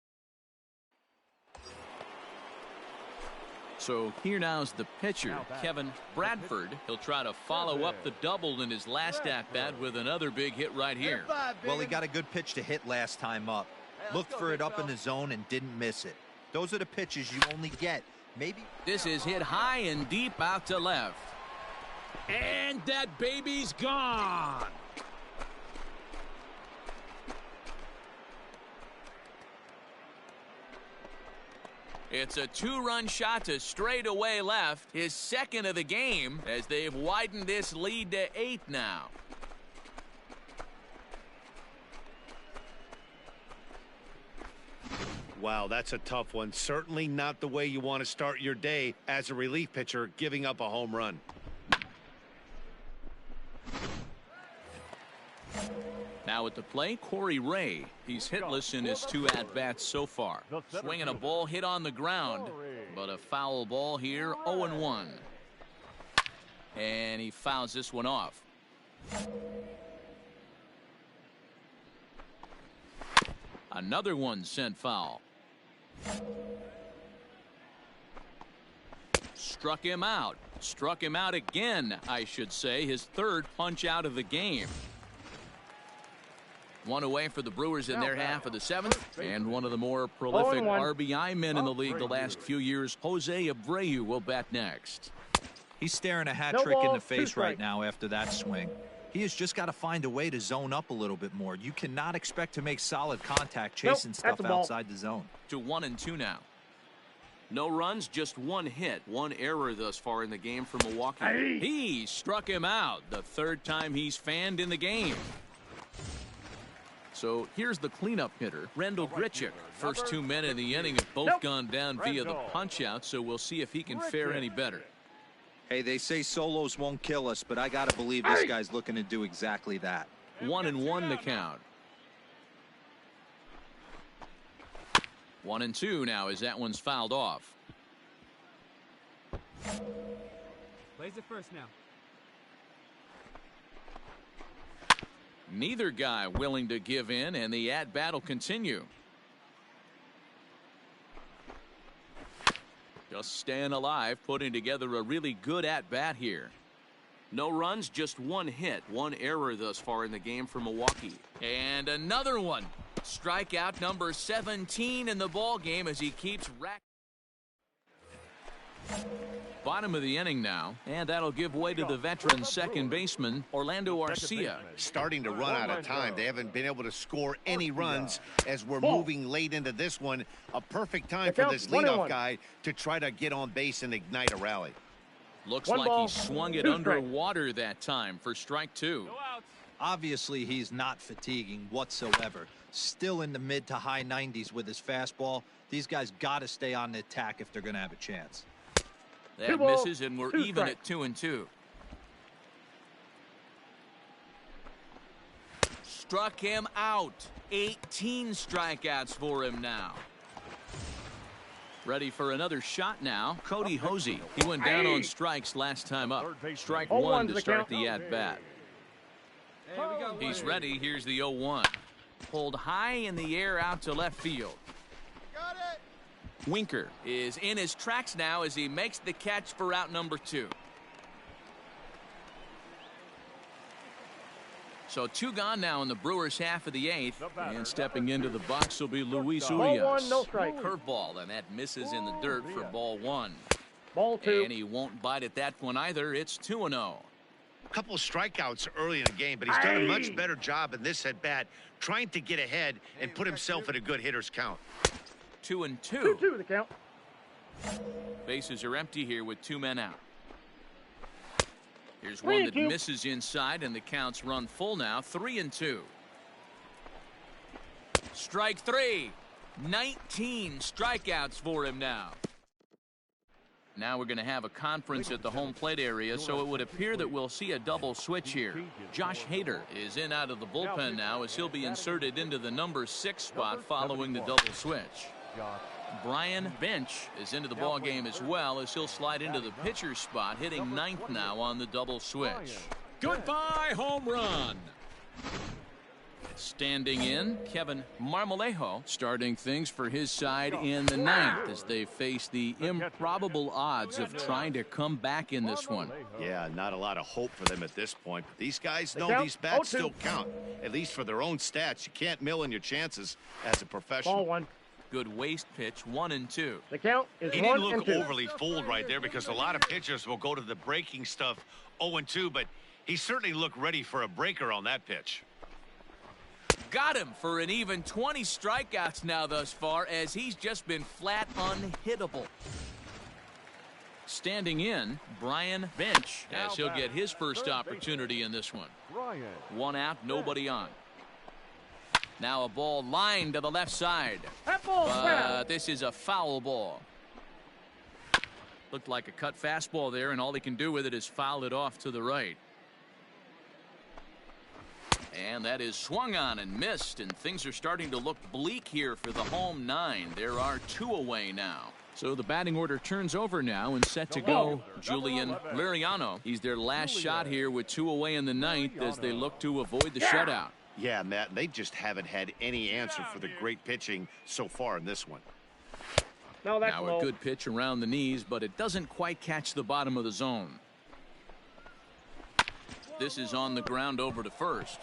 So here now is the pitcher, Kevin Bradford. He'll try to follow up the double in his last at-bat with another big hit right here. Well, he got a good pitch to hit last time up. Looked for it up in the zone and didn't miss it. Those are the pitches you only get. Maybe. This is hit high and deep out to left. And that baby's gone. It's a 2-run shot to straightaway left, his second of the game, as they've widened this lead to 8 now. Wow, that's a tough one. Certainly not the way you want to start your day as a relief pitcher, giving up a home run. Now at the plate, Corey Ray. He's hitless in his 2 at-bats so far. Swinging a ball hit on the ground, but a foul ball here, 0-1. And he fouls this one off. Another one sent foul. Struck him out. Struck him out again, I should say. His 3rd punch out of the game. 1 away for the Brewers in their half of the 7th. And one of the more prolific RBI men in the league the last few years, Jose Abreu, will bat next. He's staring a hat trick in the face right now after that swing. He has just got to find a way to zone up a little bit more. You cannot expect to make solid contact chasing stuff outside the zone. To 1-2 now. No runs, just 1 hit, 1 error thus far in the game for Milwaukee. He struck him out, the 3rd time he's fanned in the game. So here's the cleanup hitter, Rendell Grichuk. First 2 men in the inning have both gone down via the punch-out, so we'll see if he can fare any better. Hey, they say solos won't kill us, but I got to believe this guy's looking to do exactly that. 1-1 the count. 1-2 now as that one's fouled off. Plays it first now. Neither guy willing to give in, and the at-bat will continue. Just staying alive, putting together a really good at-bat here. No runs, just one hit, one error thus far in the game for Milwaukee. And another one. Strikeout number 17 in the ball game as he keeps racking. Bottom of the inning now, and that'll give way to the veteran second baseman Orlando Arcia. Starting to run out of time. They haven't been able to score any runs as we're moving late into this one. A perfect time for this leadoff guy to try to get on base and ignite a rally. Looks like he swung it underwater that time for strike two. Obviously, he's not fatiguing whatsoever. Still in the mid to high 90s with his fastball. These guys got to stay on the attack if they're going to have a chance. That misses, and we're even at 2-2. Struck him out. 18 strikeouts for him now. Ready for another shot now. Cody Hosey. He went down on strikes last time up. Strike one to start the at-bat. He's ready. Here's the 0-1. Pulled high in the air out to left field. Got it. Winker is in his tracks now as he makes the catch for out number 2. So 2 gone now in the Brewers half of the 8th. And stepping into the box will be Luis Urias. Ball 1, no strike. Curveball, and that misses in the dirt for ball 1. Ball 2. And he won't bite at that one either. It's 2-0. A couple of strikeouts early in the game, but he's done a much better job in this at-bat trying to get ahead and put himself in a good hitter's count. 2-2. 2-2 the count. Bases are empty here with 2 men out. Here's one that misses inside, and the count's run full now. 3-2. Strike 3. 19 strikeouts for him now. Now we're going to have a conference at the home plate area, so it would appear that we'll see a double switch here. Josh Hader is in out of the bullpen now as he'll be inserted into the number 6 spot following the double switch. Brian Bench is into the ball game as well as he'll slide into the pitcher spot, hitting 9th now on the double switch. Goodbye home run. Standing in, Kevin Marmalejo starting things for his side in the 9th as they face the improbable odds of trying to come back in this one. Yeah, not a lot of hope for them at this point, but these guys know these bats still count, at least for their own stats. You can't mill in your chances as a professional. Ball 1. Good waste pitch, 1-2. The count is 1-2. He didn't look overly fooled right there because a lot of pitchers will go to the breaking stuff 0-2, but he certainly looked ready for a breaker on that pitch. Got him for an even 20 strikeouts now thus far as he's just been flat unhittable. Standing in, Brian Bench as he'll get his first opportunity in this one. 1 out, nobody on. Now a ball lined to the left side. But this is a foul ball. Looked like a cut fastball there, and all he can do with it is foul it off to the right. And that is swung on and missed, and things are starting to look bleak here for the home 9. There are 2 away now. So the batting order turns over now and set to go Julian Liriano. He's their last shot here with 2 away in the 9th as they look to avoid the shutout. Yeah, Matt, they just haven't had any answer for the great pitching so far in this one. Now a good pitch around the knees, but it doesn't quite catch the bottom of the zone. This is on the ground over to first.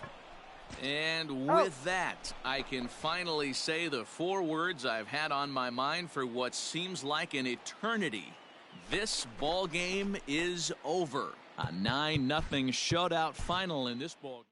And with that, I can finally say the 4 words I've had on my mind for what seems like an eternity. This ball game is over. A 9-0 shutout final in this ball game.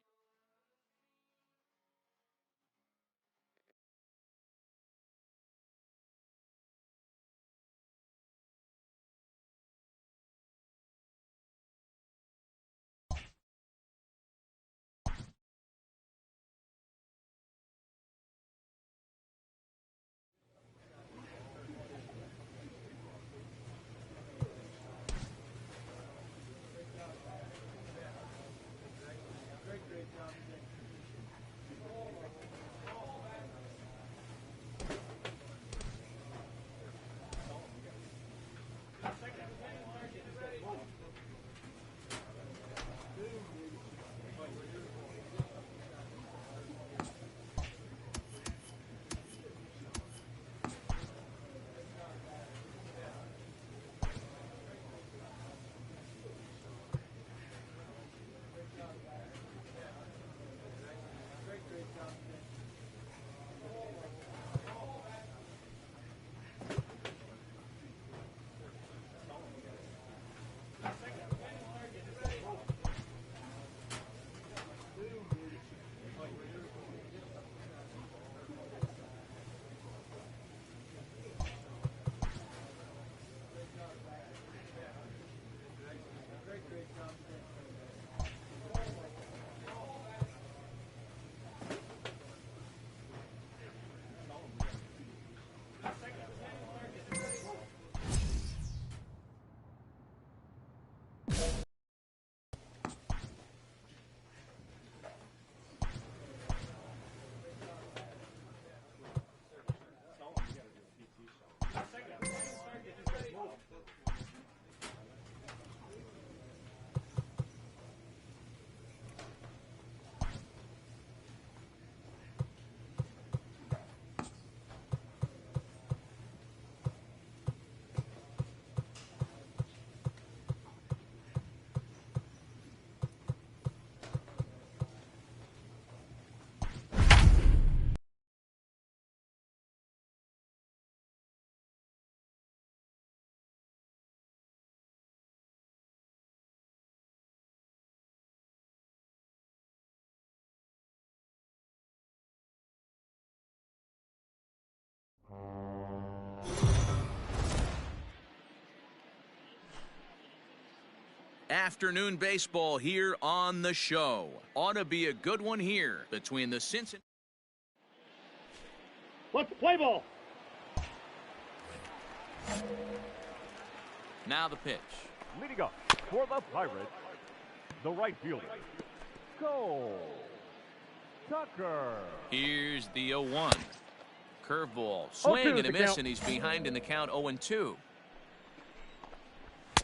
Afternoon baseball here on the show. Ought to be a good one here between the Cincinnati. Let's play ball. Now the pitch. Leading up for the Pirates, the right fielder, Cole Tucker. Here's the 0-1. Curveball. Swing and a miss, and he's behind in the count 0-2.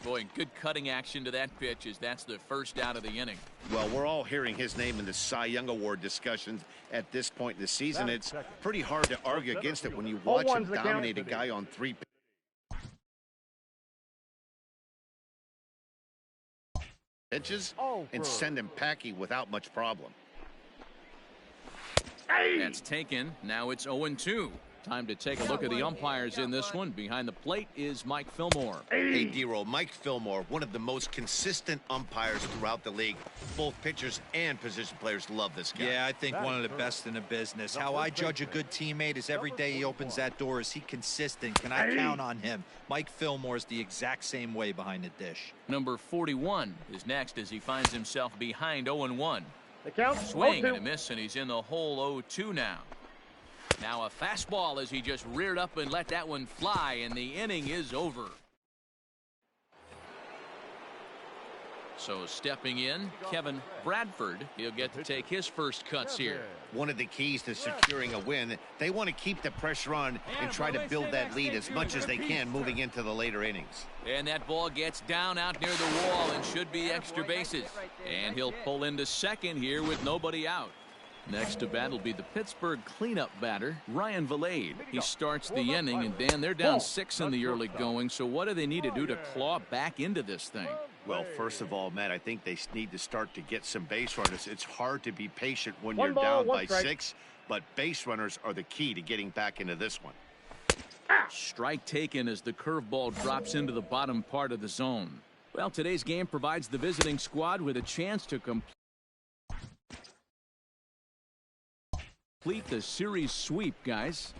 Boy, good cutting action to that pitch as that's the first out of the inning. Well, we're all hearing his name in the Cy Young Award discussions at this point in the season. It's pretty hard to argue against it when you watch him dominate a guy on 3 pitches and send him packing without much problem. That's taken. Now it's 0-2. Time to take a look at the umpires in this one. Behind the plate is Mike Fillmore. Hey, D-Roll, Mike Fillmore, one of the most consistent umpires throughout the league. Both pitchers and position players love this guy. Yeah, I think one of the best in the business. How I judge a good teammate is every day he opens that door. Is he consistent? Can I count on him? Mike Fillmore is the exact same way behind the dish. Number 41 is next as he finds himself behind 0-1. The count. Swing and a miss, and he's in the hole 0-2 now. Now a fastball as he just reared up and let that one fly, and the inning is over. So stepping in, Kevin Bradford. He'll get to take his first cuts here. One of the keys to securing a win, they want to keep the pressure on and try to build that lead as much as they can moving into the later innings. And that ball gets down out near the wall and should be extra bases. And he'll pull into second here with nobody out. Next to bat will be the Pittsburgh cleanup batter, Ryan Valade. He starts the inning, and Dan, they're down 6 in the early going, so what do they need to do to claw back into this thing? Well, first of all, Matt, I think they need to start to get some base runners. It's hard to be patient when you're down by 6, but base runners are the key to getting back into this one. Strike taken as the curveball drops into the bottom part of the zone. Well, today's game provides the visiting squad with a chance to complete the series sweep, guys.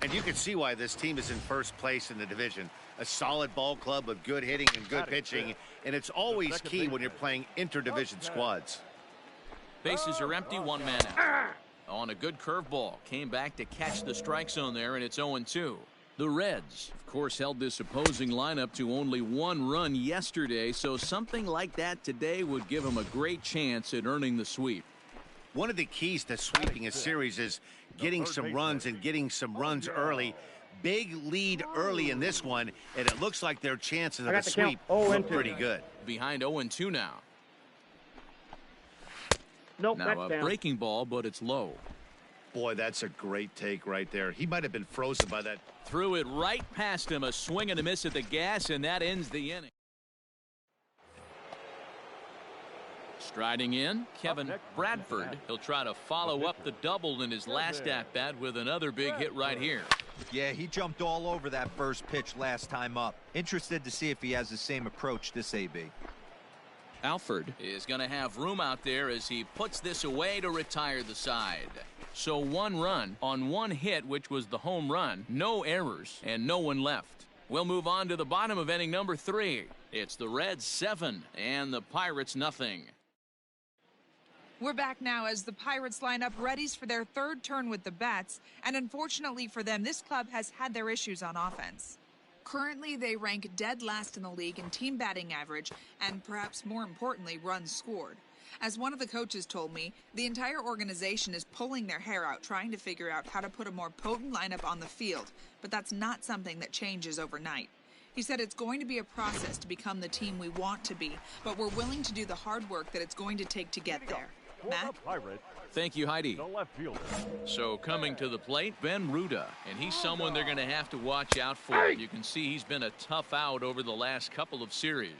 And you can see why this team is in first place in the division. A solid ball club with good hitting and good pitching, and it's always key when you're playing interdivision squads. Bases are empty, 1 man out. On a good curveball, came back to catch the strike zone there, and it's 0-2. The Reds, of course, held this opposing lineup to only 1 run yesterday, so something like that today would give them a great chance at earning the sweep. One of the keys to sweeping a series is getting some runs and getting some runs early. Big lead early in this one, and it looks like their chances of a sweep look pretty good. Behind 0-2 now. Nope, now a breaking ball, but it's low. Boy, that's a great take right there. He might have been frozen by that. Threw it right past him. A swing and a miss at the gas, and that ends the inning. Striding in, Kevin Bradford. He'll try to follow up the double in his last at-bat with another big hit right here. Yeah, he jumped all over that first pitch last time up. Interested to see if he has the same approach this AB. Alford is going to have room out there as he puts this away to retire the side. So 1 run on 1 hit, which was the home run. No errors and no one left. We'll move on to the bottom of inning number 3. It's the Reds 7 and the Pirates nothing. We're back now as the Pirates line up readies for their 3rd turn with the bats, and unfortunately for them, this club has had their issues on offense. Currently, they rank dead last in the league in team batting average and, perhaps more importantly, runs scored. As one of the coaches told me, the entire organization is pulling their hair out trying to figure out how to put a more potent lineup on the field, but that's not something that changes overnight. He said it's going to be a process to become the team we want to be, but we're willing to do the hard work that it's going to take to get there. Matt? Thank you, Heidi. So coming to the plate, Ben Ruda, and he's someone they're going to have to watch out for. You can see he's been a tough out over the last couple of series.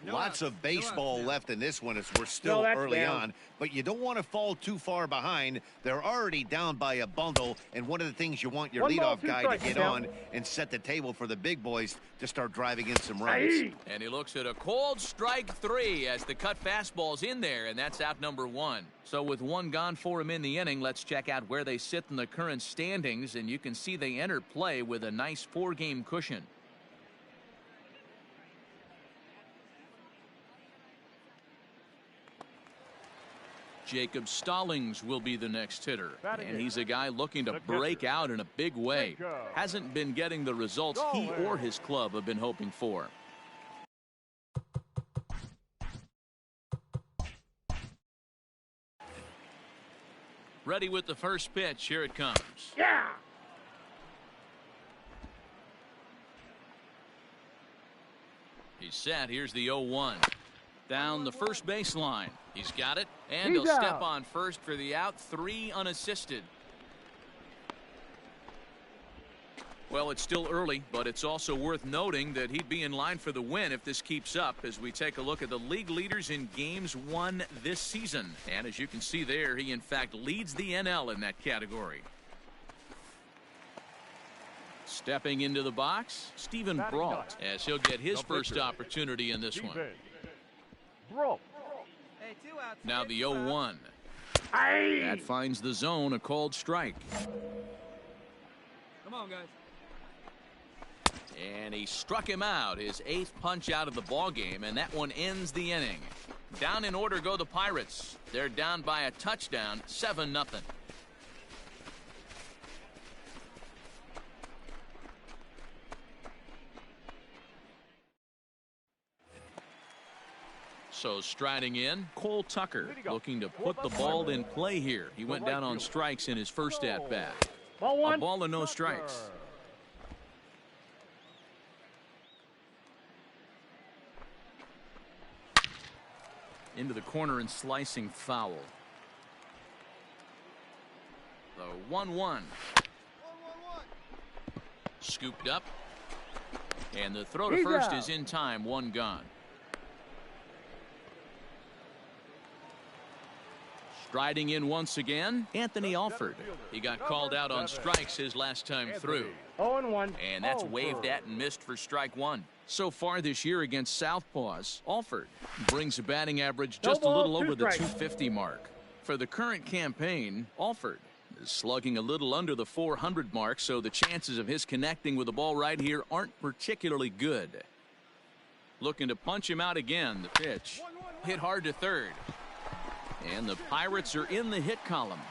Lots of baseball left in this one as we're still early on, but you don't want to fall too far behind. They're already down by a bundle, and one of the things you want your leadoff guy to get on and set the table for the big boys to start driving in some runs. And he looks at a cold strike 3 as the cut fastball's in there, and that's out number 1. So with 1 gone for him in the inning, let's check out where they sit in the current standings, and you can see they enter play with a nice 4-game cushion. Jacob Stallings will be the next hitter, and he's a guy looking to break out in a big way. Hasn't been getting the results he or his club have been hoping for. Ready with the first pitch. Here it comes. Yeah. He's set. Here's the 0-1. Down the first baseline. He's got it, and he'll step on first for the out. 3 unassisted. Well, it's still early, but it's also worth noting that he'd be in line for the win if this keeps up as we take a look at the league leaders in games won this season. And as you can see there, he in fact leads the NL in that category. Stepping into the box, Stephen Brault, as he'll get his first opportunity in this one. Now the 0-1. That finds the zone, a called strike. Come on, guys. And he struck him out, his 8th punch out of the ball game, and that one ends the inning. Down in order go the Pirates. They're down by a touchdown, 7-0. So striding in, Cole Tucker, looking to put the ball in play here. He went down on strikes in his first at-bat. A ball and no strikes. Into the corner and slicing foul. The 1-1. Scooped up. And the throw to first is in time. 1 gone. Striding in once again, Anthony Alford. He got called out on strikes his last time through. 0-1. And that's waved at and missed for strike 1. So far this year against Southpaws, Alford brings a batting average just a little over the 250 mark. For the current campaign, Alford is slugging a little under the 400 mark, so the chances of his connecting with the ball right here aren't particularly good. Looking to punch him out again. The pitch hit hard to third. And the Pirates are in the hit column.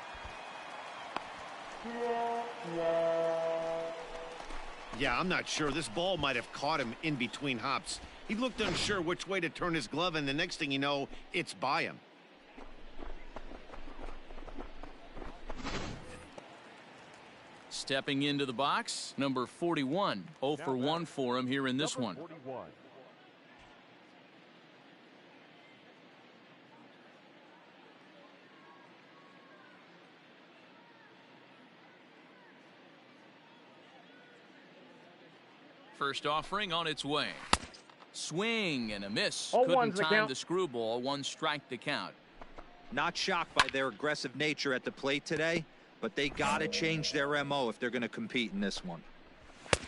Yeah, I'm not sure. This ball might have caught him in between hops. He looked unsure which way to turn his glove, and the next thing you know, it's by him. Stepping into the box, number 41. 0 for 1 for him here in this one. 41. First offering on its way. Swing and a miss. Oh, Couldn't one's the time count. the screwball. 1 strike to count. Not shocked by their aggressive nature at the plate today, but they got to change their MO if they're going to compete in this one.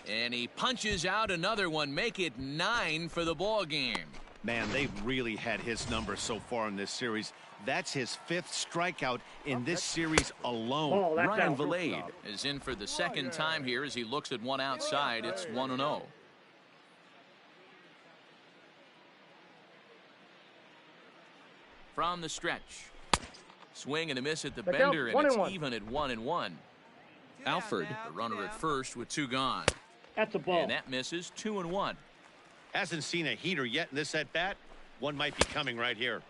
And he punches out another one. Make it 9 for the ball game. Man, they've really had his number so far in this series. That's his 5th strikeout in this series alone. Ryan Valade is in for the second time here as he looks at one outside. It's 1-0. From the stretch. Swing and a miss at the bender, and it's even at 1-1. Alford, the runner at first with 2 gone. That's a ball. And that misses. 2-1. Hasn't seen a heater yet in this at-bat. One might be coming right here.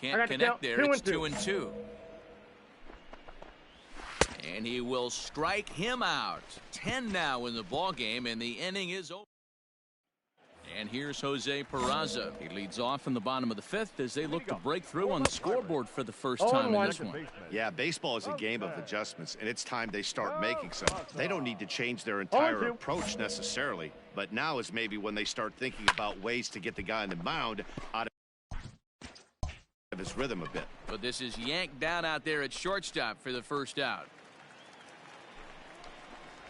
Can't connect there. It's 2-2. And he will strike him out. 10 now in the ball game, and the inning is over. And here's Jose Peraza. He leads off in the bottom of the 5th as they look to break through on the scoreboard for the first time in this one. Yeah, baseball is a game of adjustments, and it's time they start making some. They don't need to change their entire approach necessarily, but now is maybe when they start thinking about ways to get the guy on the mound out of his rhythm a bit. But this is yanked down out there at shortstop for the first out.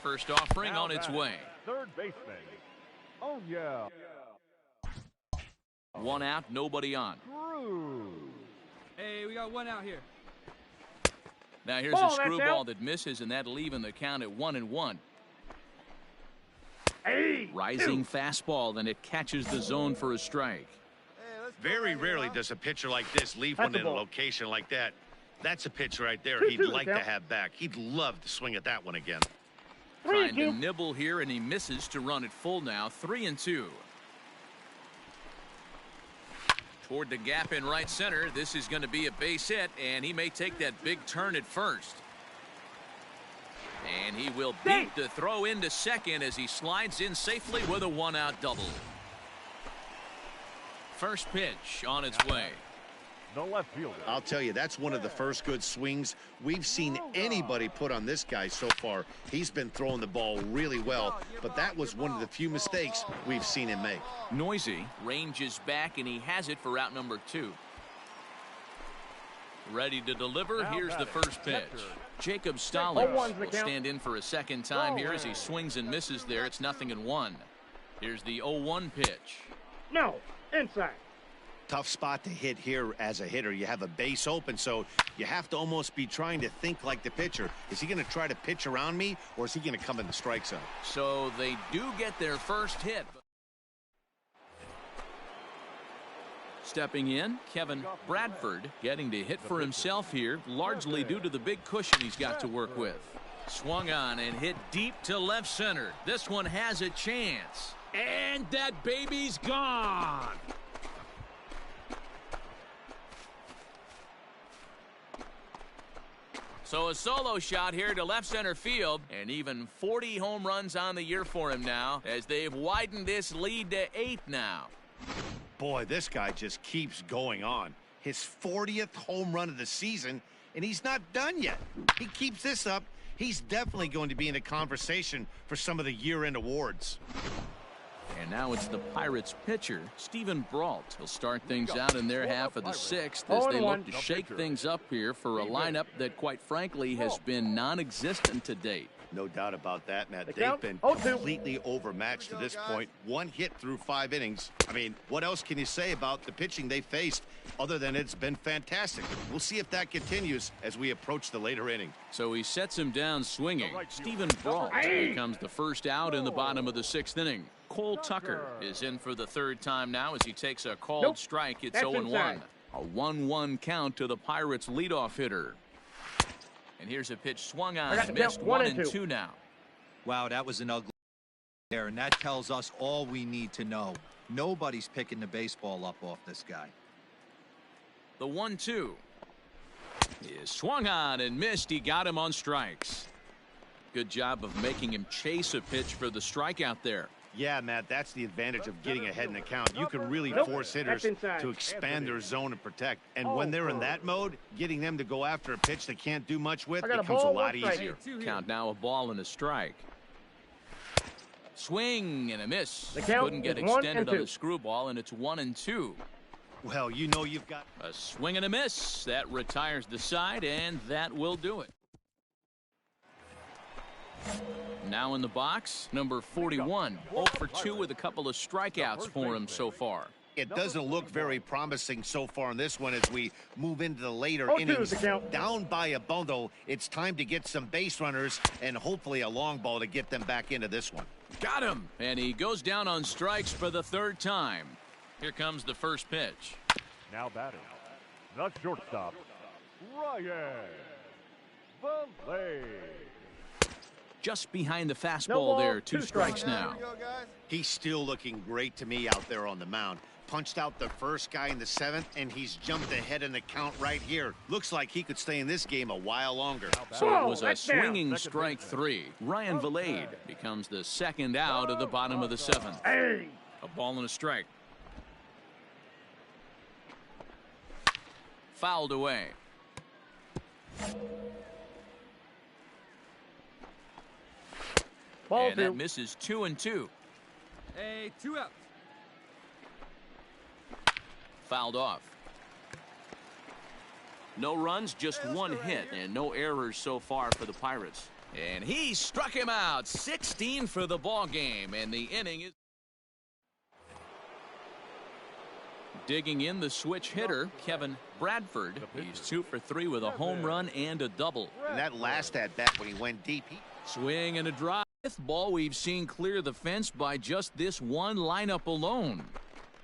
First offering on its way. Third baseman. Oh, yeah. 1 out, nobody on. Hey, we got 1 out here. Now here's a screwball that misses, and that'll even the count at 1-1. Rising fastball, and it catches the zone for a strike. Very rarely does a pitcher like this leave one in a location like that. That's a pitch right there 2-2 he'd like to count. have back. He'd love to swing at that one again. Trying to nibble here, and he misses to run it full now. 3-2. Toward the gap in right center. This is going to be a base hit, and he may take that big turn at first. And he will beat the throw into second as he slides in safely with a one-out double. First pitch on its way. The left fielder. I'll tell you, that's one of the first good swings we've seen anybody put on this guy so far. He's been throwing the ball really well, but that was one of the few mistakes we've seen him make. Noisy ranges back, and he has it for out number 2. Ready to deliver. Here's the first pitch. Jacob Stallings will stand in for a second time here as he swings and misses there. It's 0-1. Here's the 0-1 pitch. No, inside. Tough spot to hit here as a hitter. You have a base open, so you have to almost be trying to think like the pitcher. Is he going to try to pitch around me, or is he going to come in the strike zone? So they do get their first hit. Stepping in, Kevin Bradford getting to hit for himself here, largely due to the big cushion he's got to work with. Swung on and hit deep to left center. This one has a chance. And that baby's gone. So a solo shot here to left center field, and even 40 home runs on the year for him now as they've widened this lead to 8 now. Boy, this guy just keeps going on. His 40th home run of the season, and he's not done yet. He keeps this up, he's definitely going to be in the conversation for some of the year-end awards. And now it's the Pirates pitcher, Stephen Brault. He'll start things out in their half of the 6th as they look to shake things up here for a lineup that, quite frankly, has been non-existent to date. No doubt about that, Matt. They've been completely overmatched to this point. 1 hit through 5 innings. I mean, what else can you say about the pitching they faced other than it's been fantastic? We'll see if that continues as we approach the later inning. So he sets him down swinging. Stephen Brault becomes the first out in the bottom of the 6th inning. Cole Tucker is in for the 3rd time now as he takes a called strike. It's 0-1. A 1-1 count to the Pirates leadoff hitter. And here's a pitch swung on and missed. 1-2 now. Wow, that was an ugly there, and that tells us all we need to know. Nobody's picking the baseball up off this guy. The 1-2 is swung on and missed. He got him on strikes. Good job of making him chase a pitch for the strikeout there. Yeah, Matt, that's the advantage of getting ahead in the count. You can really force hitters to expand their zone and protect. And when they're in that mode, getting them to go after a pitch they can't do much with becomes a lot easier. Count now, a ball and a strike. Swing and a miss. Couldn't get extended on the screwball, and it's 1-2. Well, you know you've got a swing and a miss. That retires the side, and that will do it. Now in the box, number 41. 0 for 2 with a couple of strikeouts for him so far. It doesn't look very promising so far in this one as we move into the later innings. Down by a bundle, it's time to get some base runners and hopefully a long ball to get them back into this one. Got him! And he goes down on strikes for the 3rd time. Here comes the first pitch. Now batting, the shortstop, Ryan Feliz. Just behind the fastball there. 2 strikes now. He's still looking great to me out there on the mound. Punched out the first guy in the 7th, and he's jumped ahead in the count right here. Looks like he could stay in this game a while longer. So it was a swinging strike 3. Ryan Feliz becomes the 2nd out of the bottom of the 7th. A ball and a strike. Fouled away. And that misses 2-2. Hey, 2 out. Fouled off. No runs, just 1 hit, and no errors so far for the Pirates. And he struck him out. 16 for the ball game, and the inning is digging in the switch hitter, Kevin Bradford. He's 2 for 3 with a home run and a double. And that last at bat when he went deep. Swing and a drive. 5th ball we've seen clear the fence by just this one lineup alone.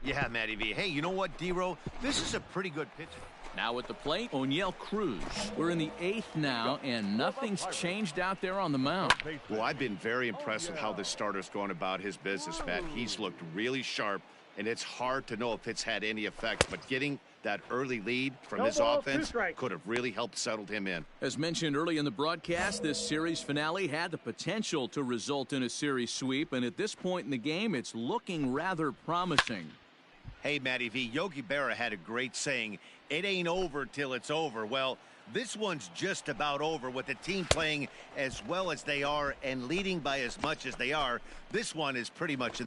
Yeah, Matty V. Hey, you know what, D-Row? This is a pretty good pitch. Now at the plate, O'Neill Cruz. We're in the 8th now, and nothing's changed out there on the mound. Well, I've been very impressed with how this starter's going about his business, Matt. He's looked really sharp, and it's hard to know if it's had any effect, but getting that early lead from his offense could have really helped settle him in. As mentioned early in the broadcast, this series finale had the potential to result in a series sweep, and at this point in the game, it's looking rather promising. Hey, Matty V, Yogi Berra had a great saying, it ain't over till it's over. Well, this one's just about over with the team playing as well as they are and leading by as much as they are. This one is pretty much in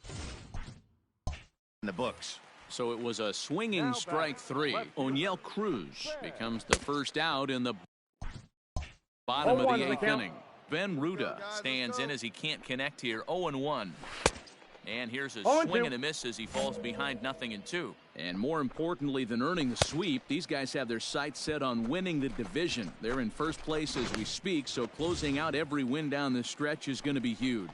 the books. So it was a swinging strike 3. O'Neill Cruz becomes the first out in the bottom of the 8th inning. Ben Ruda stands in as he can't connect here. 0-1. And here's a swing and a miss as he falls behind 0-2. And more importantly than earning the sweep, these guys have their sights set on winning the division. They're in first place as we speak, so closing out every win down the stretch is going to be huge.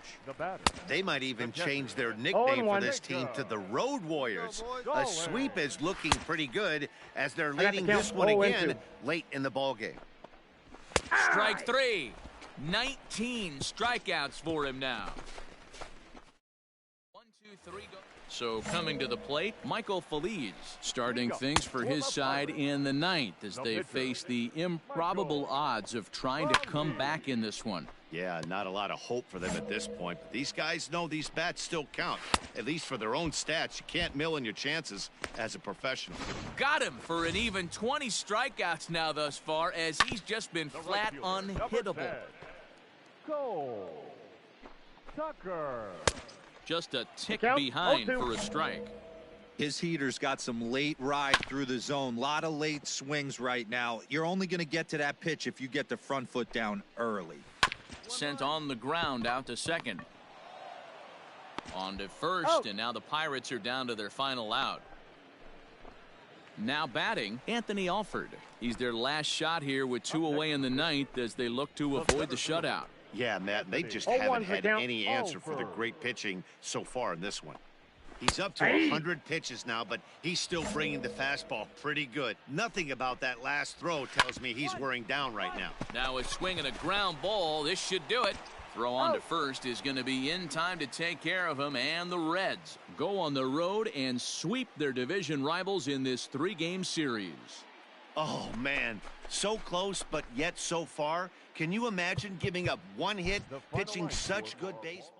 They might even change their nickname for this team to the Road Warriors. A sweep is looking pretty good as they're leading this one again late in the ballgame. Strike 3. 19 strikeouts for him now. 1, 2, 3, go. So coming to the plate, Michael Feliz starting things for his side in the 9th as they face the improbable odds of trying to come back in this one. Yeah, not a lot of hope for them at this point, but these guys know these bats still count, at least for their own stats. You can't mill in your chances as a professional. Got him for an even 20 strikeouts now thus far as he's just been flat unhittable. Go, Tucker. Just a tick behind for a strike. His heater's got some late ride through the zone. A lot of late swings right now. You're only going to get to that pitch if you get the front foot down early. Sent on the ground out to second. On to first, and now the Pirates are down to their final out. Now batting, Anthony Alford. He's their last shot here with 2 away in the 9th as they look to avoid the shutout. Yeah, Matt, they just haven't had any answer for the great pitching so far in this one. He's up to 100 pitches now, but he's still bringing the fastball pretty good. Nothing about that last throw tells me he's wearing down right now. Now a swing and a ground ball. This should do it. Throw on to first is going to be in time to take care of him, and the Reds go on the road and sweep their division rivals in this 3-game series. Oh, man, so close, but yet so far. Can you imagine giving up 1 hit, pitching such good baseball?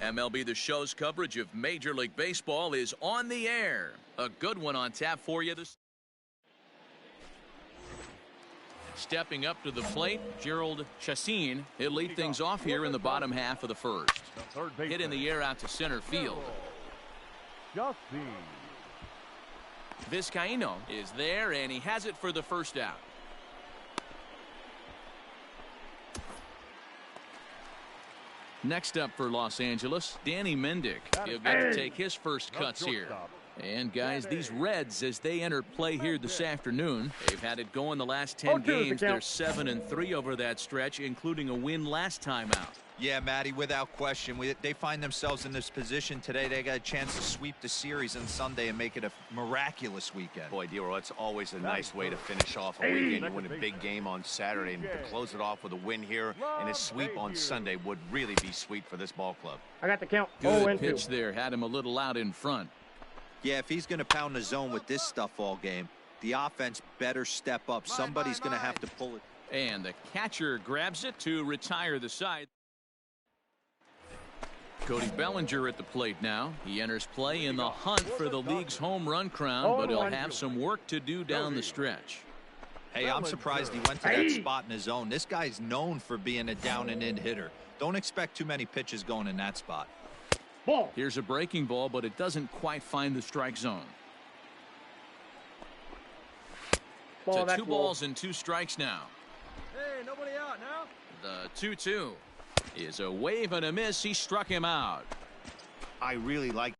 MLB The Show's coverage of Major League Baseball is on the air. A good one on tap for you this. Stepping up to the plate, Gerald Chassin. He'll lead things off here in the bottom half of the first. Hit in the air out to center field. Vizcaíno is there, and he has it for the first out. Next up for Los Angeles, Danny Mendick. He'll get to take his first cuts here. And guys, these Reds, as they enter play here this afternoon, they've had it going the last 10 games. They're 7-3 over that stretch, including a win last time out. Yeah, Matty, without question. They find themselves in this position today. They got a chance to sweep the series on Sunday and make it a miraculous weekend. Boy, Dero, it's always a nice way to finish off a weekend. You win a big game on Saturday, and to close it off with a win here and a sweep on Sunday would really be sweet for this ball club. I got the count. Good pitch there. Had him a little out in front. Yeah, if he's going to pound the zone with this stuff all game, the offense better step up. Somebody's going to have to pull it. And the catcher grabs it to retire the side. Cody Bellinger at the plate now. He enters play in the hunt for the league's home run crown, but he'll have some work to do down the stretch. Hey, I'm surprised he went to that spot in his zone. This guy's known for being a down and in hitter. Don't expect too many pitches going in that spot. Ball. Here's a breaking ball, but it doesn't quite find the strike zone. Ball, to 2 balls and 2 strikes now. Hey, nobody out now. The 2-2 is a wave and a miss. He struck him out. I really like.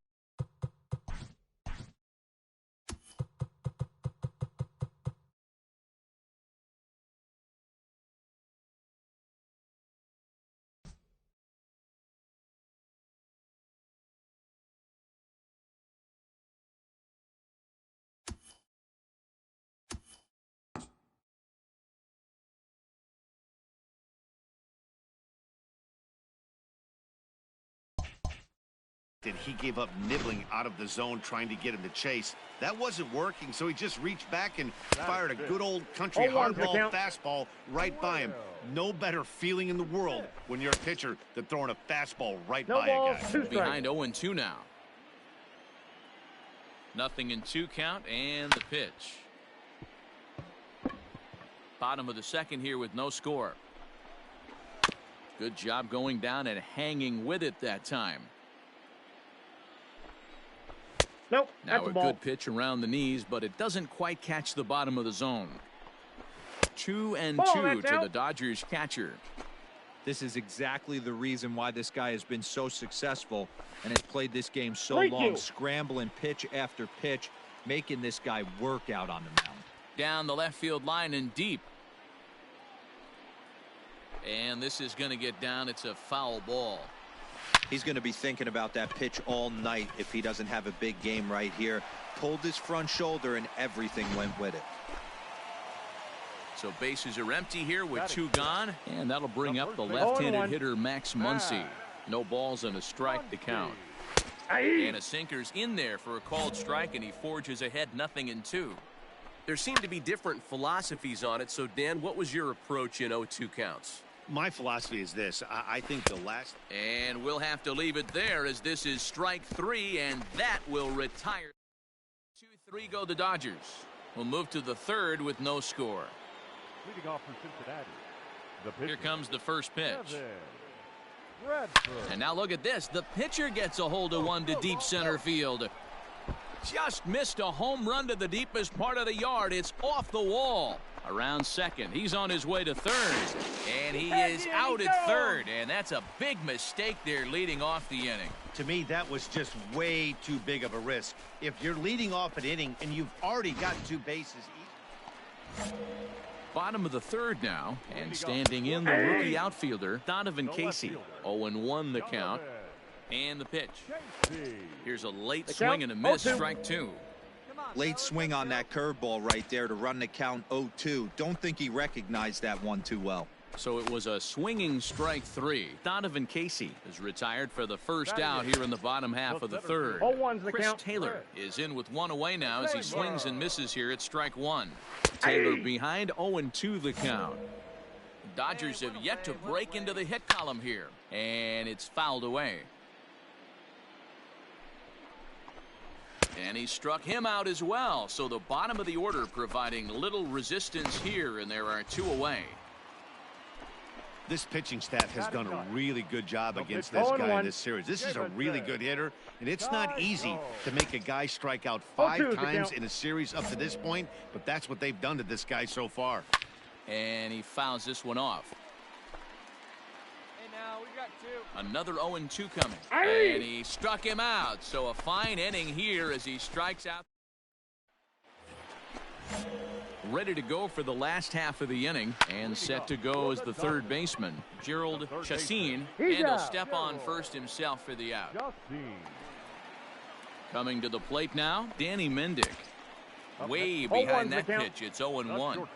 He gave up nibbling out of the zone trying to get him to chase. That wasn't working, so he just reached back and fired a good old country hardball fastball right by him. No better feeling in the world when you're a pitcher than throwing a fastball right by a guy. Behind 0-2 now. 0-2 count and the pitch. Bottom of the second here with no score. Good job going down and hanging with it that time. Nope. Now a good pitch around the knees, but it doesn't quite catch the bottom of the zone. 2-2 to the Dodgers catcher. This is exactly the reason why this guy has been so successful and has played this game so long, scrambling pitch after pitch, making this guy work out on the mound. Down the left field line and deep. And this is going to get down. It's a foul ball. He's going to be thinking about that pitch all night if he doesn't have a big game right here. Pulled his front shoulder and everything went with it. So bases are empty here with 2 gone, and that'll bring up the left-handed hitter Max Muncy. No balls and a strike to count. And a sinker's in there for a called strike, and he forges ahead 0-2. There seem to be different philosophies on it. So Dan, what was your approach in 0-2 counts? My philosophy is this. I think the last. And we'll have to leave it there as this is strike 3, and that will retire. 2-3 go the Dodgers. We'll move to the third with no score. Leading off for Cincinnati, the pitcher. Here comes the first pitch. Bradford. And now look at this. The pitcher gets a hold of one to deep center field. Just missed a home run to the deepest part of the yard. It's off the wall. Around second. He's on his way to third. And he is out at third. And that's a big mistake there leading off the inning. To me, that was just way too big of a risk. If you're leading off an inning and you've already got 2 bases. Bottom of the third now. And standing in the rookie outfielder, Donovan Casey. 0-1 the count. And the pitch. Here's a late swing and a miss. Strike 2. Late swing on that curveball right there to run the count 0-2. Don't think he recognized that one too well. So it was a swinging strike 3. Donovan Casey is retired for the first out here in the bottom half of the third. Chris Taylor is in with 1 away now as he swings and misses here at strike 1. Taylor behind 0-2 the count. Dodgers have yet to break into the hit column here, and it's fouled away. And he struck him out as well. So the bottom of the order providing little resistance here, and there are 2 away. This pitching staff has done a really good job against this guy in this series. This is a really good hitter, and it's not easy to make a guy strike out 5 times in a series up to this point, but that's what they've done to this guy so far. And he fouls this one off. Hey, now we got 2. Another 0-2 coming. And he struck him out. So a fine inning here as he strikes out. Ready to go for the last half of the inning and set to go as the third baseman, Gerald Chassin, and he'll step on first himself for the out. Coming to the plate now, Danny Mendick. Way behind that pitch, it's 0-1.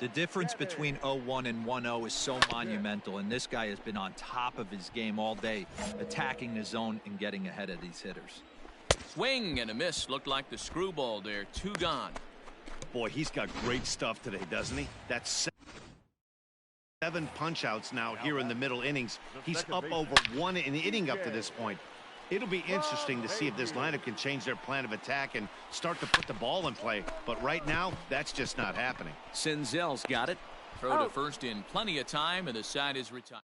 The difference between 0-1 and 1-0 is so monumental, and this guy has been on top of his game all day, attacking the zone and getting ahead of these hitters. Swing and a miss. Looked like the screwball there. 2 gone. Boy, he's got great stuff today, doesn't he? That's 7 punch-outs now here in the middle innings. He's up over 1 in the inning up to this point. It'll be interesting to see if this lineup can change their plan of attack and start to put the ball in play. But right now, that's just not happening. Senzel's got it. Throw to first in plenty of time, and the side is retired.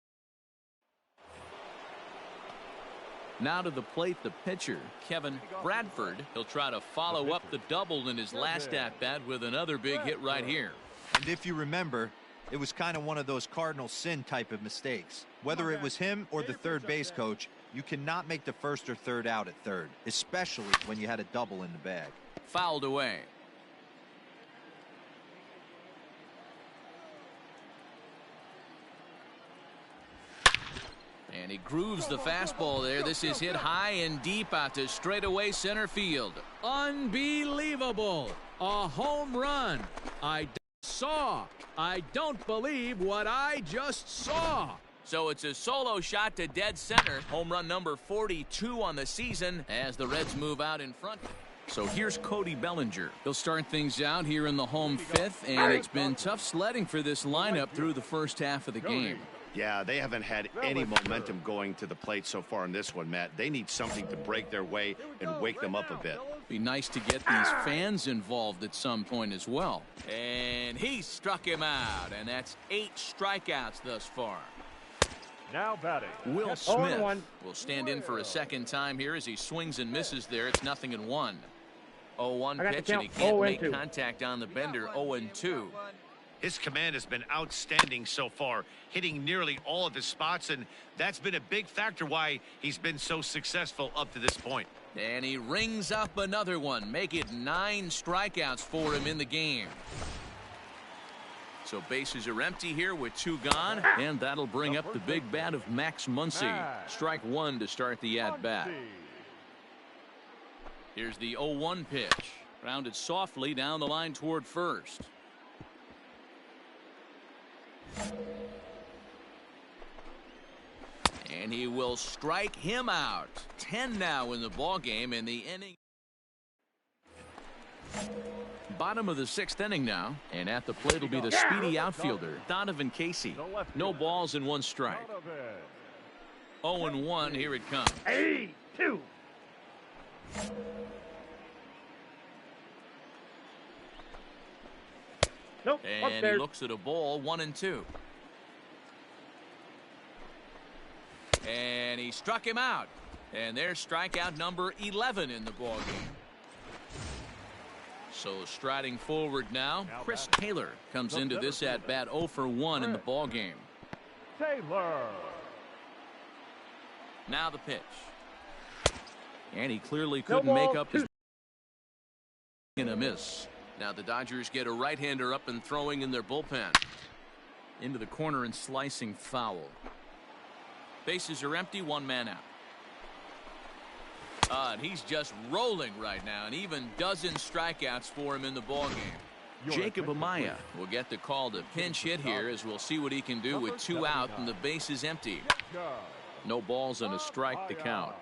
Now to the plate, the pitcher, Kevin Bradford. He'll try to follow up the double in his last at-bat with another big hit right here. And if you remember, it was kind of one of those cardinal sin type of mistakes. Whether it was him or the third base coach, you cannot make the first or third out at third, especially when you had a double in the bag. Fouled away. And he grooves the fastball there. This is hit high and deep out to straightaway center field. Unbelievable. A home run. I don't believe what I just saw. So it's a solo shot to dead center. Home run number 42 on the season as the Reds move out in front. So here's Cody Bellinger. He'll start things out here in the home 5th, and it's been tough sledding for this lineup through the first half of the game. Yeah, they haven't had any momentum going to the plate so far in this one, Matt. They need something to break their way and wake them up a bit. Be nice to get these fans involved at some point as well. And he struck him out, and that's 8 strikeouts thus far. Now batting, Will Smith will stand in for a second time here as he swings and misses there. It's 0-1. 0-1 pitch, and he can't make contact on the bender. 0-2. His command has been outstanding so far, hitting nearly all of his spots, and that's been a big factor why he's been so successful up to this point. And he rings up another one, make it 9 strikeouts for him in the game. So bases are empty here with 2 gone, and that'll bring up the big bat of Max Muncy. Strike 1 to start the at-bat. Here's the 0-1 pitch. Grounded softly down the line toward first. And he will strike him out. 10 now in the ball game in the inning. Bottom of the 6th inning now, and at the plate will be the speedy outfielder Donovan Casey. No balls and 1 strike. 0-1. Here it comes. 2. Nope. And he looks at a ball. 1-2. And he struck him out. And there's strikeout number 11 in the ball game. So striding forward now, Chris Taylor comes into this at bat 0 for 1 in the ball game. Taylor. Now the pitch. And he clearly couldn't make up his in a miss. Now the Dodgers get a right-hander up and throwing in their bullpen. Into the corner and slicing foul. Bases are empty, 1 man out. And he's just rolling right now, and even dozen strikeouts for him in the ball game. Jacob Amaya will get the call to pinch hit here, as we'll see what he can do with 2 out and the base is empty. No balls and a strike to count.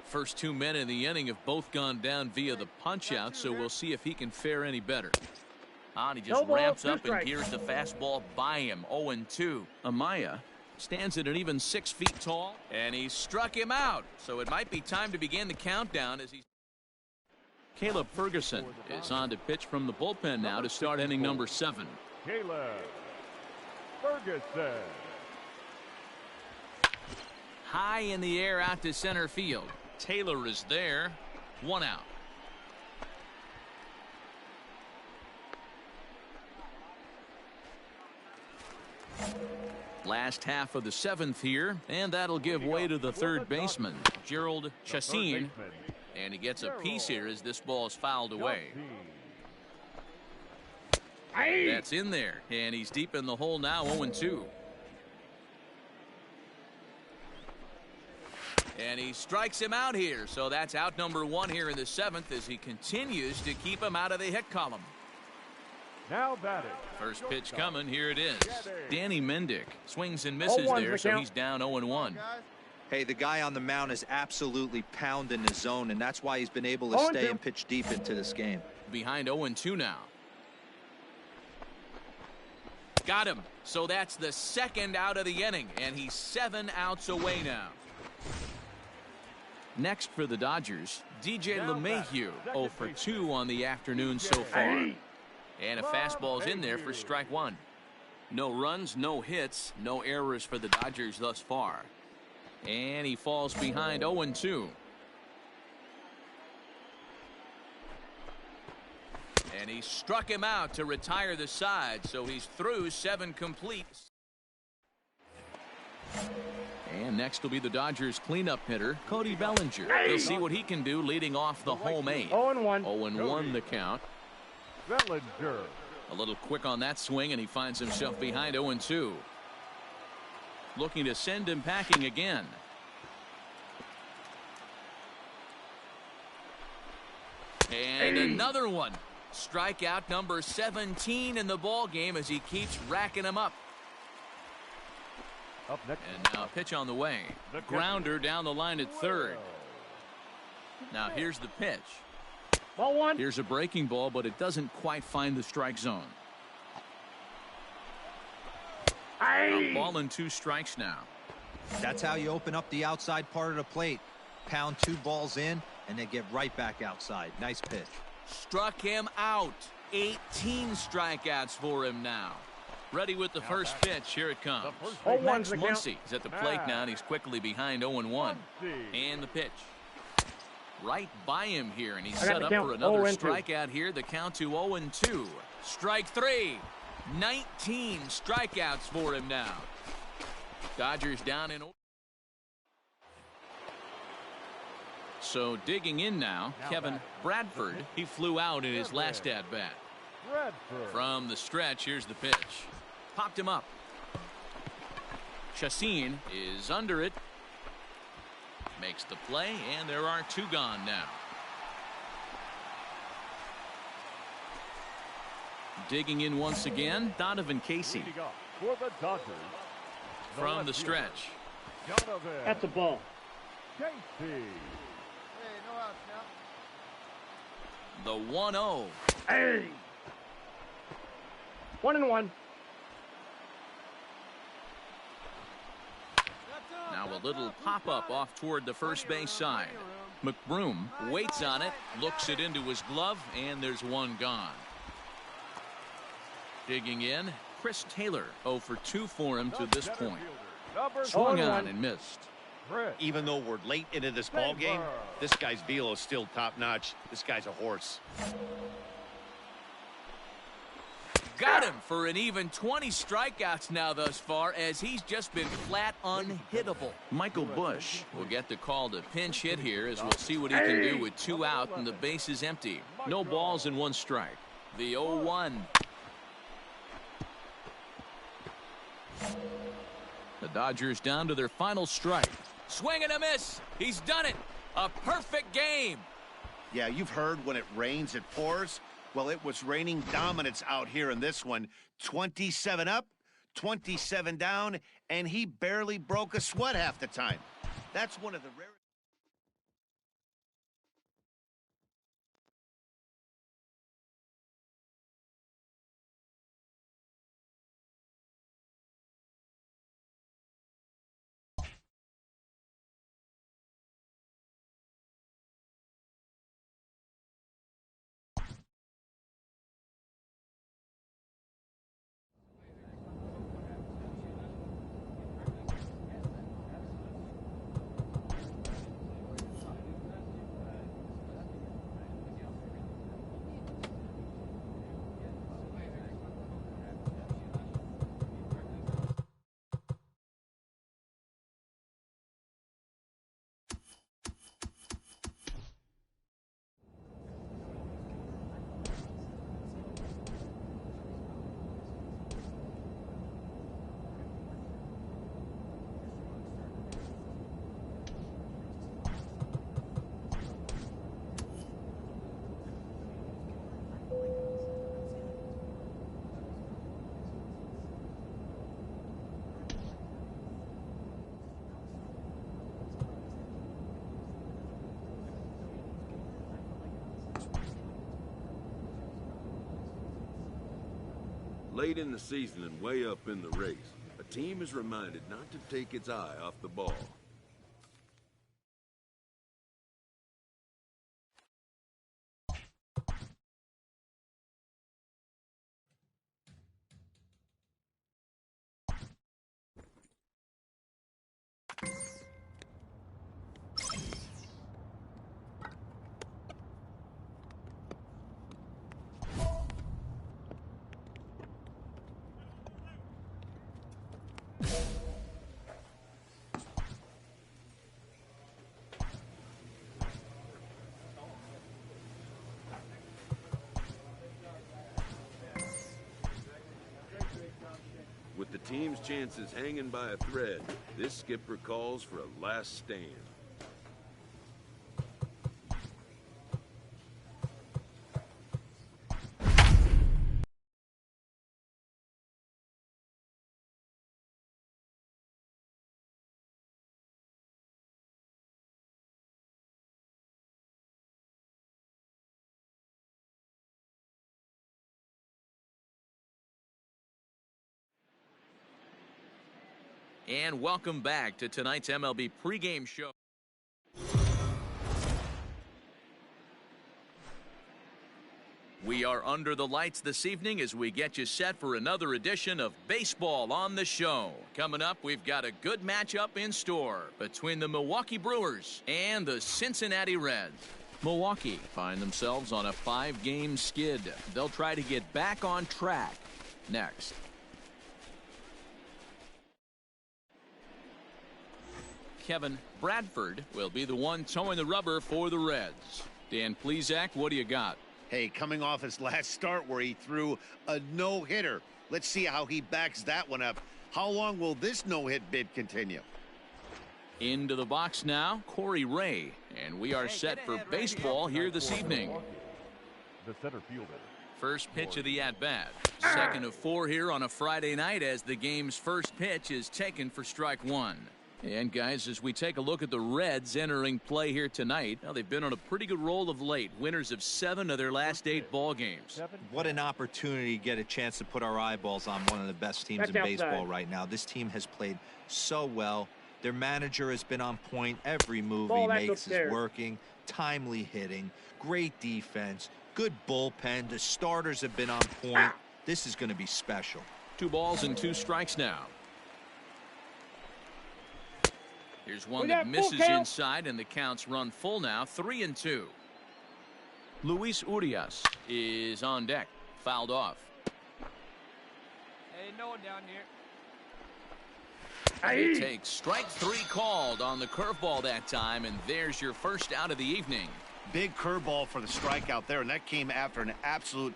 First 2 men in the inning have both gone down via the punch out, so we'll see if he can fare any better. And he just ramps up and gears the fastball by him. 0-2. Amaya stands at an even 6 feet tall, and he struck him out. So it might be time to begin the countdown as he's Caleb Ferguson is on to pitch from the bullpen now to start inning number 7. Caleb Ferguson. High in the air out to center field. Taylor is there. 1 out. Last half of the 7th here, and that'll give way to the third baseman, Gerald Chassin. And he gets a piece here as this ball is fouled away. That's in there, and he's deep in the hole now, 0-2. And he strikes him out here, so that's out number 1 here in the 7th as he continues to keep him out of the hit column. Now batting. First pitch coming, here it is. Danny Mendick swings and misses there, so he's down 0-1. Hey, the guy on the mound is absolutely pounding his zone, and that's why he's been able to stay and pitch deep into this game. Behind 0-2 now. Got him. So that's the 2nd out of the inning, and he's 7 outs away now. Next for the Dodgers, DJ LeMahieu, 0 for 2 on the afternoon so far. And a fastball's in there for strike 1. No runs, no hits, no errors for the Dodgers thus far. And he falls behind 0-2. And he struck him out to retire the side, so he's through 7 complete. And next will be the Dodgers cleanup hitter, Cody Bellinger. We'll see what he can do leading off the home 8. 0-1. 0-1 the count. Bellinger. A little quick on that swing, and he finds himself behind 0-2. Looking to send him packing again. And another one. Strikeout number 17 in the ball game as he keeps racking them up. Up next. And now pitch on the way. Grounder down the line at third. Now here's the pitch. Ball 1. Here's a breaking ball, but it doesn't quite find the strike zone. A ball and 2 strikes now. That's how you open up the outside part of the plate. Pound 2 balls in, and then get right back outside. Nice pitch. Struck him out. 18 strikeouts for him now. Ready with the first pitch. Here it comes. Max Muncy is at the plate now, and he's quickly behind 0-1. And the pitch. Right by him here, and he's set up for another strikeout here. The count to 0-2. Strike 3. 19 strikeouts for him now. Dodgers down in. So digging in now, Kevin Bradford. He flew out in his last at-bat. From the stretch, here's the pitch. Popped him up. Chassin is under it. Makes the play, and there are 2 gone now. Digging in once again, Donovan Casey. For the Dodgers. From the stretch. That's a ball. Casey. Hey, no outs now. The 1-0. Hey. 1-1. Now a little pop-up off toward the first base side. McBroom waits on it, looks it into his glove, and there's 1 gone. Digging in, Chris Taylor, 0 for 2 for him to this point. Swung on and missed. Even though we're late into this ball game, this guy's velo is still top-notch. This guy's a horse. Got him for an even 20 strikeouts now thus far, as he's just been flat unhittable. Michael Busch will get the call to pinch hit here, as we'll see what he can do with 2 out and the base is empty. No balls and 1 strike. The 0-1. The Dodgers down to their final strike. Swing and a miss. He's done it. A perfect game. Yeah, you've heard when it rains, it pours. Well, it was raining dominance out here in this one. 27 up, 27 down, and he barely broke a sweat half the time. That's one of the rare. late in the season and way up in the race, a team is reminded not to take its eye off the ball. With the team's chances hanging by a thread, this skipper calls for a last stand. And welcome back to tonight's MLB pregame show. We are under the lights this evening as we get you set for another edition of Baseball on the Show. Coming up, we've got a good matchup in store between the Milwaukee Brewers and the Cincinnati Reds. Milwaukee find themselves on a 5-game skid. They'll try to get back on track next. Kevin Bradford will be the one towing the rubber for the Reds. Dan Plesac, what do you got? Hey, coming off his last start where he threw a no-hitter. Let's see how he backs that one up. How long will this no-hit bid continue? Into the box now, Corey Ray. And we are set for baseball here this evening. The center fielder. First pitch of the at-bat. Second of 4 here on a Friday night as the game's first pitch is taken for strike 1. And guys, as we take a look at the Reds entering play here tonight, now they've been on a pretty good roll of late. Winners of 7 of their last 8 ball games. What an opportunity to get a chance to put our eyeballs on one of the best teams in baseball right now. This team has played so well. Their manager has been on point. Every move he makes is working. Timely hitting, great defense, good bullpen. The starters have been on point. This is going to be special. 2 balls and 2 strikes now. Here's one that misses inside, and the counts run full now, 3-2. Luis Urias is on deck, fouled off. Hey, no one down He here. takes strike 3 called on the curveball that time, and there's your first out of the evening. Big curveball for the strikeout there, and that came after an absolute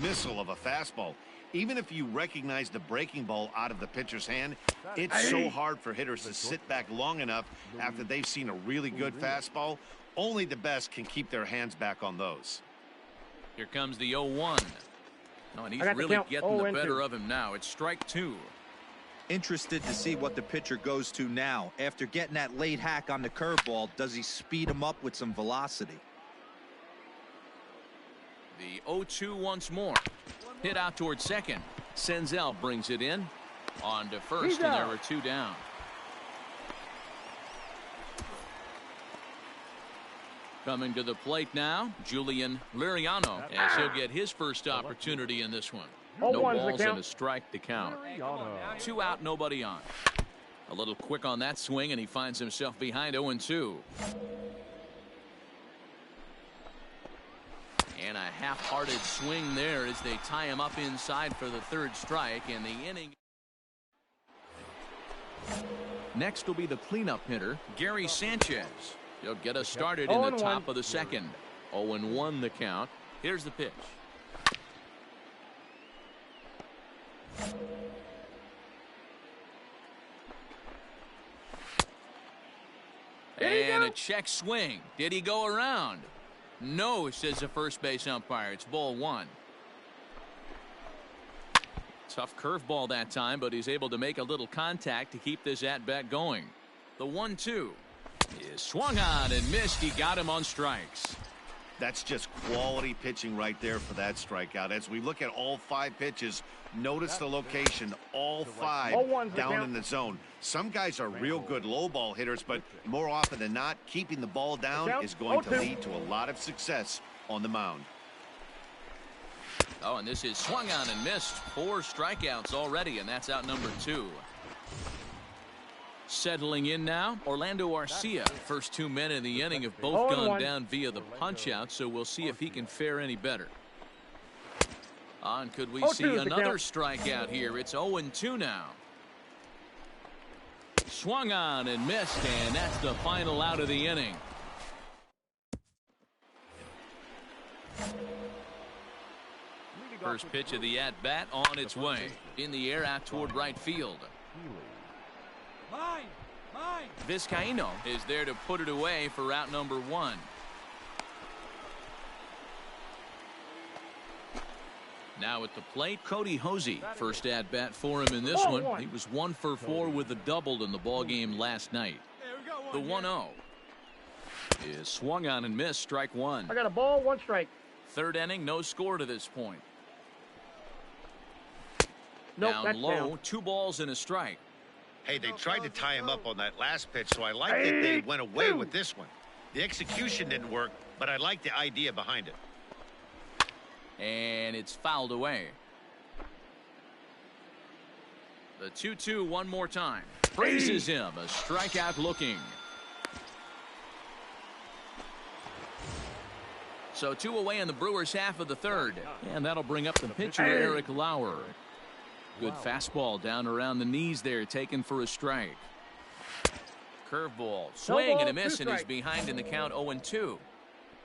missile of a fastball. Even if you recognize the breaking ball out of the pitcher's hand, it's so hard for hitters to sit back long enough after they've seen a really good fastball. Only the best can keep their hands back on those. Here comes the 0-1. Oh, and he's really getting the better of him now. It's strike 2. Interested to see what the pitcher goes to now. After getting that late hack on the curveball, does he speed him up with some velocity? The 0-2 once more. Hit out towards second. Senzel brings it in. On to first, and there are 2 down. Coming to the plate now, Julian Liriano, as he'll get his first opportunity in this one. No balls and a strike to count. 2 out, nobody on. A little quick on that swing, and he finds himself behind 0-2. And a half-hearted swing there as they tie him up inside for the 3rd strike, and the inning. Next will be the cleanup hitter, Gary Sanchez. He'll get us started in the top of the 2nd. 0-1 the count. Here's the pitch. And a check swing. Did he go around? No, says the first base umpire. It's ball 1. Tough curveball that time, but he's able to make a little contact to keep this at-bat going. The 1-2 is swung on and missed. He got him on strikes. That's just quality pitching right there for that strikeout. As we look at all 5 pitches, notice the location, all 5 down in the zone. Some guys are real good low ball hitters, but more often than not, keeping the ball down is going to lead to a lot of success on the mound. Oh, and this is swung on and missed. 4 strikeouts already, and that's out number 2. Settling in now, Orlando Arcia. First 2 men in the inning have both gone down via the punch-out, so we'll see if he can fare any better. And could we see another strikeout here? It's 0-2 now. Swung on and missed, and that's the final out of the inning. First pitch of the at-bat on its way. In the air out toward right field. Vizcaíno is there to put it away for route number 1. Now at the plate, Cody Hosey. First at bat for him in this one. He was 1 for 4 with a double in the ball game last night. The 1-0 is swung on and missed. Strike 1. I got a ball, 1 strike. Third inning, no score to this point. Nope, down low, 2 balls and a strike. Hey, they tried to tie him up on that last pitch, so I like that they went away with this one. The execution didn't work, but I like the idea behind it. And it's fouled away. The 2-2 one more time. Praises him. A strikeout looking. So 2 away in the Brewers' half of the 3rd. And that'll bring up the pitcher, Eric Lauer. Good fastball down around the knees there, taken for a strike. Curveball, swing and a miss, and he's behind in the count 0-2.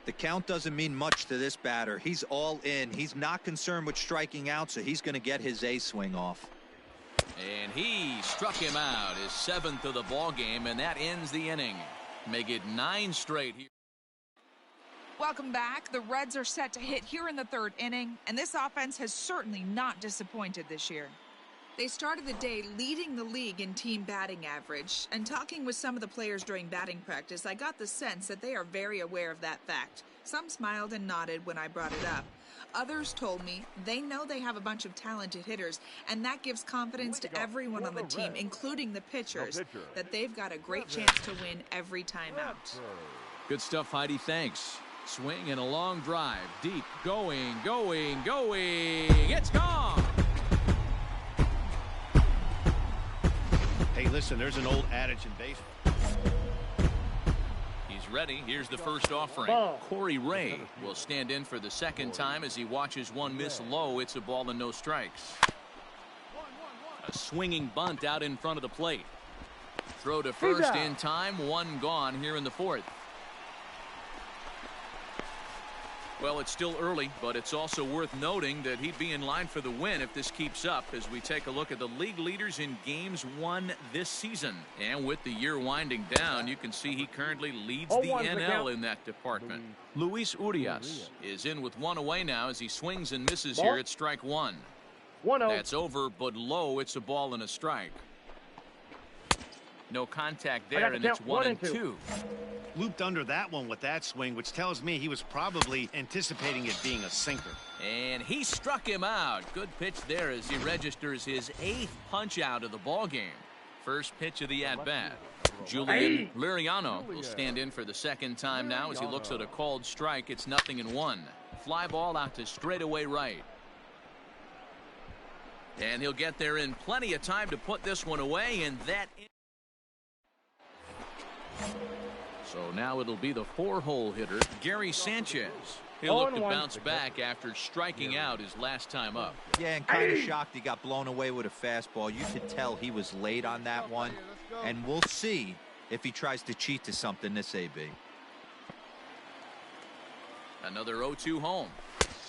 The count doesn't mean much to this batter. He's all in. He's not concerned with striking out, so he's going to get his A swing off. And he struck him out, his 7th of the ball game, and that ends the inning. Make it 9 straight here. Welcome back. The Reds are set to hit here in the 3rd inning, and this offense has certainly not disappointed this year. They started the day leading the league in team batting average, and talking with some of the players during batting practice, I got the sense that they are very aware of that fact. Some smiled and nodded when I brought it up. Others told me they know they have a bunch of talented hitters, and that gives confidence to everyone on the team, including the pitchers, that they've got a great chance to win every time out. Good stuff, Heidi. Thanks. Swing and a long drive. Deep. Going. It's gone. Hey, listen, there's an old adage in baseball. He's ready. Here's the first offering. Corey Ray will stand in for the 2nd time as he watches one miss low. It's a ball and no strikes. A swinging bunt out in front of the plate. Throw to first in time. 1 gone here in the 4th. Well, it's still early, but it's also worth noting that he'd be in line for the win if this keeps up as we take a look at the league leaders in games won this season. And with the year winding down, you can see he currently leads the NL in that department. Luis Urias is in with 1 away now as he swings and misses here at strike 1. That's over, but low. It's a ball and a strike. No contact there, and it's 1-2. Looped under that one with that swing, which tells me he was probably anticipating it being a sinker. And he struck him out. Good pitch there as he registers his 8th punch out of the ball game. First pitch of the at-bat. Julian Liriano will stand in for the 2nd time now as he looks at a called strike. It's 0-1. Fly ball out to straightaway right. And he'll get there in plenty of time to put this one away, and that... So now it'll be the 4-hole hitter, Gary Sanchez. He'll look to bounce back after striking out his last time up. Yeah, and kind of shocked he got blown away with a fastball. You could tell he was late on that one. And we'll see if he tries to cheat to something this AB. Another 0-2 home.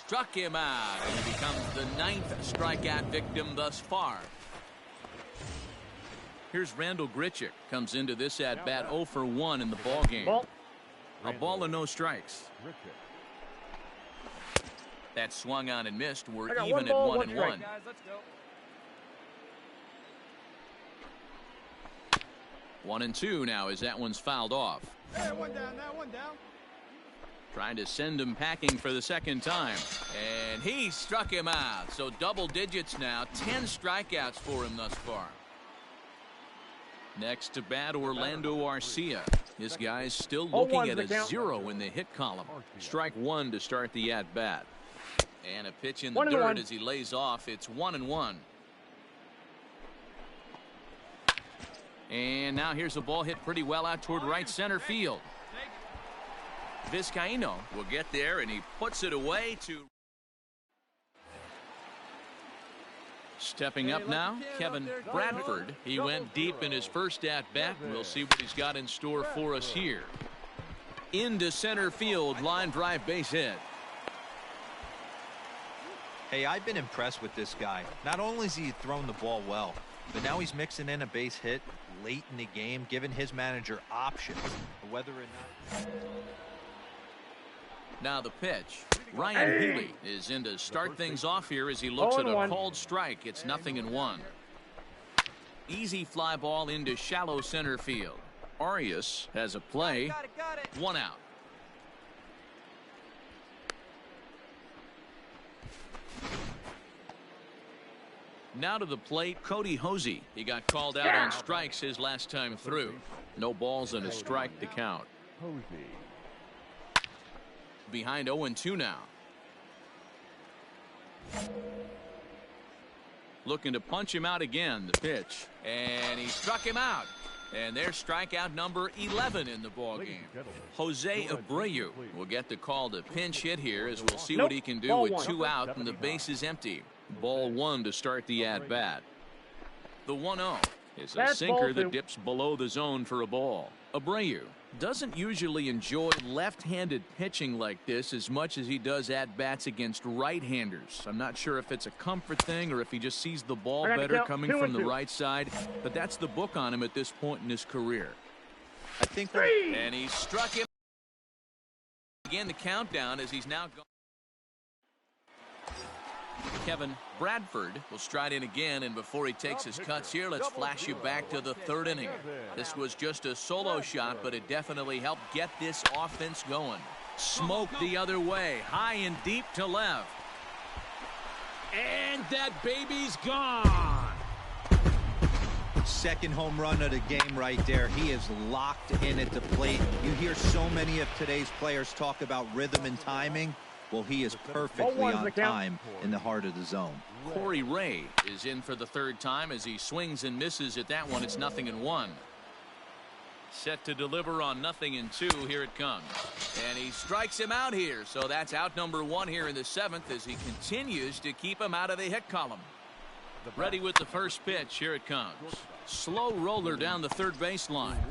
Struck him out and becomes the 9th strikeout victim thus far. Here's Randall Grichuk. Comes into this at-bat 0 for 1 in the ball game. A ball and no strikes. That swung on and missed. We're even at 1-1. 1-2 now as that one's fouled off. Hey, 1 down now, 1 down. Trying to send him packing for the second time. And he struck him out. So double digits now. 10 strikeouts for him thus far. Next to bat, Orlando Arcia. His guy's still looking at a 0 in the hit column. Strike one to start the at-bat. And a pitch in the dirt as he lays off. It's 1-1. And now here's a ball hit pretty well out toward right center field. Vizcaino will get there, and he puts it away to... Stepping up now, Kevin Bradford. He went deep in his first at-bat. We'll see what he's got in store for us here. Into center field, line drive base hit. Hey, I've been impressed with this guy. Not only has he thrown the ball well, but now he's mixing in a base hit late in the game, giving his manager options, whether or not... Now the pitch. Ryan Healy is in to start things off here as he looks at a called strike. It's 0-1. Easy fly ball into shallow center field. Arias has a play. Got it. One out. Now to the plate, Cody Hosey. He got called out on strikes his last time through. No balls and a strike to count. Behind 0-2 now. Looking to punch him out again. The pitch. And he struck him out. And there's strikeout number 11 in the ball game. Jose Abreu will get the call to pinch hit here as we'll see what he can do with 2 out and the base is empty. Ball 1 to start the at-bat. The 1-0 is a sinker that dips below the zone for a ball. Abreu doesn't usually enjoy left-handed pitching like this as much as he does at-bats against right-handers. I'm not sure if it's a comfort thing or if he just sees the ball better coming from the right side, but that's the book on him at this point in his career. I think and he struck him. Again, the countdown as he's now gone. Kevin Bradford will stride in again, and before he takes his cuts here, let's flash you back to the 3rd inning. This was just a solo shot, but it definitely helped get this offense going. Smoke the other way, high and deep to left. And that baby's gone. Second home run of the game right there. He is locked in at the plate. You hear so many of today's players talk about rhythm and timing. Well, he is perfectly on time in the heart of the zone. Corey Ray is in for the 3rd time as he swings and misses at that one. It's 0-1. Set to deliver on 0-2. Here it comes. And he strikes him out here. So that's out number 1 here in the 7th as he continues to keep him out of the hit column. Ready with the first pitch. Here it comes. Slow roller down the 3rd baseline.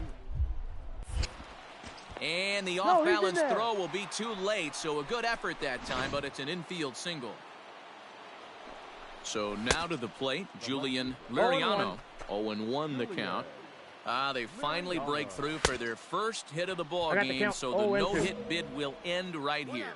And the off-balance throw will be too late, so a good effort that time, but it's an infield single. So now to the plate, Julian Liriano. 0-1 the count. They finally break through for their first hit of the ball game, so the no-hit bid will end right here.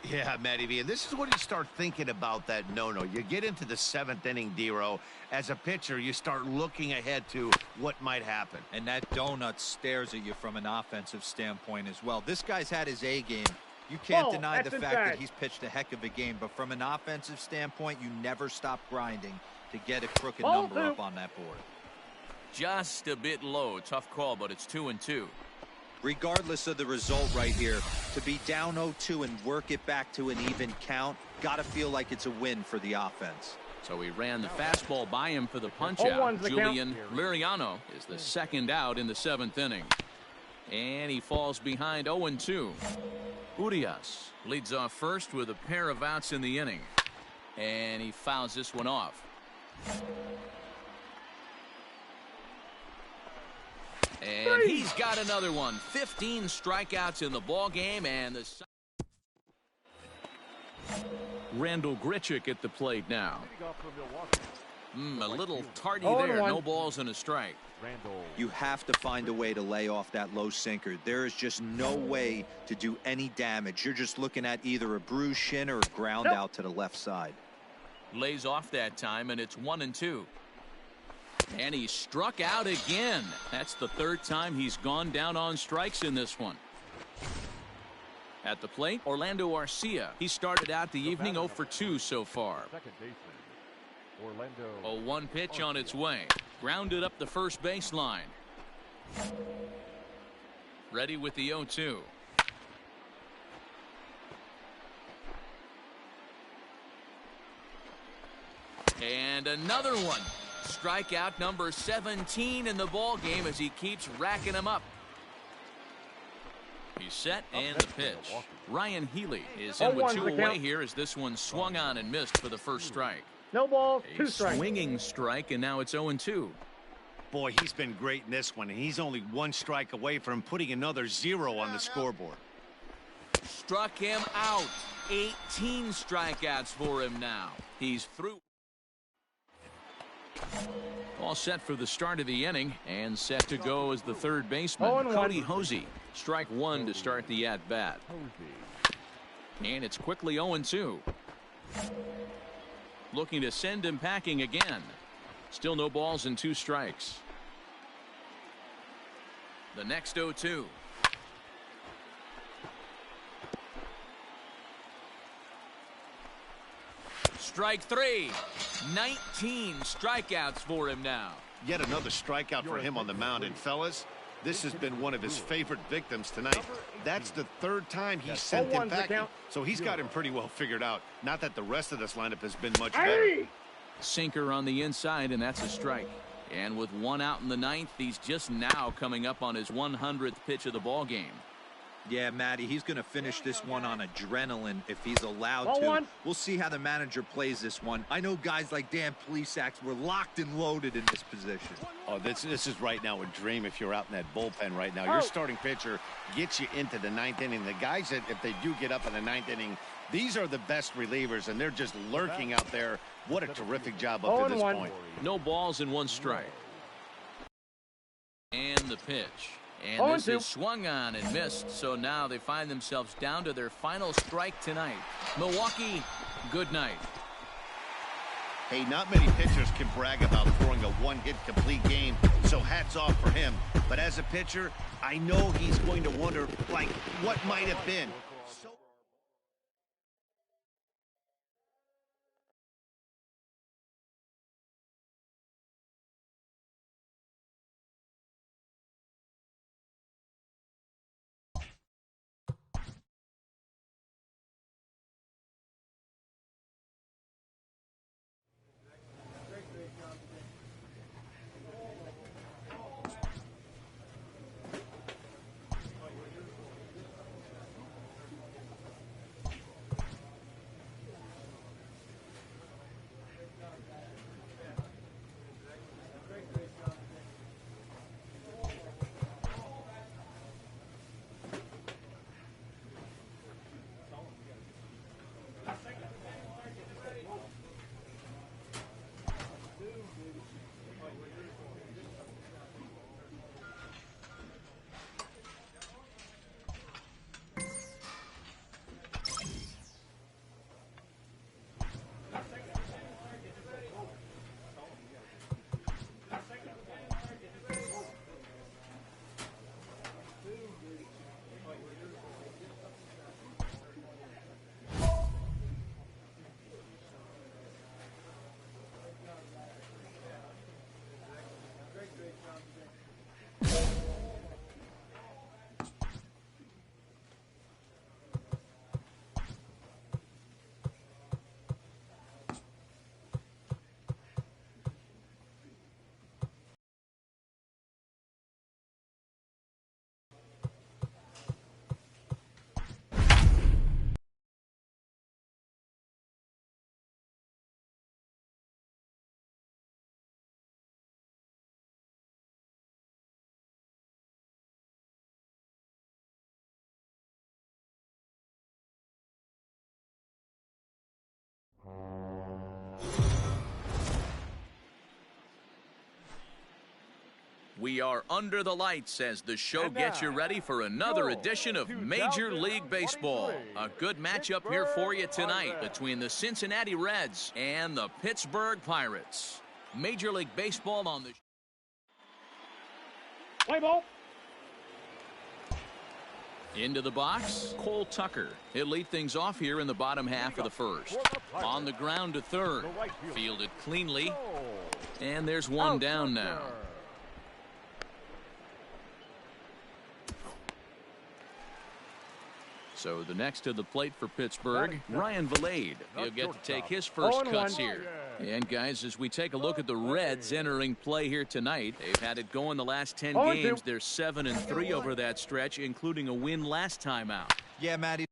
Yeah, Matty V, and this is when you start thinking about that no-no. You get into the 7th inning, D-Row. As a pitcher, you start looking ahead to what might happen. And that donut stares at you from an offensive standpoint as well. This guy's had his A game. You can't deny the fact that he's pitched a heck of a game, but from an offensive standpoint, you never stop grinding to get a crooked number up on that board. Just a bit low. Tough call, but it's 2-2. Regardless of the result right here, to be down 0-2 and work it back to an even count, got to feel like it's a win for the offense. So he ran the fastball by him for the punch-out. Julian Liriano is the 2nd out in the 7th inning. And he falls behind 0-2. Urias leads off first with a pair of outs in the inning. And he fouls this one off. And he's got another one. 15 strikeouts in the ball game, and the Randall Grichuk at the plate now. A little tardy there. No balls and a strike. You have to find a way to lay off that low sinker. There is just no way to do any damage. You're just looking at either a bruised shin or a ground out to the left side. Lays off that time, and it's 1-2. And he struck out again. That's the 3rd time he's gone down on strikes in this one. At the plate, Orlando Arcia. He started out the evening 0 for 2 so far. Second baseman, Orlando. A 1 pitch on its way. Grounded up the first baseline. Ready with the 0-2. And another one. Strikeout number 17 in the ball game as he keeps racking them up. He's set and the pitch. Ryan Healy is in with 2 away here as this one swung on and missed for the first strike. No balls, A 2 strikes. swinging strike, and now it's 0-2. Boy, he's been great in this one, and he's only 1 strike away from putting another 0 on the scoreboard. Struck him out. 18 strikeouts for him now. He's through. All set for the start of the inning and set to go as the third baseman, Cody Hosey. Strike 1 to start the at-bat. And it's quickly 0-2. Looking to send him packing again. Still no balls and 2 strikes. The next 0-2. Strike 3. 19 strikeouts for him now. Yet another strikeout for him on the mound. And fellas, this has been one of his favorite victims tonight. That's the 3rd time he's sent him packing. So he's got him pretty well figured out. Not that the rest of this lineup has been much better. Sinker on the inside, and that's a strike. And with 1 out in the 9th, he's just now coming up on his 100th pitch of the ball game. Yeah, Matty, he's going to finish this one on adrenaline if he's allowed to. We'll see how the manager plays this one. I know guys like Dan Plesac were locked and loaded in this position. Oh, this is right now a dream if you're out in that bullpen right now. Your starting pitcher gets you into the 9th inning. The guys that, if they do get up in the 9th inning, these are the best relievers, and they're just lurking out there. What a terrific job up to this point. No balls and 1 strike. And the pitch. And this is swung on and missed, so now they find themselves down to their final strike tonight. Milwaukee, good night. Hey, not many pitchers can brag about throwing a 1-hit complete game, so hats off for him. But as a pitcher, I know he's going to wonder, like, what might have been. We are under the lights as the show gets you ready for another edition of Major League Baseball. A good matchup here for you tonight between the Cincinnati Reds and the Pittsburgh Pirates. Major League Baseball on the... Play ball. Into the box, Cole Tucker. He'll lead things off here in the bottom half of the first. On the ground to third. Fielded cleanly. And there's one down now. So the next to the plate for Pittsburgh, Ryan Vilade. He'll get to take his first cuts here. And guys, as we take a look at the Reds entering play here tonight, they've had it going the last 10 games. They're 7-3 over that stretch, including a win last time out. Yeah, Matty.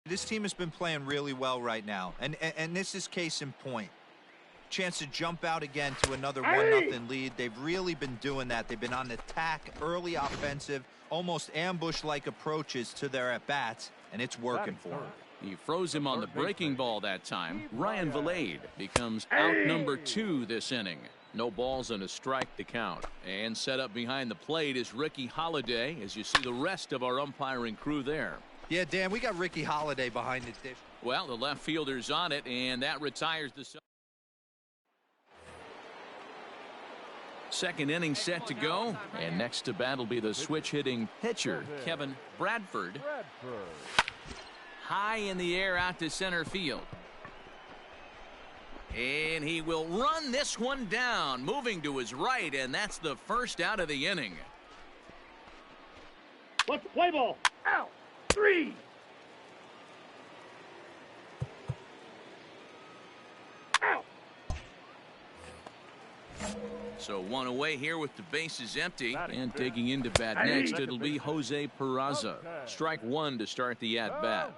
This team has been playing really well right now, and this is case in point. Chance to jump out again to another 1-0 lead. They've really been doing that. They've been on attack, early offensive, almost ambush-like approaches to their at-bats, and it's working for them. He froze him on the breaking ball that time. Ryan Vilade becomes out number 2 this inning. No balls and a strike to count. And set up behind the plate is Ricky Holiday, as you see the rest of our umpiring crew there. Yeah, Dan, we got Ricky Holiday behind the dish. Well, the left fielder's on it, and that retires the second inning set to go. And next to bat will be the switch-hitting pitcher, Kevin Bradford. High in the air out to center field. And he will run this one down, moving to his right, and that's the first out of the inning. Let's play ball. Out. 3. Out. So one away here with the bases empty, and digging into bat next, it'll be Jose Peraza. Strike 1 to start the at-bat.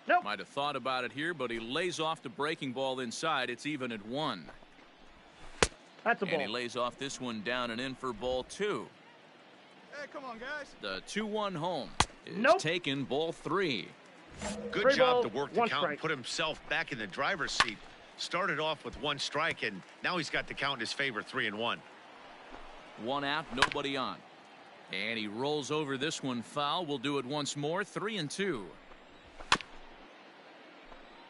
Nope. Might have thought about it here, but he lays off the breaking ball inside. It's even at 1. That's a ball. And he lays off this one down and in for ball 2. Hey, come on, guys. The 2-1 home is taken, ball 3. Good job to work the count and put himself back in the driver's seat. Started off with 1 strike, and now he's got the count in his favor, 3-1. 1 out, nobody on. And he rolls over this one foul. We'll do it once more, 3-2.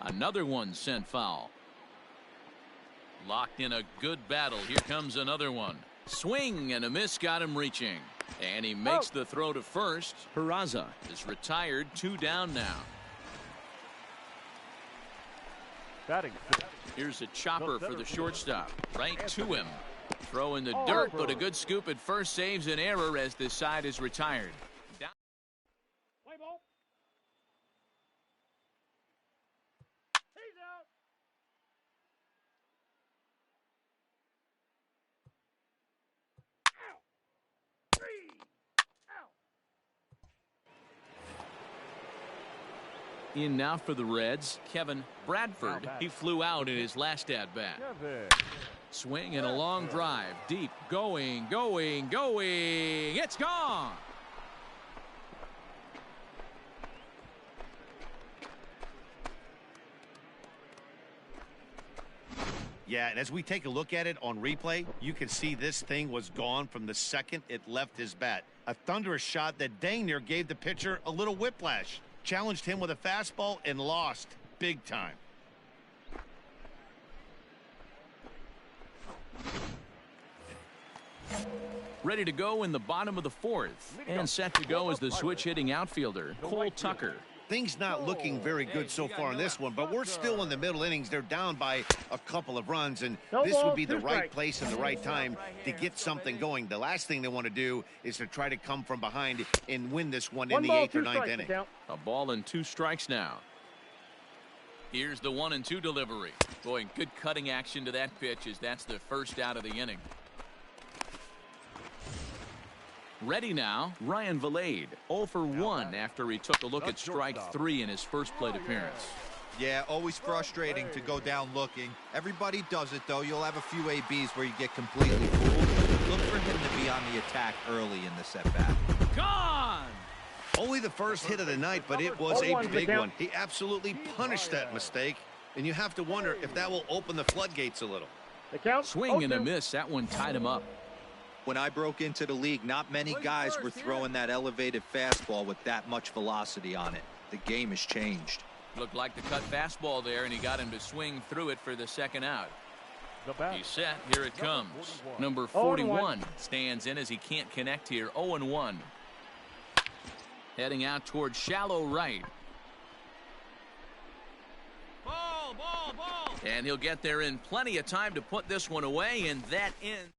Another one sent foul. Locked in a good battle. Here comes another one. Swing and a miss got him reaching. And he makes the throw to first. Peraza is retired, 2 down now. Here's a chopper for the shortstop. Right to him. Throw in the dirt, but a good scoop at first saves an error as this side is retired. Play ball. He's out. Out. 3. Out. In now for the Reds, Kevin Bradford. He flew out in his last at-bat. Swing and a long drive. Deep. Going. It's gone. Yeah, and as we take a look at it on replay, you can see this thing was gone from the second it left his bat. A thunderous shot that dang near gave the pitcher a little whiplash. Challenged him with a fastball and lost big time. Ready to go in the bottom of the 4th. And set to go is the switch-hitting outfielder, Cole Tucker. Things not looking very good so far in this one, but we're still in the middle innings. They're down by a couple of runs, and this would be the right place and the right time to get something going. The last thing they want to do is to try to come from behind and win this one in the 8th or 9th inning. A ball and 2 strikes now. Here's the 1-2 delivery. Boy, good cutting action to that pitch as that's the first out of the inning. Ready now, Ryan Vilade, 0 for 1 after he took a look at strike 3 in his first plate appearance. Yeah, always frustrating to go down looking. Everybody does it, though. You'll have a few ABs where you get completely fooled. Look for him to be on the attack early in the set-back. Gone! Only the first hit of the night, but it was a big one. He absolutely punished that mistake, and you have to wonder if that will open the floodgates a little. The count. Swing and a miss. That one tied him up. When I broke into the league, not many guys were throwing that elevated fastball with that much velocity on it. The game has changed. Looked like the cut fastball there, and he got him to swing through it for the second out. He's set. Here it comes. Number 41 stands in as he can't connect here. 0-1. Heading out towards shallow right. Ball, ball, ball. And he'll get there in plenty of time to put this one away, and that ends.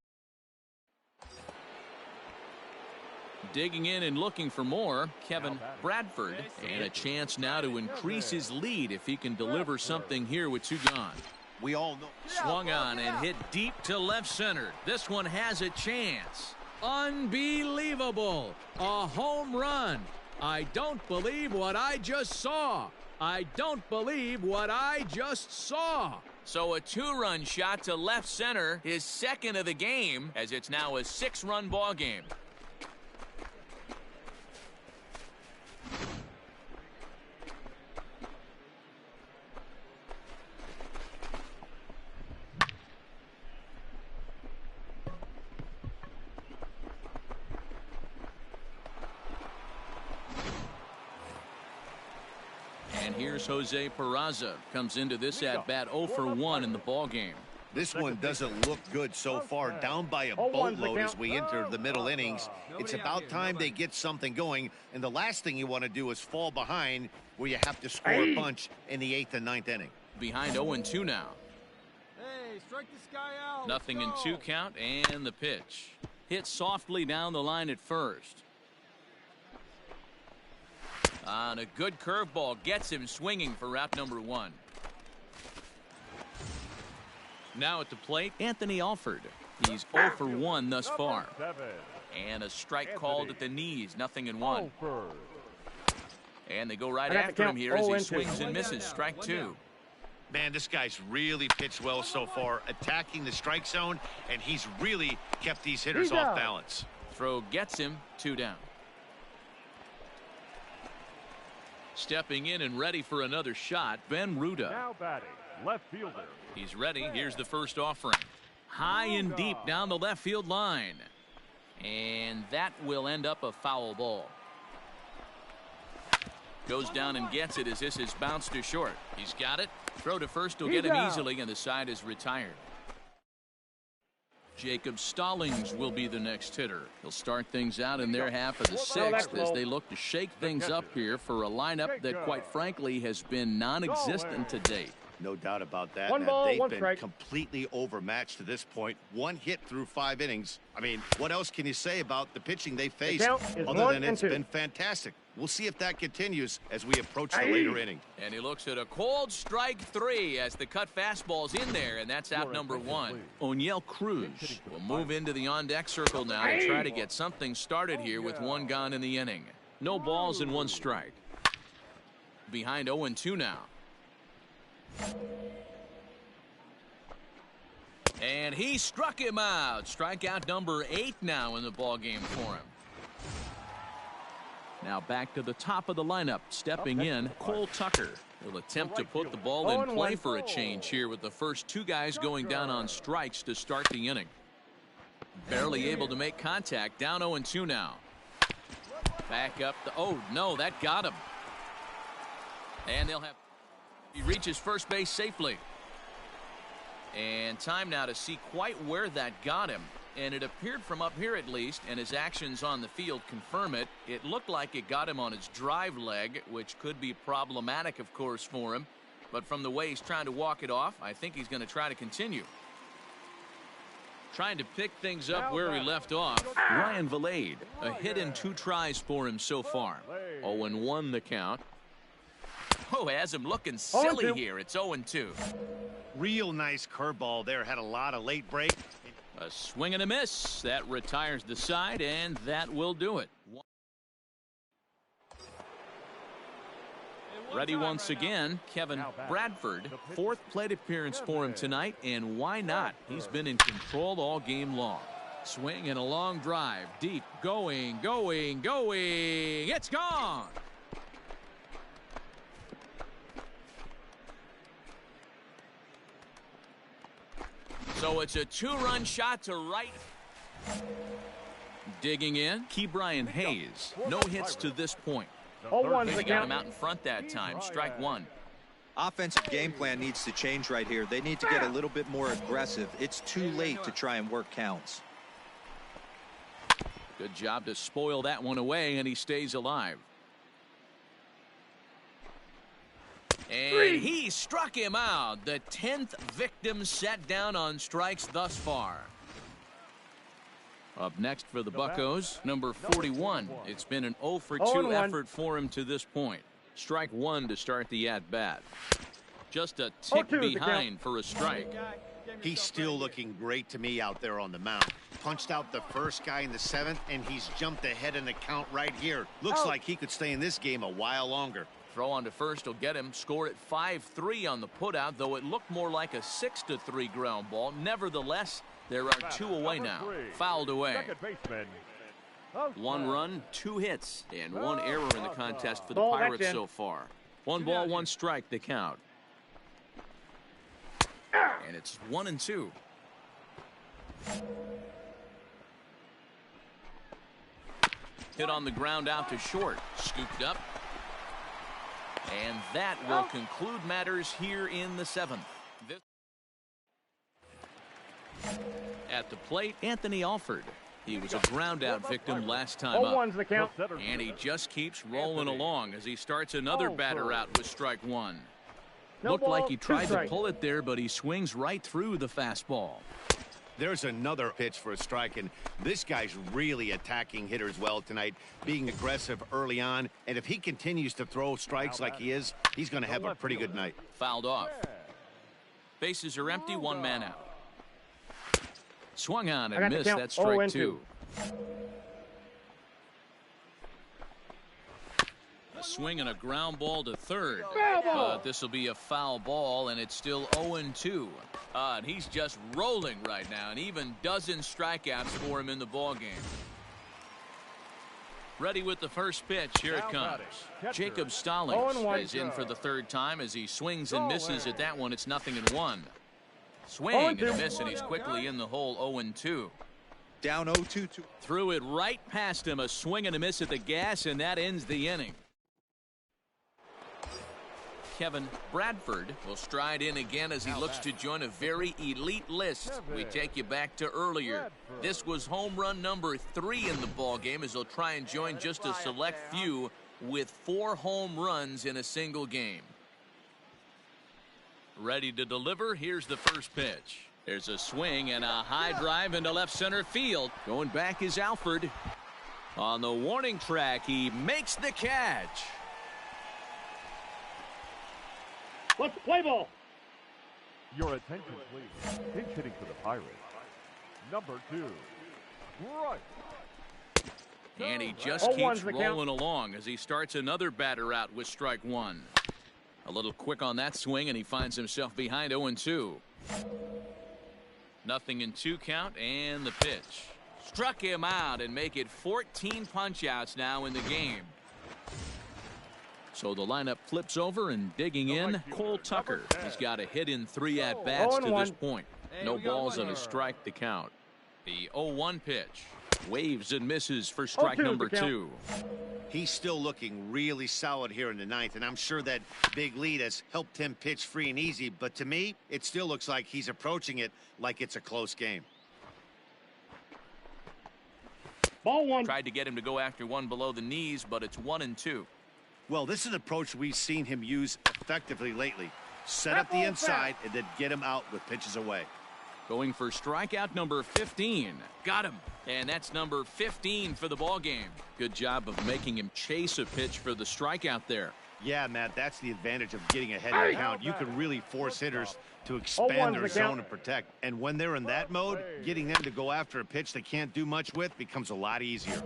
Digging in and looking for more, Kevin Bradford, and a chance now to increase his lead if he can deliver something here with two gone. We all know. Swung on and hit deep to left center. This one has a chance. Unbelievable. A home run. I don't believe what I just saw. I don't believe what I just saw. So a two-run shot to left center, his second of the game, as it's now a 6-run ball game. And here's Jose Peraza. Comes into this at-bat 0 for 1 in the ball game. This one doesn't look good so far. Down by a boatload as we enter the middle innings. It's about time they get something going. And the last thing you want to do is fall behind where you have to score a bunch in the 8th and 9th inning. Behind 0-2 now. Hey, strike this guy out. Nothing in 2 count, and the pitch. Hit softly down the line at first. On a good curveball, gets him swinging for route number 1. Now at the plate, Anthony Alford. He's 0 for 1 thus far. And a strike called at the knees, nothing in 1. And they go right after him here as he swings and misses. Strike 2. Man, this guy's really pitched well so far, attacking the strike zone, and he's really kept these hitters off balance. Throw gets him, 2 down. Stepping in and ready for another shot, Ben Ruda. Now batting, left fielder. He's ready. Here's the first offering. High and deep down the left field line. And that will end up a foul ball. Goes down and gets it as this is bounced to short. He's got it. Throw to first will get him easily, and the side is retired. Jacob Stallings will be the next hitter. He'll start things out in their half of the 6th as they look to shake things up here for a lineup that, quite frankly, has been non-existent to date. No doubt about that. They've been completely overmatched to this point. 1 hit through 5 innings. I mean, what else can you say about the pitching they faced other than it's been fantastic? We'll see if that continues as we approach the later inning. And he looks at a cold strike 3 as the cut fastball's in there, and that's out number 1. O'Neill Cruz will move into the on-deck circle now and try to get something started here with 1 gone in the inning. No balls and 1 strike. Behind 0-2 now. And he struck him out. Strikeout number 8 now in the ball game for him. Now back to the top of the lineup. Stepping in, Cole Tucker. He'll attempt to put the ball in play for a change here with the first 2 guys going down on strikes to start the inning. Barely able to make contact. Down 0-2 now. Back up. Oh, no, that got him. And they'll have... He reaches first base safely. And time now to see quite where that got him. And it appeared from up here at least, and his actions on the field confirm it. It looked like it got him on his drive leg, which could be problematic, of course, for him. But from the way he's trying to walk it off, I think he's going to try to continue. Trying to pick things up where he left off. Ryan Valade, a hit in 2 tries for him so far. 0-1 the count. Oh, has him looking silly here. It's 0-2. Real nice curveball there. Had a lot of late break. A swing and a miss. That retires the side, and that will do it. Ready once again, Kevin Bradford. 4th plate appearance for him tonight, and why not? He's been in control all game long. Swing and a long drive. Deep. Going. It's gone. So So it's a 2-run shot to right. Digging in, Bryant Hayes. No hits to this point. They got him out in front that time. Strike one. Offensive game plan needs to change right here. They need to get a little bit more aggressive. It's too late to try and work counts. Good job to spoil that one away, and he stays alive. And he struck him out. The 10th victim set down on strikes thus far. Up next for the Buccos, number 41. It's been an 0 for 2 effort for him to this point. Strike one to start the at-bat. Just a tick behind for a strike. He's still looking great to me out there on the mound. Punched out the first guy in the 7th, and he's jumped ahead in the count right here. Looks like he could stay in this game a while longer. Throw on to first will get him. Score at 5-3 on the putout, though it looked more like a 6-3 ground ball. Nevertheless, there are 2 away now. Fouled away. 1 run, 2 hits, and 1 error in the contest for the Pirates so far. 1 ball, 1 strike, the count. And it's 1-2. Hit on the ground out to short. Scooped up. And that will conclude matters here in the 7th. At the plate, Anthony Alford. He was a ground-out victim last time up. And he just keeps rolling along as he starts another batter out with strike one. Looked like he tried to pull it there, but he swings right through the fastball. There's another pitch for a strike, and this guy's really attacking hitters well tonight, being aggressive early on. And if he continues to throw strikes like he is, he's going to have a pretty good night. Fouled off. Bases are empty, 1 man out. Swung on and missed. That's strike 2. A swing and a ground ball to third. But this will be a foul ball, and it's still 0-2. And he's just rolling right now, and even dozen strikeouts for him in the ballgame. Ready with the first pitch. Here it comes. Jacob Stallings is in for the 3rd time as he swings and misses at that one. It's 0-1. Swing and a miss, and he's quickly in the hole. 0-2. Down 0-2. Threw it right past him. A swing and a miss at the gas, and that ends the inning. Kevin Bradford will stride in again as he looks to join a very elite list. We take you back to earlier. This was home run number 3 in the ballgame as he'll try and join just a select few with 4 home runs in a single game. Ready to deliver. Here's the first pitch. There's a swing and a high drive into left center field. Going back is Alford. On the warning track, he makes the catch. Let's play ball. Your attention, please. Pinch hitting for the Pirates. Number 2. Right. And he just keeps rolling along as he starts another batter out with strike 1. A little quick on that swing, and he finds himself behind 0-2. 0-2 count, and the pitch. Struck him out and make it 14 punch-outs now in the game. So the lineup flips over, and digging in, Cole Tucker. He's got a hit in 3 at-bats to this point. No balls and a strike to count. The 0-1 pitch. Waves and misses for strike number 2. He's still looking really solid here in the 9th, and I'm sure that big lead has helped him pitch free and easy. But to me, it still looks like he's approaching it like it's a close game. Ball 1. Tried to get him to go after one below the knees, but it's 1-2. Well, this is an approach we've seen him use effectively lately. Set up the inside and then get him out with pitches away. Going for strikeout number 15. Got him. And that's number 15 for the ball game. Good job of making him chase a pitch for the strikeout there. Yeah, Matt, that's the advantage of getting ahead of the count. You can really force hitters to expand their zone and protect. And when they're in that mode, getting them to go after a pitch they can't do much with becomes a lot easier.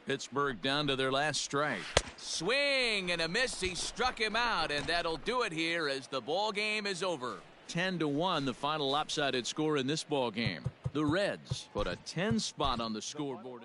Pittsburgh down to their last strike. Swing and a miss. He struck him out, and that'll do it here as the ball game is over. 10-1, the final lopsided score in this ball game. The Reds put a 10 spot on the scoreboard.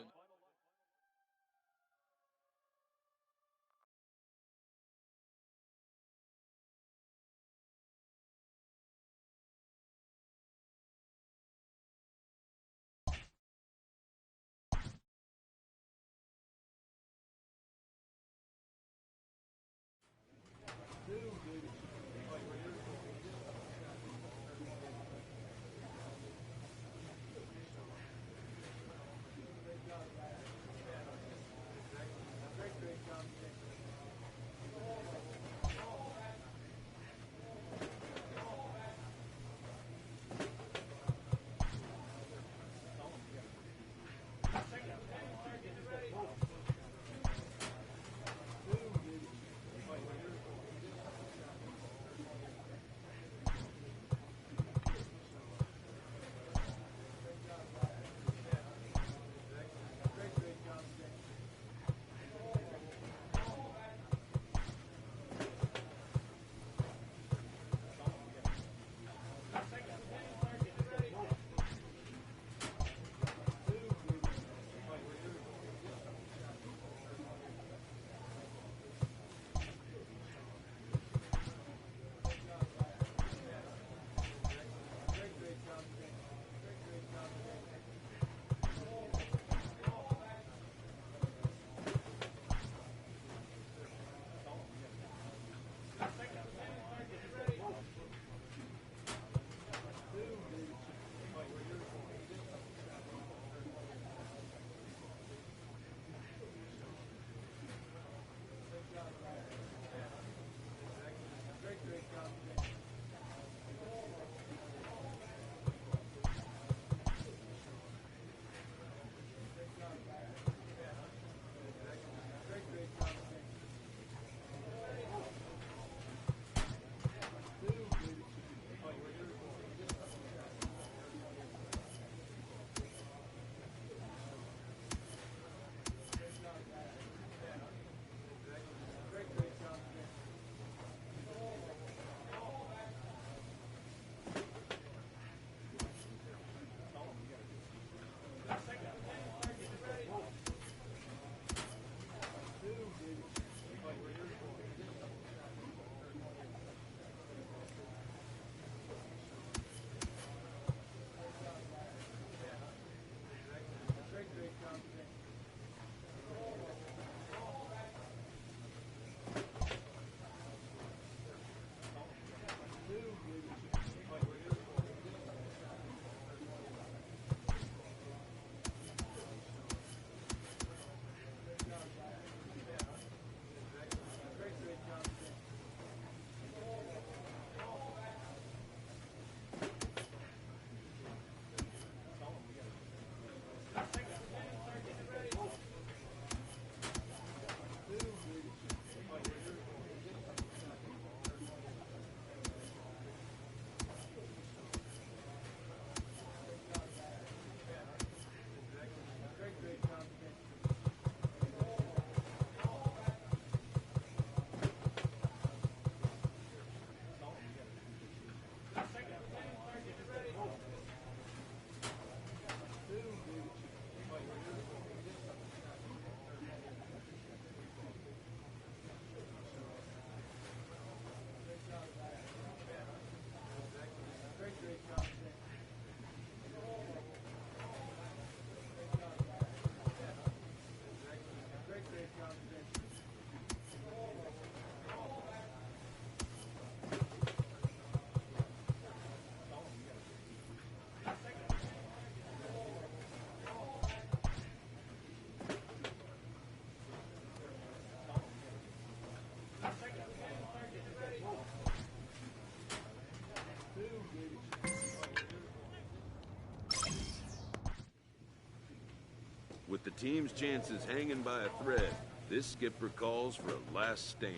With the team's chances hanging by a thread, this skipper calls for a last stand.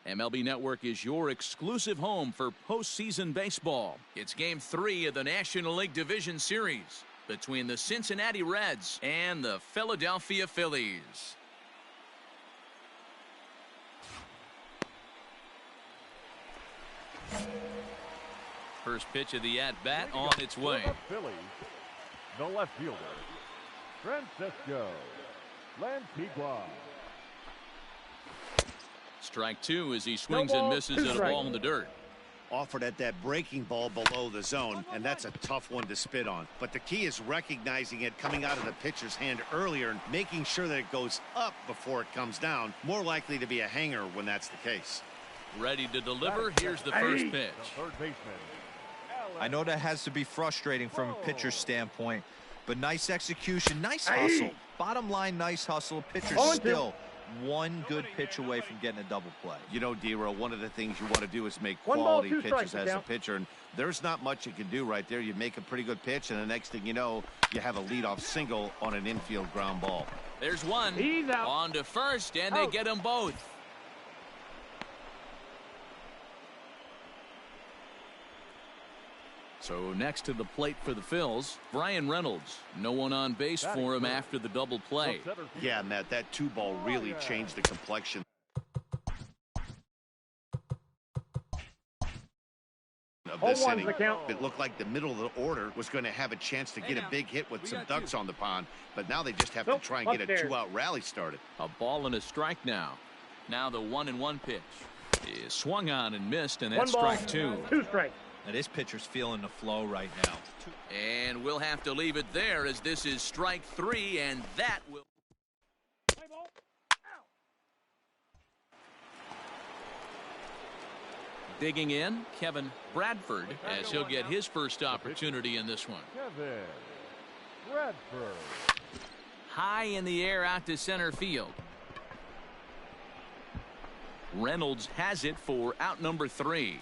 MLB Network is your exclusive home for postseason baseball. It's Game 3 of the National League Division Series between the Cincinnati Reds and the Philadelphia Phillies. First pitch of the at-bat on its way. Phillies, the left fielder, Francisco Lantigua. Strike two as he swings and misses at a ball in the dirt. Offered at that breaking ball below the zone, and that's a tough one to spit on. But the key is recognizing it coming out of the pitcher's hand earlier and making sure that it goes up before it comes down. More likely to be a hanger when that's the case. Ready to deliver. Here's the first pitch. Third baseman. I know that has to be frustrating from a pitcher's standpoint, but nice execution, nice hustle. Bottom line, nice hustle. Pitcher's still one good pitch away from getting a double play. You know, D-Row, one of the things you want to do is make quality pitches as a pitcher, and there's not much you can do right there. You make a pretty good pitch, and the next thing you know, you have a leadoff single on an infield ground ball. There's one. On to first, and they get them both. So next to the plate for the Phils, Brian Reynolds. No one on base for him after the double play. Yeah, Matt, that 2-ball really changed the complexion of this inning. It looked like the middle of the order was going to have a chance to get a big hit with some ducks on the pond, but now they just have to try and get a 2-out rally started. A ball and a strike now. Now the 1-1 pitch is swung on and missed, and that's strike two. 2 strikes. Now this pitcher's feeling the flow right now. And we'll have to leave it there as this is strike 3, and that will. Digging in, Kevin Bradford, as he'll get his first opportunity in this one. Kevin Bradford. High in the air out to center field. Reynolds has it for out number 3.